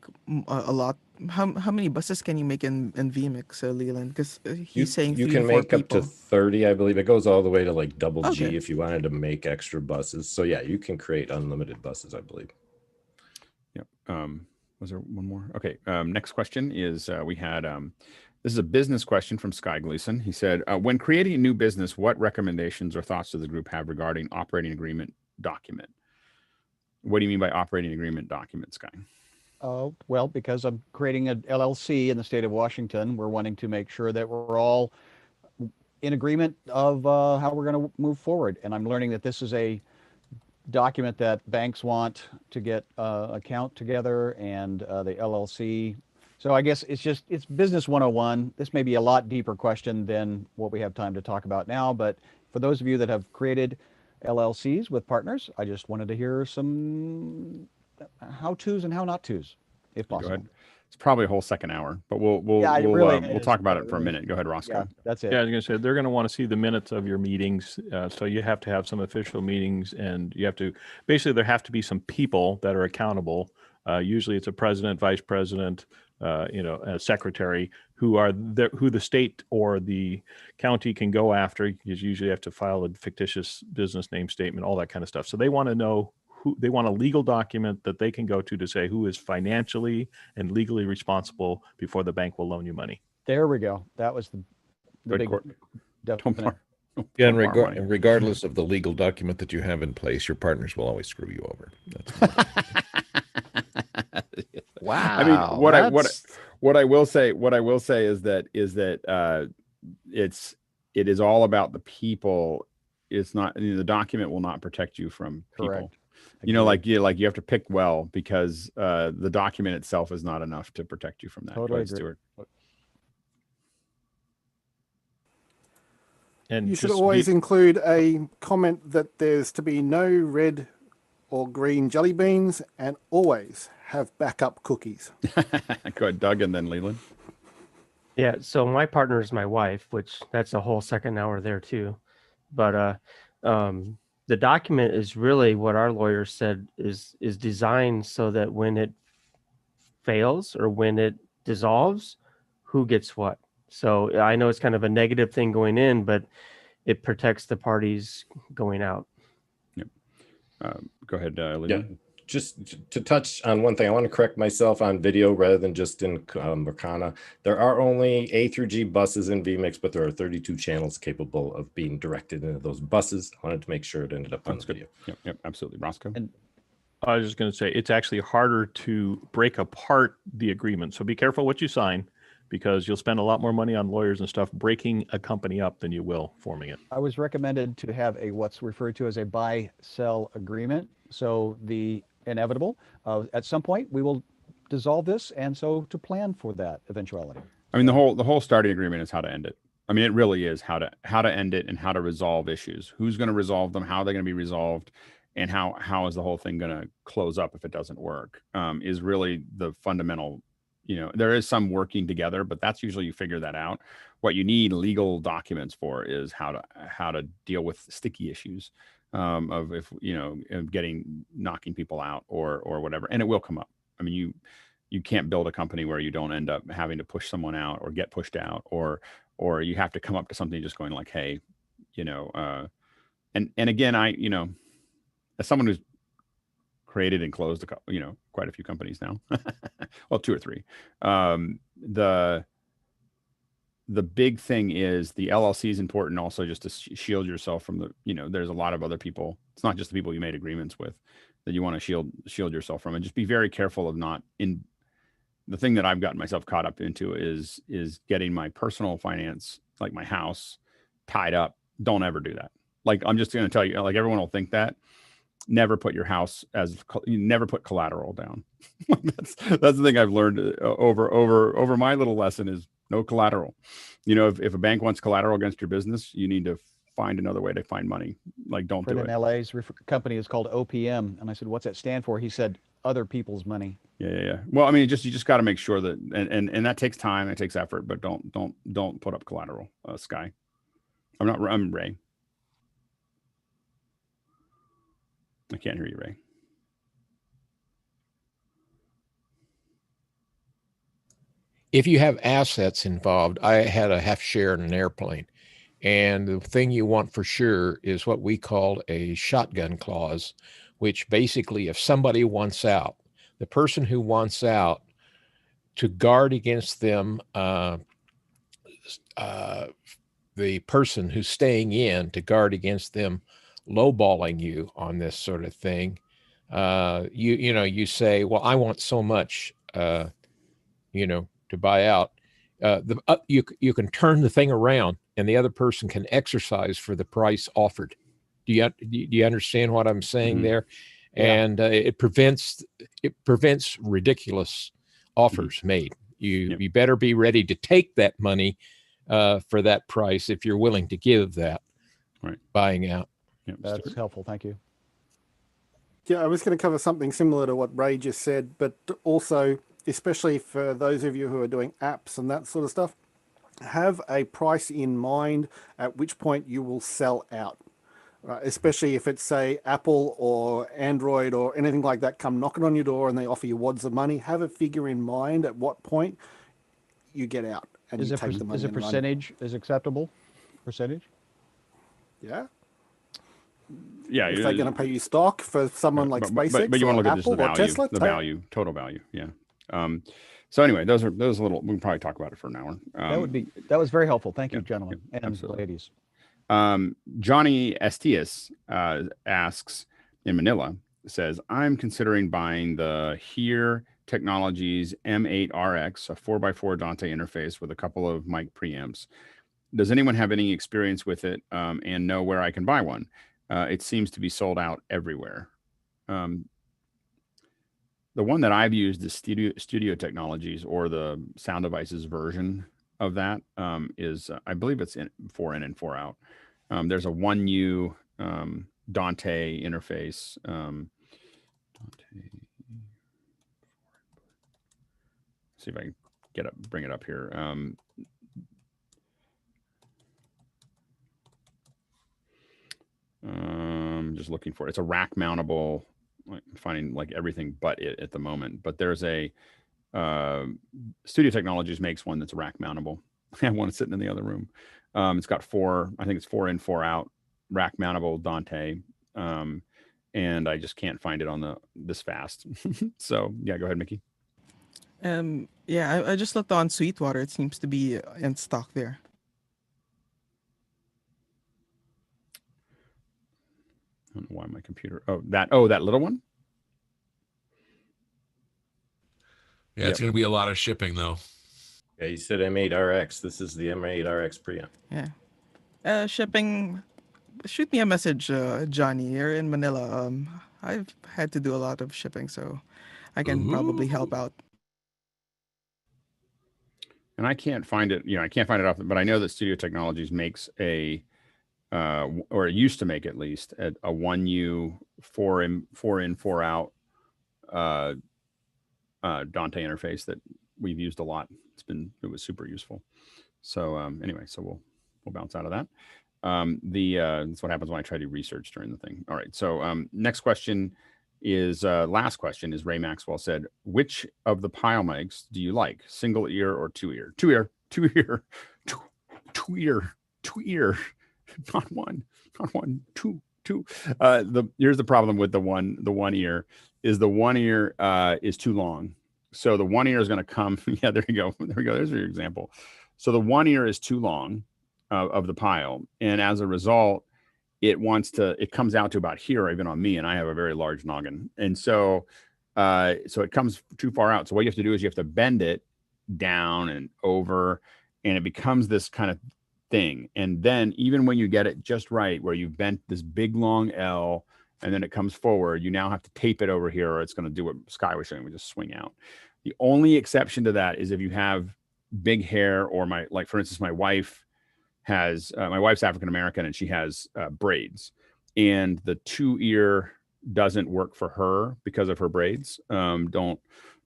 a lot? How many buses can you make in vMix, Leland? Because he's saying you can make up to 30, I believe. It goes all the way to like double G if you wanted to make extra buses. So yeah, you can create unlimited buses, I believe. Yep. Was there one more? Okay. Next question is we had this is a business question from Sky Gleason. He said, when creating a new business, what recommendations or thoughts does the group have regarding operating agreement document? What do you mean by operating agreement document, Sky? Well, because I'm creating an LLC in the state of Washington, we're wanting to make sure that we're all in agreement of how we're going to move forward. And I'm learning that this is a document that banks want to get account together and the LLC. So I guess it's business 101. This may be a lot deeper question than what we have time to talk about now, but for those of you that have created LLCs with partners, I just wanted to hear some how-tos and how not tos, if possible. Go ahead. It's probably a whole second hour, but we'll talk about it for a minute. Go ahead, Roscoe. Yeah, that's it. Yeah, I was going to say they're going to want to see the minutes of your meetings, so you have to have some official meetings, and you have to there have to be some people that are accountable. Usually, it's a president, vice president, a secretary who the state or the county can go after. You usually have to file a fictitious business name statement, all that kind of stuff. So they want to know. They want a legal document that they can go to say who is financially and legally responsible before the bank will loan you money. There we go. That was the big definite. Yeah, and regardless of the legal document that you have in place, your partners will always screw you over. Wow. I mean, what I will say is that it is all about the people. It's not, the document will not protect you from people. Correct. You have to pick well, because the document itself is not enough to protect you from that. Totally agree. Stuart. And you should always include a comment that there's to be no red or green jelly beans, and always have backup cookies. Go ahead, Doug, and then Leland. Yeah, so my partner is my wife, which that's a whole second hour there too. But the document is really what our lawyer said is designed so that when it fails or when it dissolves, who gets what. So I know it's kind of a negative thing going in, but it protects the parties going out. Yep. Go ahead, Leland. Yeah. Just to touch on one thing, I want to correct myself on video rather than just in Mercana. There are only A through G buses in vMix, but there are 32 channels capable of being directed into those buses. I wanted to make sure it ended up on the video. Yep, absolutely. Roscoe? And I was just going to say, it's actually harder to break apart the agreement. So be careful what you sign, because you'll spend a lot more money on lawyers and stuff breaking a company up than you will forming it. I was recommended to have what's referred to as a buy-sell agreement. So the inevitable, at some point we will dissolve this, and so to plan for that eventuality. I mean, the whole starting agreement is how to end it. I mean, it really is how to end it and how to resolve issues. Who's going to resolve them? How are they going to be resolved? and how is the whole thing going to close up if it doesn't work, is really the fundamental. There is some working together, but that's usually you figure that out. What you need legal documents for is how to deal with sticky issues, of if of knocking people out or whatever, and it will come up. I mean, you can't build a company where you don't end up having to push someone out or get pushed out, or you have to come up to something just going like, hey, and again, as someone who's created and closed quite a few companies now, well, 2 or 3. The big thing is the LLC is important also, just to shield yourself from there's a lot of other people. It's not just the people you made agreements with that you want to shield yourself from, and just be very careful of not in. The thing that I've gotten myself caught up into is getting my personal finance, like my house, tied up. Don't ever do that. Like, I'm just going to tell you, like, everyone will think that. Never put your house you never put collateral down. that's the thing I've learned over my little lesson is no collateral. If a bank wants collateral against your business, you need to find another way to find money. Like, don't do it. In LA's company is called OPM, and I said, "What's that stand for?" He said, "Other people's money." Yeah. Well, I mean, you just got to make sure that, and that takes time, it takes effort, but don't put up collateral. Sky, I'm Ray. I can't hear you, Ray. If you have assets involved, I had a half share in an airplane. And the thing you want for sure is what we call a shotgun clause, which basically, if somebody wants out, the person who wants out, to guard against them, the person who's staying in, to guard against them lowballing you on this sort of thing, you say, well, I want so much, to buy out. You can turn the thing around, and the other person can exercise for the price offered. Do you understand what I'm saying there? Yeah. And it prevents ridiculous offers made. You better be ready to take that money for that price if you're willing to give that. Right. Buying out. That's helpful. Thank you. Yeah, I was going to cover something similar to what Ray just said, but also, especially for those of you who are doing apps and that sort of stuff, have a price in mind at which point you will sell out. Right? Especially if it's, say, Apple or Android or anything like that come knocking on your door and they offer you wads of money. Have a figure in mind at what point you get out and you take the money. Is a percentage is acceptable? Percentage? Yeah. Yeah, if they're going to pay you stock for someone like SpaceX, but you want to look at just Apple, the value, Tesla, total value. Yeah. So anyway, those little. We can probably talk about it for an hour. That was very helpful. Thank you, gentlemen and absolutely. Ladies. Johnny Estius asks in Manila, says, I'm considering buying the Here Technologies M8RX, a 4x4 Dante interface with a couple of mic preamps. Does anyone have any experience with it and know where I can buy one? It seems to be sold out everywhere. The one that I've used is Studio Technologies, or the Sound Devices version of that, is I believe it's 4 in and 4 out. There's a 1U Dante interface. See if I can bring it up here. Just looking for it. It's a rack mountable. I'm finding like everything but it at the moment. But there's a Studio Technologies makes one that's rack mountable. I have one sitting in the other room. It's got 4, I think it's 4 in, 4 out, rack mountable Dante. And I just can't find it on this fast. So yeah, go ahead, Mickey. Yeah, I just looked on Sweetwater. It seems to be in stock there. I don't know why my computer. That little one. Yeah, it's going to be a lot of shipping though. Yeah, you said M8RX. This is the M8RX preamp. Yeah. Shipping. Shoot me a message, Johnny. You're in Manila. I've had to do a lot of shipping, so I can probably help out. And I can't find it. I can't find it off. But I know that Studio Technologies makes a or it used to make at least a 1U 4 in 4 out Dante interface that we've used a lot. It was super useful. So anyway, so we'll bounce out of that. That's what happens when I try to do research during the thing. All right. So next question is last question is Ray Maxwell said, which of the Pile mics do you like? Single ear or two ear? Two ear, two ear, two ear, two ear, not one, two. Here's the problem with the one ear is the one ear is too long. So the one ear is going to come. Yeah, there you go. There we go. There's your example. So the one ear is too long of the Pile. And as a result, it comes out to about here, even on me. And I have a very large noggin. And so it comes too far out. So what you have to do is you have to bend it down and over, and it becomes this kind of thing. And then even when you get it just right, where you've bent this big long L and then it comes forward, you now have to tape it over here, or it's going to do what Sky was showing, we just swing out. The only exception to that is if you have big hair, or like for instance, my wife has my wife's African American and she has braids, and the two ear doesn't work for her because of her braids.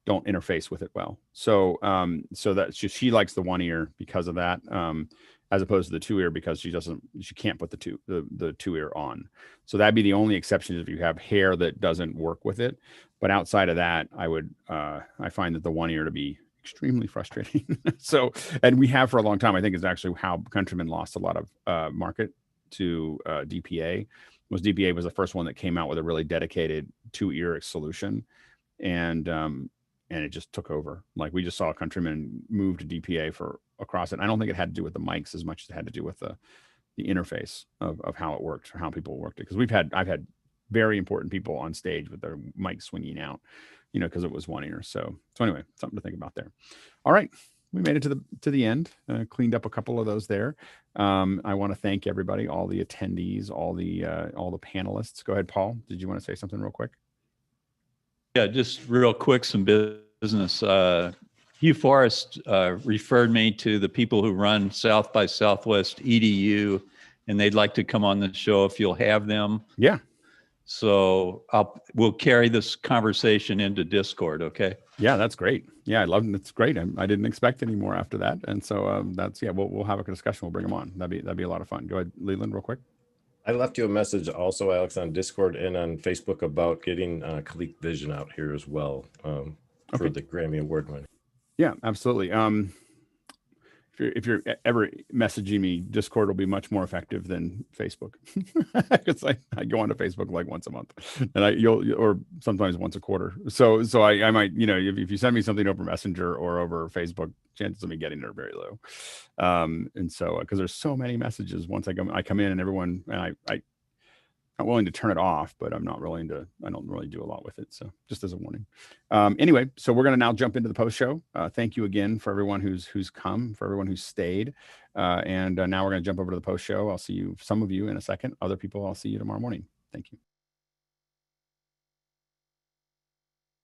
Don't interface with it well. So that she likes the one ear because of that, as opposed to the two ear, because she can't put the two ear on. So that'd be the only exception if you have hair that doesn't work with it. But outside of that, I find that the one ear to be extremely frustrating. So, and we have for a long time, I think is actually how Countryman lost a lot of market to DPA. DPA was the first one that came out with a really dedicated two ear solution. And it just took over. Like we just saw Countryman move to DPA across it. I don't think it had to do with the mics as much as it had to do with the interface of how it worked, or how people worked it. Because I've had very important people on stage with their mic swinging out, because it was one ear. So anyway, something to think about there. All right, we made it to the end. Cleaned up a couple of those there. I want to thank everybody, all the attendees, all the panelists. Go ahead, Paul. Did you want to say something real quick? Yeah, just real quick, some business. Hugh Forrest referred me to the people who run South by Southwest EDU, and they'd like to come on the show if you'll have them. Yeah. So we'll carry this conversation into Discord, okay? Yeah, that's great. Yeah, I love it. It's great. I didn't expect any more after that, and so we'll have a discussion. We'll bring them on. That'd be a lot of fun. Go ahead, Leland, real quick. I left you a message also, Alex, on Discord and on Facebook about getting Clique Vision out here as well for the Grammy Award winner. Yeah, absolutely. If you're ever messaging me, Discord will be much more effective than Facebook, because I go onto Facebook like once a month, and or sometimes once a quarter. So I might, if you send me something over Messenger or over Facebook, chances of me getting it are very low. And so because there's so many messages, once I come in and everyone, and I'm not willing to turn it off, but I don't really do a lot with it. So just as a warning. Anyway, so we're going to now jump into the post show. Thank you again for everyone who's come, for everyone who's stayed. And now we're going to jump over to the post show. I'll see some of you in a second. Other people, I'll see you tomorrow morning. Thank you.